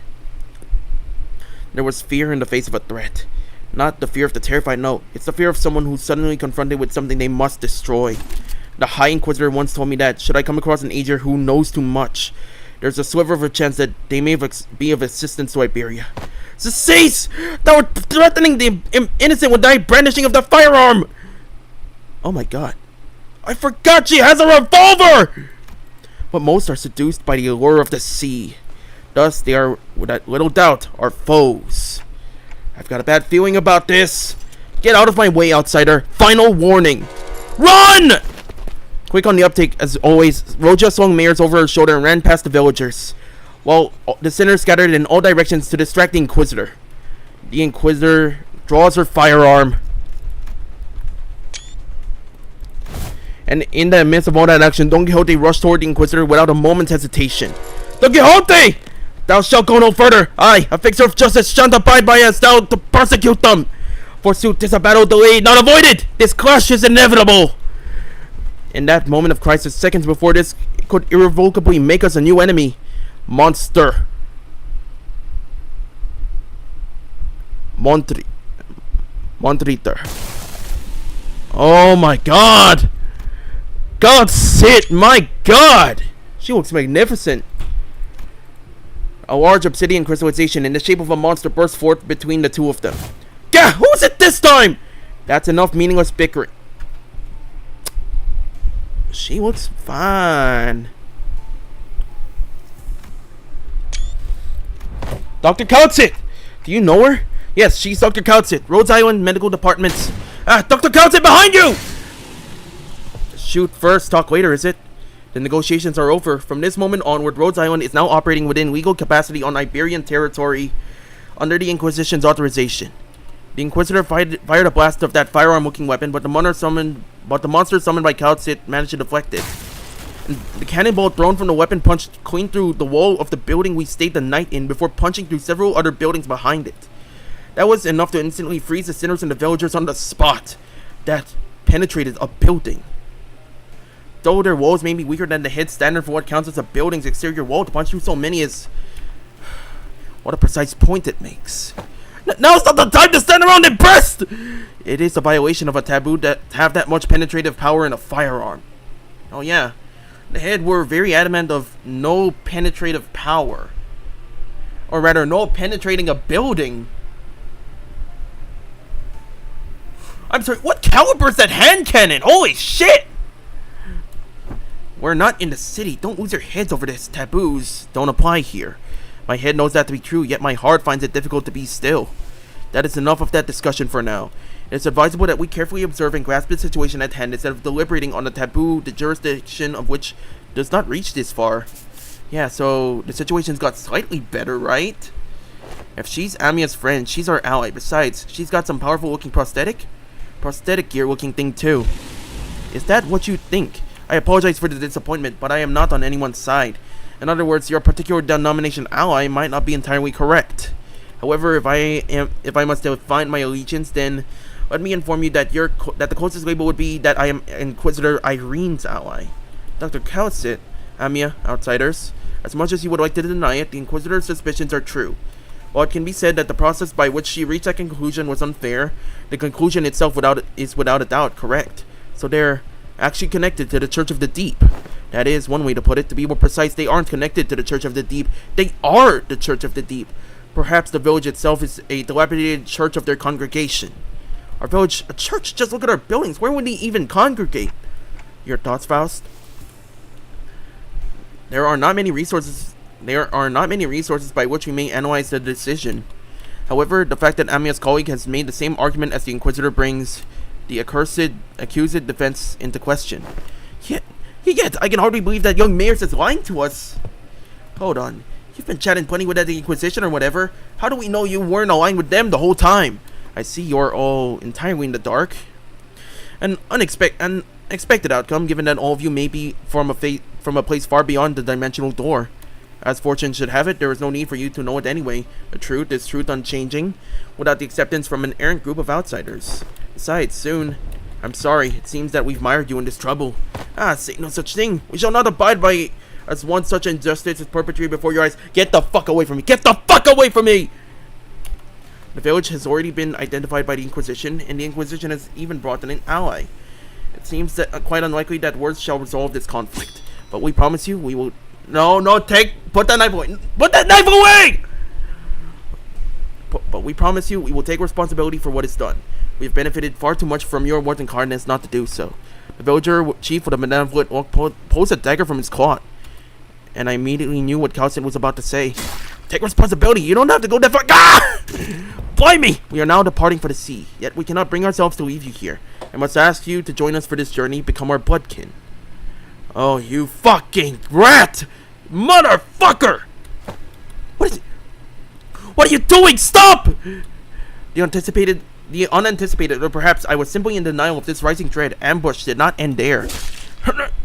There was fear in the face of a threat. Not the fear of the terrified, no. It's the fear of someone who's suddenly confronted with something they must destroy. The High Inquisitor once told me that, should I come across an Ager who knows too much, there's a sliver of a chance that they may be of assistance to Iberia. Cease! Thou art threatening the innocent with thy brandishing of the firearm! Oh my god. I forgot she has a revolver! But most are seduced by the allure of the sea. Thus, they are, without little doubt, our foes. I've got a bad feeling about this. Get out of my way, outsider. Final warning. Run! Quick on the uptake, as always, Roja swung Mayers over her shoulder and ran past the villagers, while the sinners scattered in all directions to distract the Inquisitor. The Inquisitor draws her firearm. And in the midst of all that action, Don Quixote rushed toward the Inquisitor without a moment's hesitation. Don Quixote! Thou shalt go no further. I, a fixer of justice, shan't abide by as thou to persecute them. Forsooth, this is a battle delayed, not avoided! This clash is inevitable! In that moment of crisis, seconds before this, it could irrevocably make us a new enemy. Monster. Montriter. Oh my god! God's it, my god! She looks magnificent. A large obsidian crystallization in the shape of a monster burst forth between the two of them. Gah! Who is it this time? That's enough meaningless bickering. She looks fine. Dr. Couchit! Do you know her? Yes, she's Dr. Couchit, Rhodes Island Medical Department's... Dr. Couchit, behind you! Shoot first, talk later, is it? The negotiations are over. From this moment onward, Rhodes Island is now operating within legal capacity on Iberian territory under the Inquisition's authorization. The Inquisitor fired a blast of that firearm-looking weapon, but the monster summoned by Couchit managed to deflect it. And the cannonball thrown from the weapon punched clean through the wall of the building we stayed the night in before punching through several other buildings behind it. That was enough to instantly freeze the sinners and the villagers on the spot. That penetrated a building. Though their walls may be weaker than the head standard for what counts as a building's exterior wall, to punch through so many is... what a precise point it makes. Now's not the time to stand around and burst! It is a violation of a taboo to have that much penetrative power in a firearm. Oh yeah, the head were very adamant of no penetrative power. Or rather, no penetrating a building. I'm sorry, what caliber is that hand cannon? Holy shit! We're not in the city. Don't lose your heads over this. Taboos don't apply here. My head knows that to be true, yet my heart finds it difficult to be still. That is enough of that discussion for now. It is advisable that we carefully observe and grasp the situation at hand instead of deliberating on a taboo, the jurisdiction of which does not reach this far. Yeah, so the situation's got slightly better, right? If she's Amia's friend, she's our ally. Besides, she's got some powerful looking prosthetic gear looking thing too. Is that what you think? I apologize for the disappointment, but I am not on anyone's side. In other words, your particular denomination ally might not be entirely correct. However, if I must define my allegiance, then let me inform you that the closest label would be that I am Inquisitor Irene's ally. Dr. Calcit, Amia, outsiders. As much as you would like to deny it, the Inquisitor's suspicions are true. While it can be said that the process by which she reached that conclusion was unfair, the conclusion itself is without a doubt correct. So they're actually connected to the Church of the Deep. That is one way to put it. To be more precise, they aren't connected to the Church of the Deep. They are the Church of the Deep. Perhaps the village itself is a dilapidated church of their congregation. Our village, a church? Just look at our buildings. Where would they even congregate? Your thoughts, Faust? There are not many resources by which we may analyze the decision. However, the fact that Amia's colleague has made the same argument as the Inquisitor brings the accused defense into question. Yet, I can hardly believe that young Mayers is lying to us. Hold on. You've been chatting plenty with the Inquisition or whatever. How do we know you weren't aligned with them the whole time? I see you're all entirely in the dark. An unexpected outcome, given that all of you may be from a place far beyond the dimensional door. As fortune should have it, there is no need for you to know it anyway. The truth is truth unchanging, without the acceptance from an errant group of outsiders. Besides, soon... I'm sorry, it seems that we've mired you in this trouble. Say no such thing. We shall not abide by as one such injustice is perpetrated before your eyes. Get the fuck away from me! Get the fuck away from me! The village has already been identified by the Inquisition, and the Inquisition has even brought in an ally. It seems that quite unlikely that words shall resolve this conflict. But we promise you, we will... Put that knife away! Put that knife away! But we promise you, we will take responsibility for what is done. We have benefited far too much from your wanton kindness not to do so. The villager chief with a benevolent look pulls a dagger from his cloth. And I immediately knew what Calcit was about to say. Take responsibility, you don't have to go that far. Ah! Blimey! We are now departing for the sea, yet we cannot bring ourselves to leave you here. I must ask you to join us for this journey, become our bloodkin. Oh, you fucking rat! Motherfucker! What is it? What are you doing? Stop! The unanticipated, or perhaps I was simply in denial of this rising dread, ambush did not end there.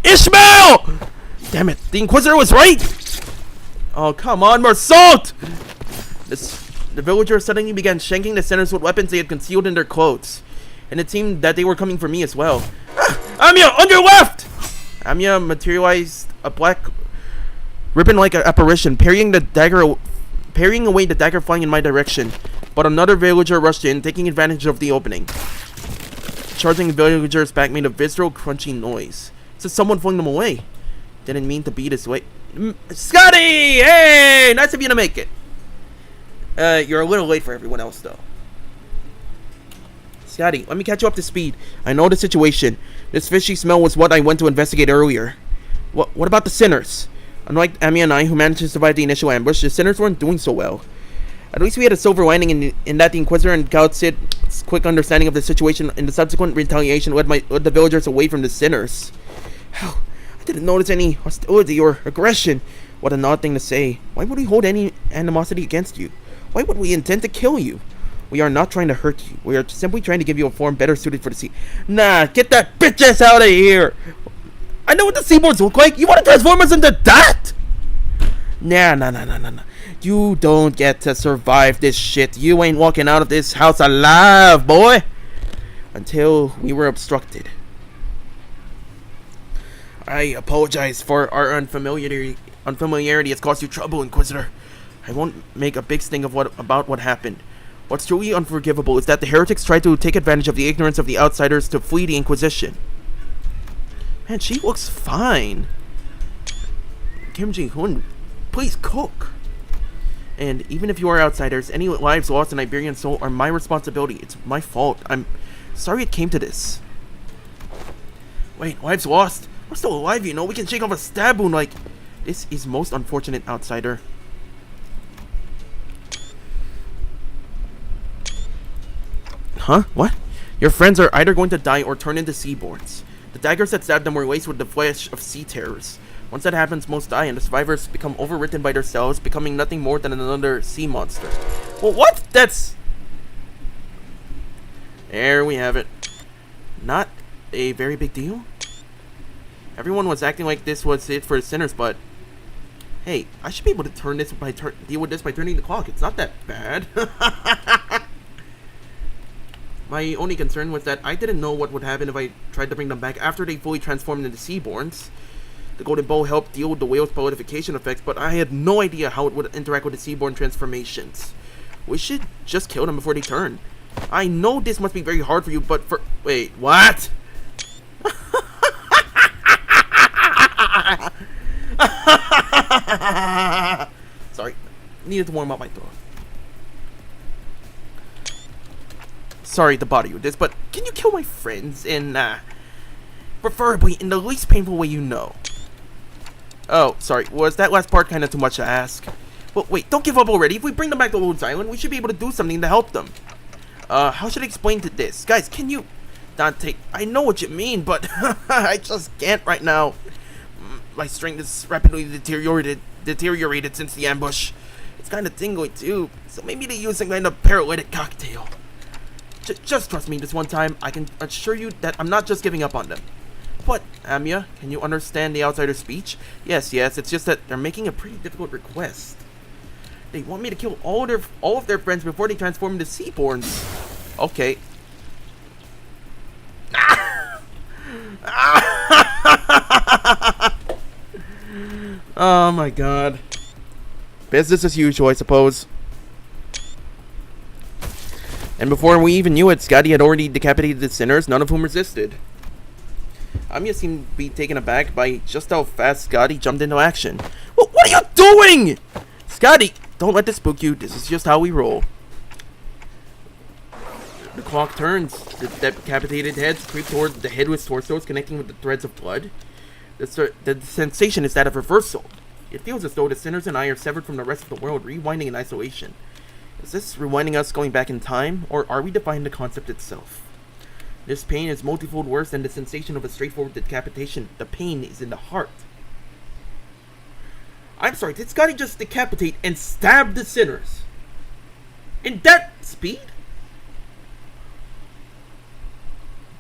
Ishmael! Damn it, the Inquisitor was right! Oh, come on, more salt! the villagers suddenly began shanking the sinners with weapons they had concealed in their clothes. And it seemed that they were coming for me as well. Amiya, on your left! Amiya materialized a black ribbon-like apparition, parrying away the dagger flying in my direction. But another villager rushed in, taking advantage of the opening. Charging villagers back made a visceral, crunchy noise. So someone flung them away. Didn't mean to be this way. Scotty! Hey! Nice of you to make it. You're a little late for everyone else, though. Scotty, let me catch you up to speed. I know the situation. This fishy smell was what I went to investigate earlier. What about the sinners? Unlike Amiya and I, who managed to survive the initial ambush, the sinners weren't doing so well. At least we had a silver lining in that the Inquisitor and Count Sid's quick understanding of the situation and the subsequent retaliation led the villagers away from the sinners. I didn't notice any hostility or aggression. What an odd thing to say. Why would we hold any animosity against you? Why would we intend to kill you? We are not trying to hurt you. We are simply trying to give you a form better suited for the sea. Nah, get that bitch ass out of here! I know what the seaboards look like! You want to transform us into that?! Nah. You don't get to survive this shit. You ain't walking out of this house alive, boy! Until we were obstructed. I apologize for our unfamiliarity has caused you trouble, Inquisitor. I won't make a big sting about what happened. What's truly unforgivable is that the heretics tried to take advantage of the ignorance of the outsiders to flee the Inquisition. Man, she looks fine. Kim Ji-hoon, please cook. And even if you are outsiders, any lives lost in Iberian Soul are my responsibility. It's my fault. I'm sorry it came to this. Wait, lives lost? We're still alive, you know. We can shake off a stab wound like... This is most unfortunate, outsider. Huh? What? Your friends are either going to die or turn into seaborns. The daggers that stabbed them were laced with the flesh of sea terrors. Once that happens, most die, and the survivors become overwritten by themselves, becoming nothing more than another sea monster. Well, what? That's... There we have it. Not a very big deal. Everyone was acting like this was it for the sinners, but... Hey, I should be able to deal with this by turning the clock. It's not that bad. My only concern was that I didn't know what would happen if I tried to bring them back after they fully transformed into Seaborns. The Golden Bow helped deal with the whale's solidification effects, but I had no idea how it would interact with the Seaborn transformations. We should just kill them before they turn. I know this must be very hard for you, but for... Wait, what? Sorry, needed to warm up my throat. Sorry to bother you with this, but can you kill my friends in, preferably in the least painful way you know? Oh, sorry, was that last part kind of too much to ask? Well, wait, don't give up already. If we bring them back to Lord's Island, we should be able to do something to help them. How should I explain to this? Guys, can you... Dante, I know what you mean, but I just can't right now. My strength is rapidly deteriorated since the ambush. It's kind of tingly too, so maybe they use some kind of paralytic cocktail. Just trust me this one time. I can assure you that I'm not just giving up on them. What, Amiya? Can you understand the outsider's speech? Yes, it's just that they're making a pretty difficult request. They want me to kill all of their friends before they transform into Seaborns. Okay. Oh my god. Business as usual, I suppose. And before we even knew it, Scotty had already decapitated the sinners, none of whom resisted. Amiya seemed to be taken aback by just how fast Scotty jumped into action. What are you doing? Scotty, don't let this spook you. This is just how we roll. The clock turns. The decapitated heads creep toward the headless torsos connecting with the threads of blood. The sensation is that of reversal. It feels as though the sinners and I are severed from the rest of the world, rewinding in isolation. Is this rewinding us going back in time, or are we defining the concept itself? This pain is multifold worse than the sensation of a straightforward decapitation. The pain is in the heart. I'm sorry, did Scotty just decapitate and stab the sinners? In that speed?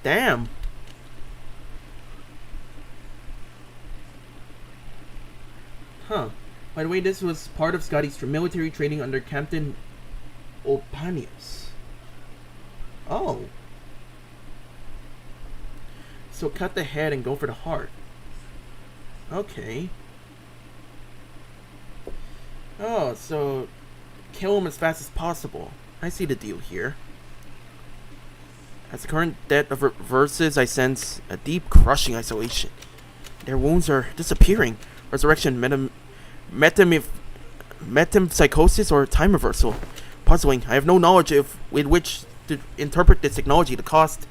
Damn. Huh. By the way, this was part of Scotty's military training under Captain Opanios. Oh. So cut the head and go for the heart. Okay. Oh, so kill him as fast as possible. I see the deal here. As the current debt of reverses, I sense a deep crushing isolation. Their wounds are disappearing. Resurrection, metempsychosis, or time reversal. Puzzling. I have no knowledge with which to interpret this technology. The cost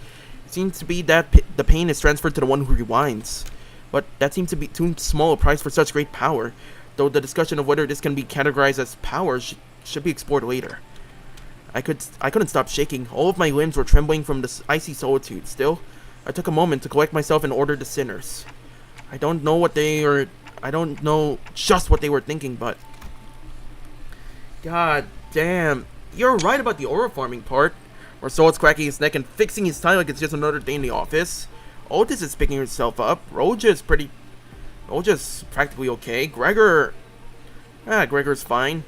seems to be that the pain is transferred to the one who rewinds. But that seems to be too small a price for such great power. Though the discussion of whether this can be categorized as power should be explored later. I couldn't stop shaking. All of my limbs were trembling from this icy solitude. Still, I took a moment to collect myself and order the sinners. I don't know just what they were thinking, but god damn. You're right about the aura farming part. Where Soul's cracking his neck and fixing his tie like it's just another day in the office. Otis is picking herself up. Roja's practically okay. Gregor's fine.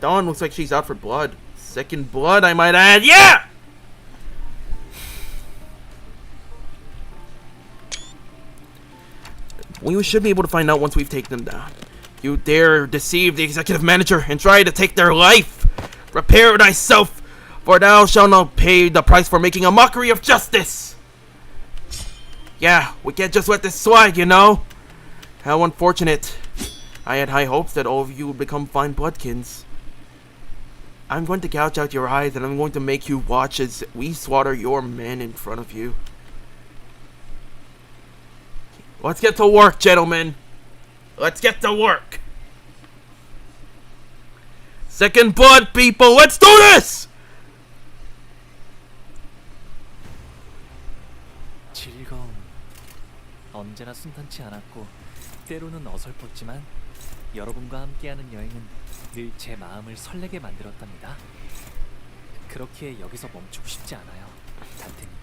Dawn looks like she's out for blood. Second blood, I might add. Yeah! We should be able to find out once we've taken them down. You dare deceive the executive manager and try to take their life. Prepare thyself, for thou shalt not pay the price for making a mockery of justice. Yeah, we can't just let this slide, you know. How unfortunate. I had high hopes that all of you would become fine bloodkins. I'm going to gouge out your eyes and I'm going to make you watch as we slaughter your men in front of you. Let's get to work, gentlemen. Let's get to work. Second blood, people. Let's do this! 즐거움. 언제나 순탄치 않았고 때로는 어설펐지만 여러분과 함께하는 여행은 늘 제 마음을 설레게 만들었답니다. 그렇기에 여기서 멈추고 싶지 않아요, 단테님.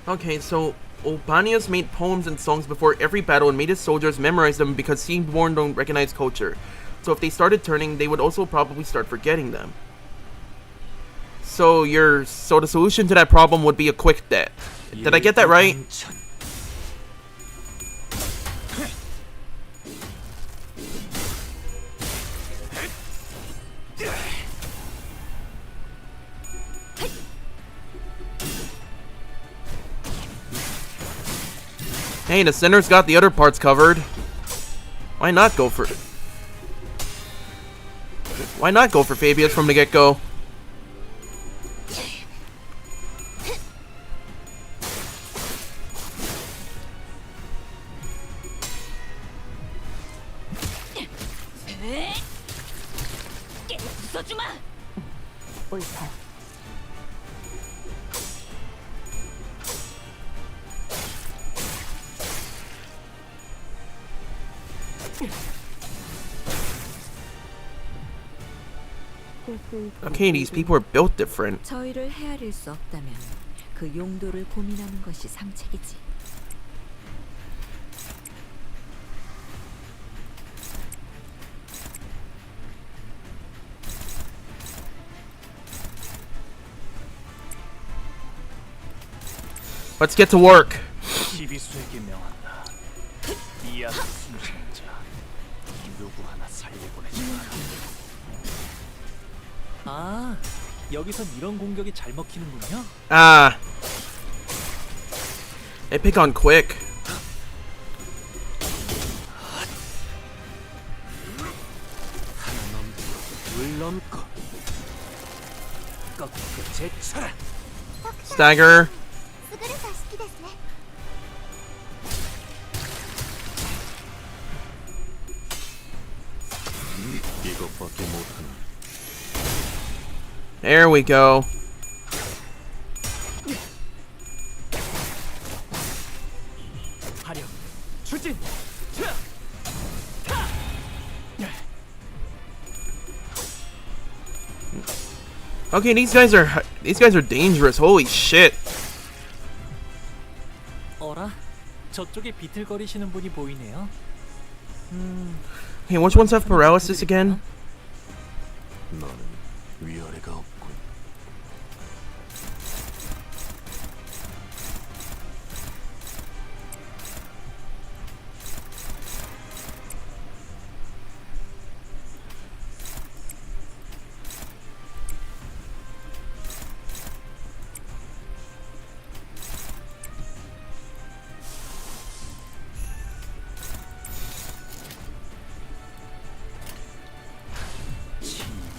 Okay, so Opanios made poems and songs before every battle and made his soldiers memorize them because Seaborn don't recognize culture. So if they started turning, they would also probably start forgetting them. So the solution to that problem would be a quick death. Did I get that right? Hey, the center's got the other parts covered. Why not go for Fabius from the get-go? 옳다. Okay, these people are built different. 저희를 헤아릴 수 없다면 그 용도를 고민하는 것이 상책이지. Let's get to work. 시비수에게 명한다. 이 앞에 숨지는 자 누구 하나 살려보내지 마라. 아, 여기선 이런 공격이 잘 먹히는군요. Ah. They pick on quick. 하나 넘고 둘 넘고 꺾고 제쳐라. Stagger. 優れた式ですね。 이것밖에 못하나. There we go. 화력 추진. Okay, these guys are dangerous. Holy shit. 어라? 저쪽에 비틀거리시는 분이 보이네요. Hey, which ones have paralysis again? 너는 위아래가 없군.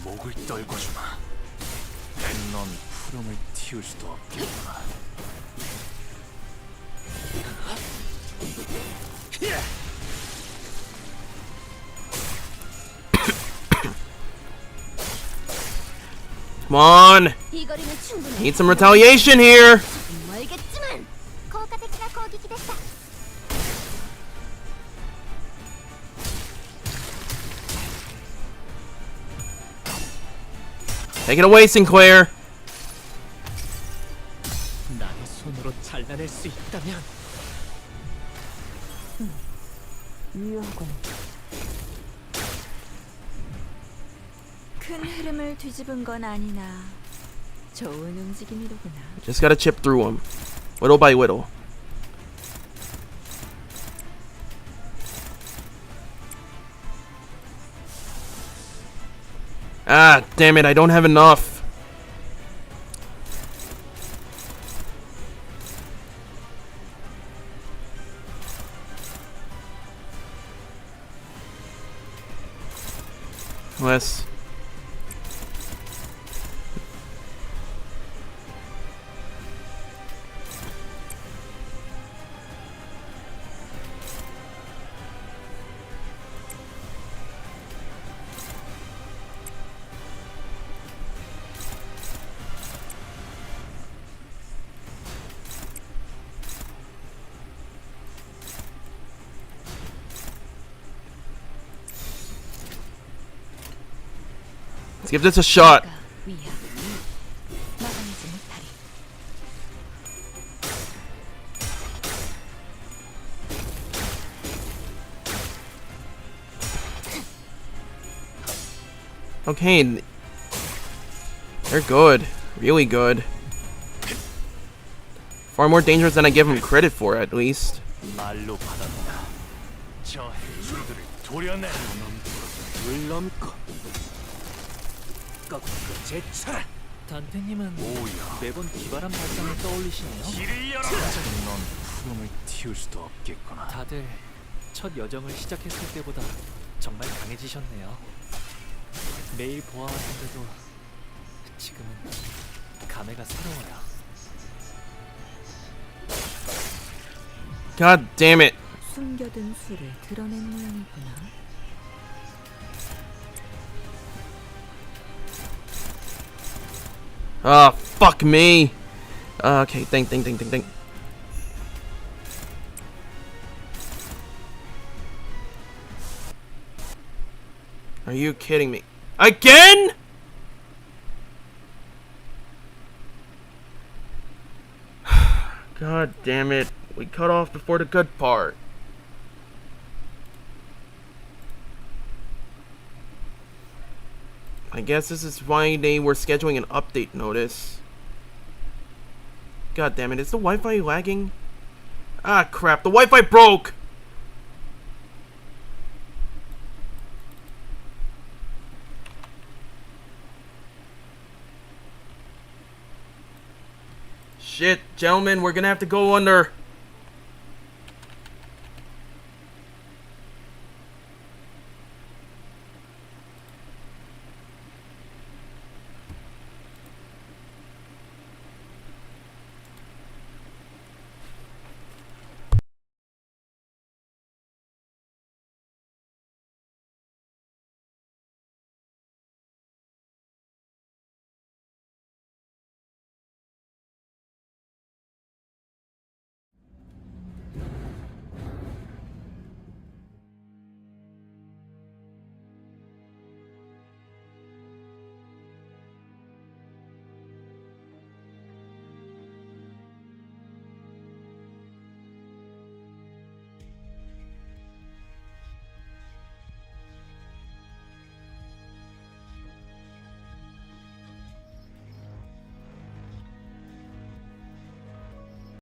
목을 떨궈주마. 넌 푸름을 틔울 수도 없겠구나. Come on. 이 거리는 충분해. Need some retaliation here. 멀겠지만効果的な攻撃でした. Take it away, Sinclair. 나의 손으로 잘라낼 수 있다면 유효하군. 큰 흐름을 뒤집은 건 아니나 좋은 움직임이로구나. Just gotta chip through them, whittle by whittle. Ah, damn it! I don't have enough. Less. Let's give this a shot. 위협 막아내지 못하리. Okay. They're good. Really good. Far more dangerous than I give them credit for, at least. 말로 받았다. 저 해줄들을 도려내는 물론 꺾고 제쳐라. 단테님은 매번 기발한 발상을 떠올리시네요. 길을 열어. 넌 푸름을 틔울 수도 없겠구나. 다들 첫 여정을 시작했을 때보다 정말 강해지셨네요. 매일 보아왔는데도 지금은 감회가 새로워요. God damn it. 숨겨둔 수를 드러낸 모양이구나. Ah, fuck me. Okay, think. Are you kidding me? Again? God damn it. We cut off before the good part. I guess this is why they were scheduling an update notice. God damn it, is the Wi-Fi lagging? Ah crap, the Wi-Fi broke! Shit, gentlemen, we're gonna have to go under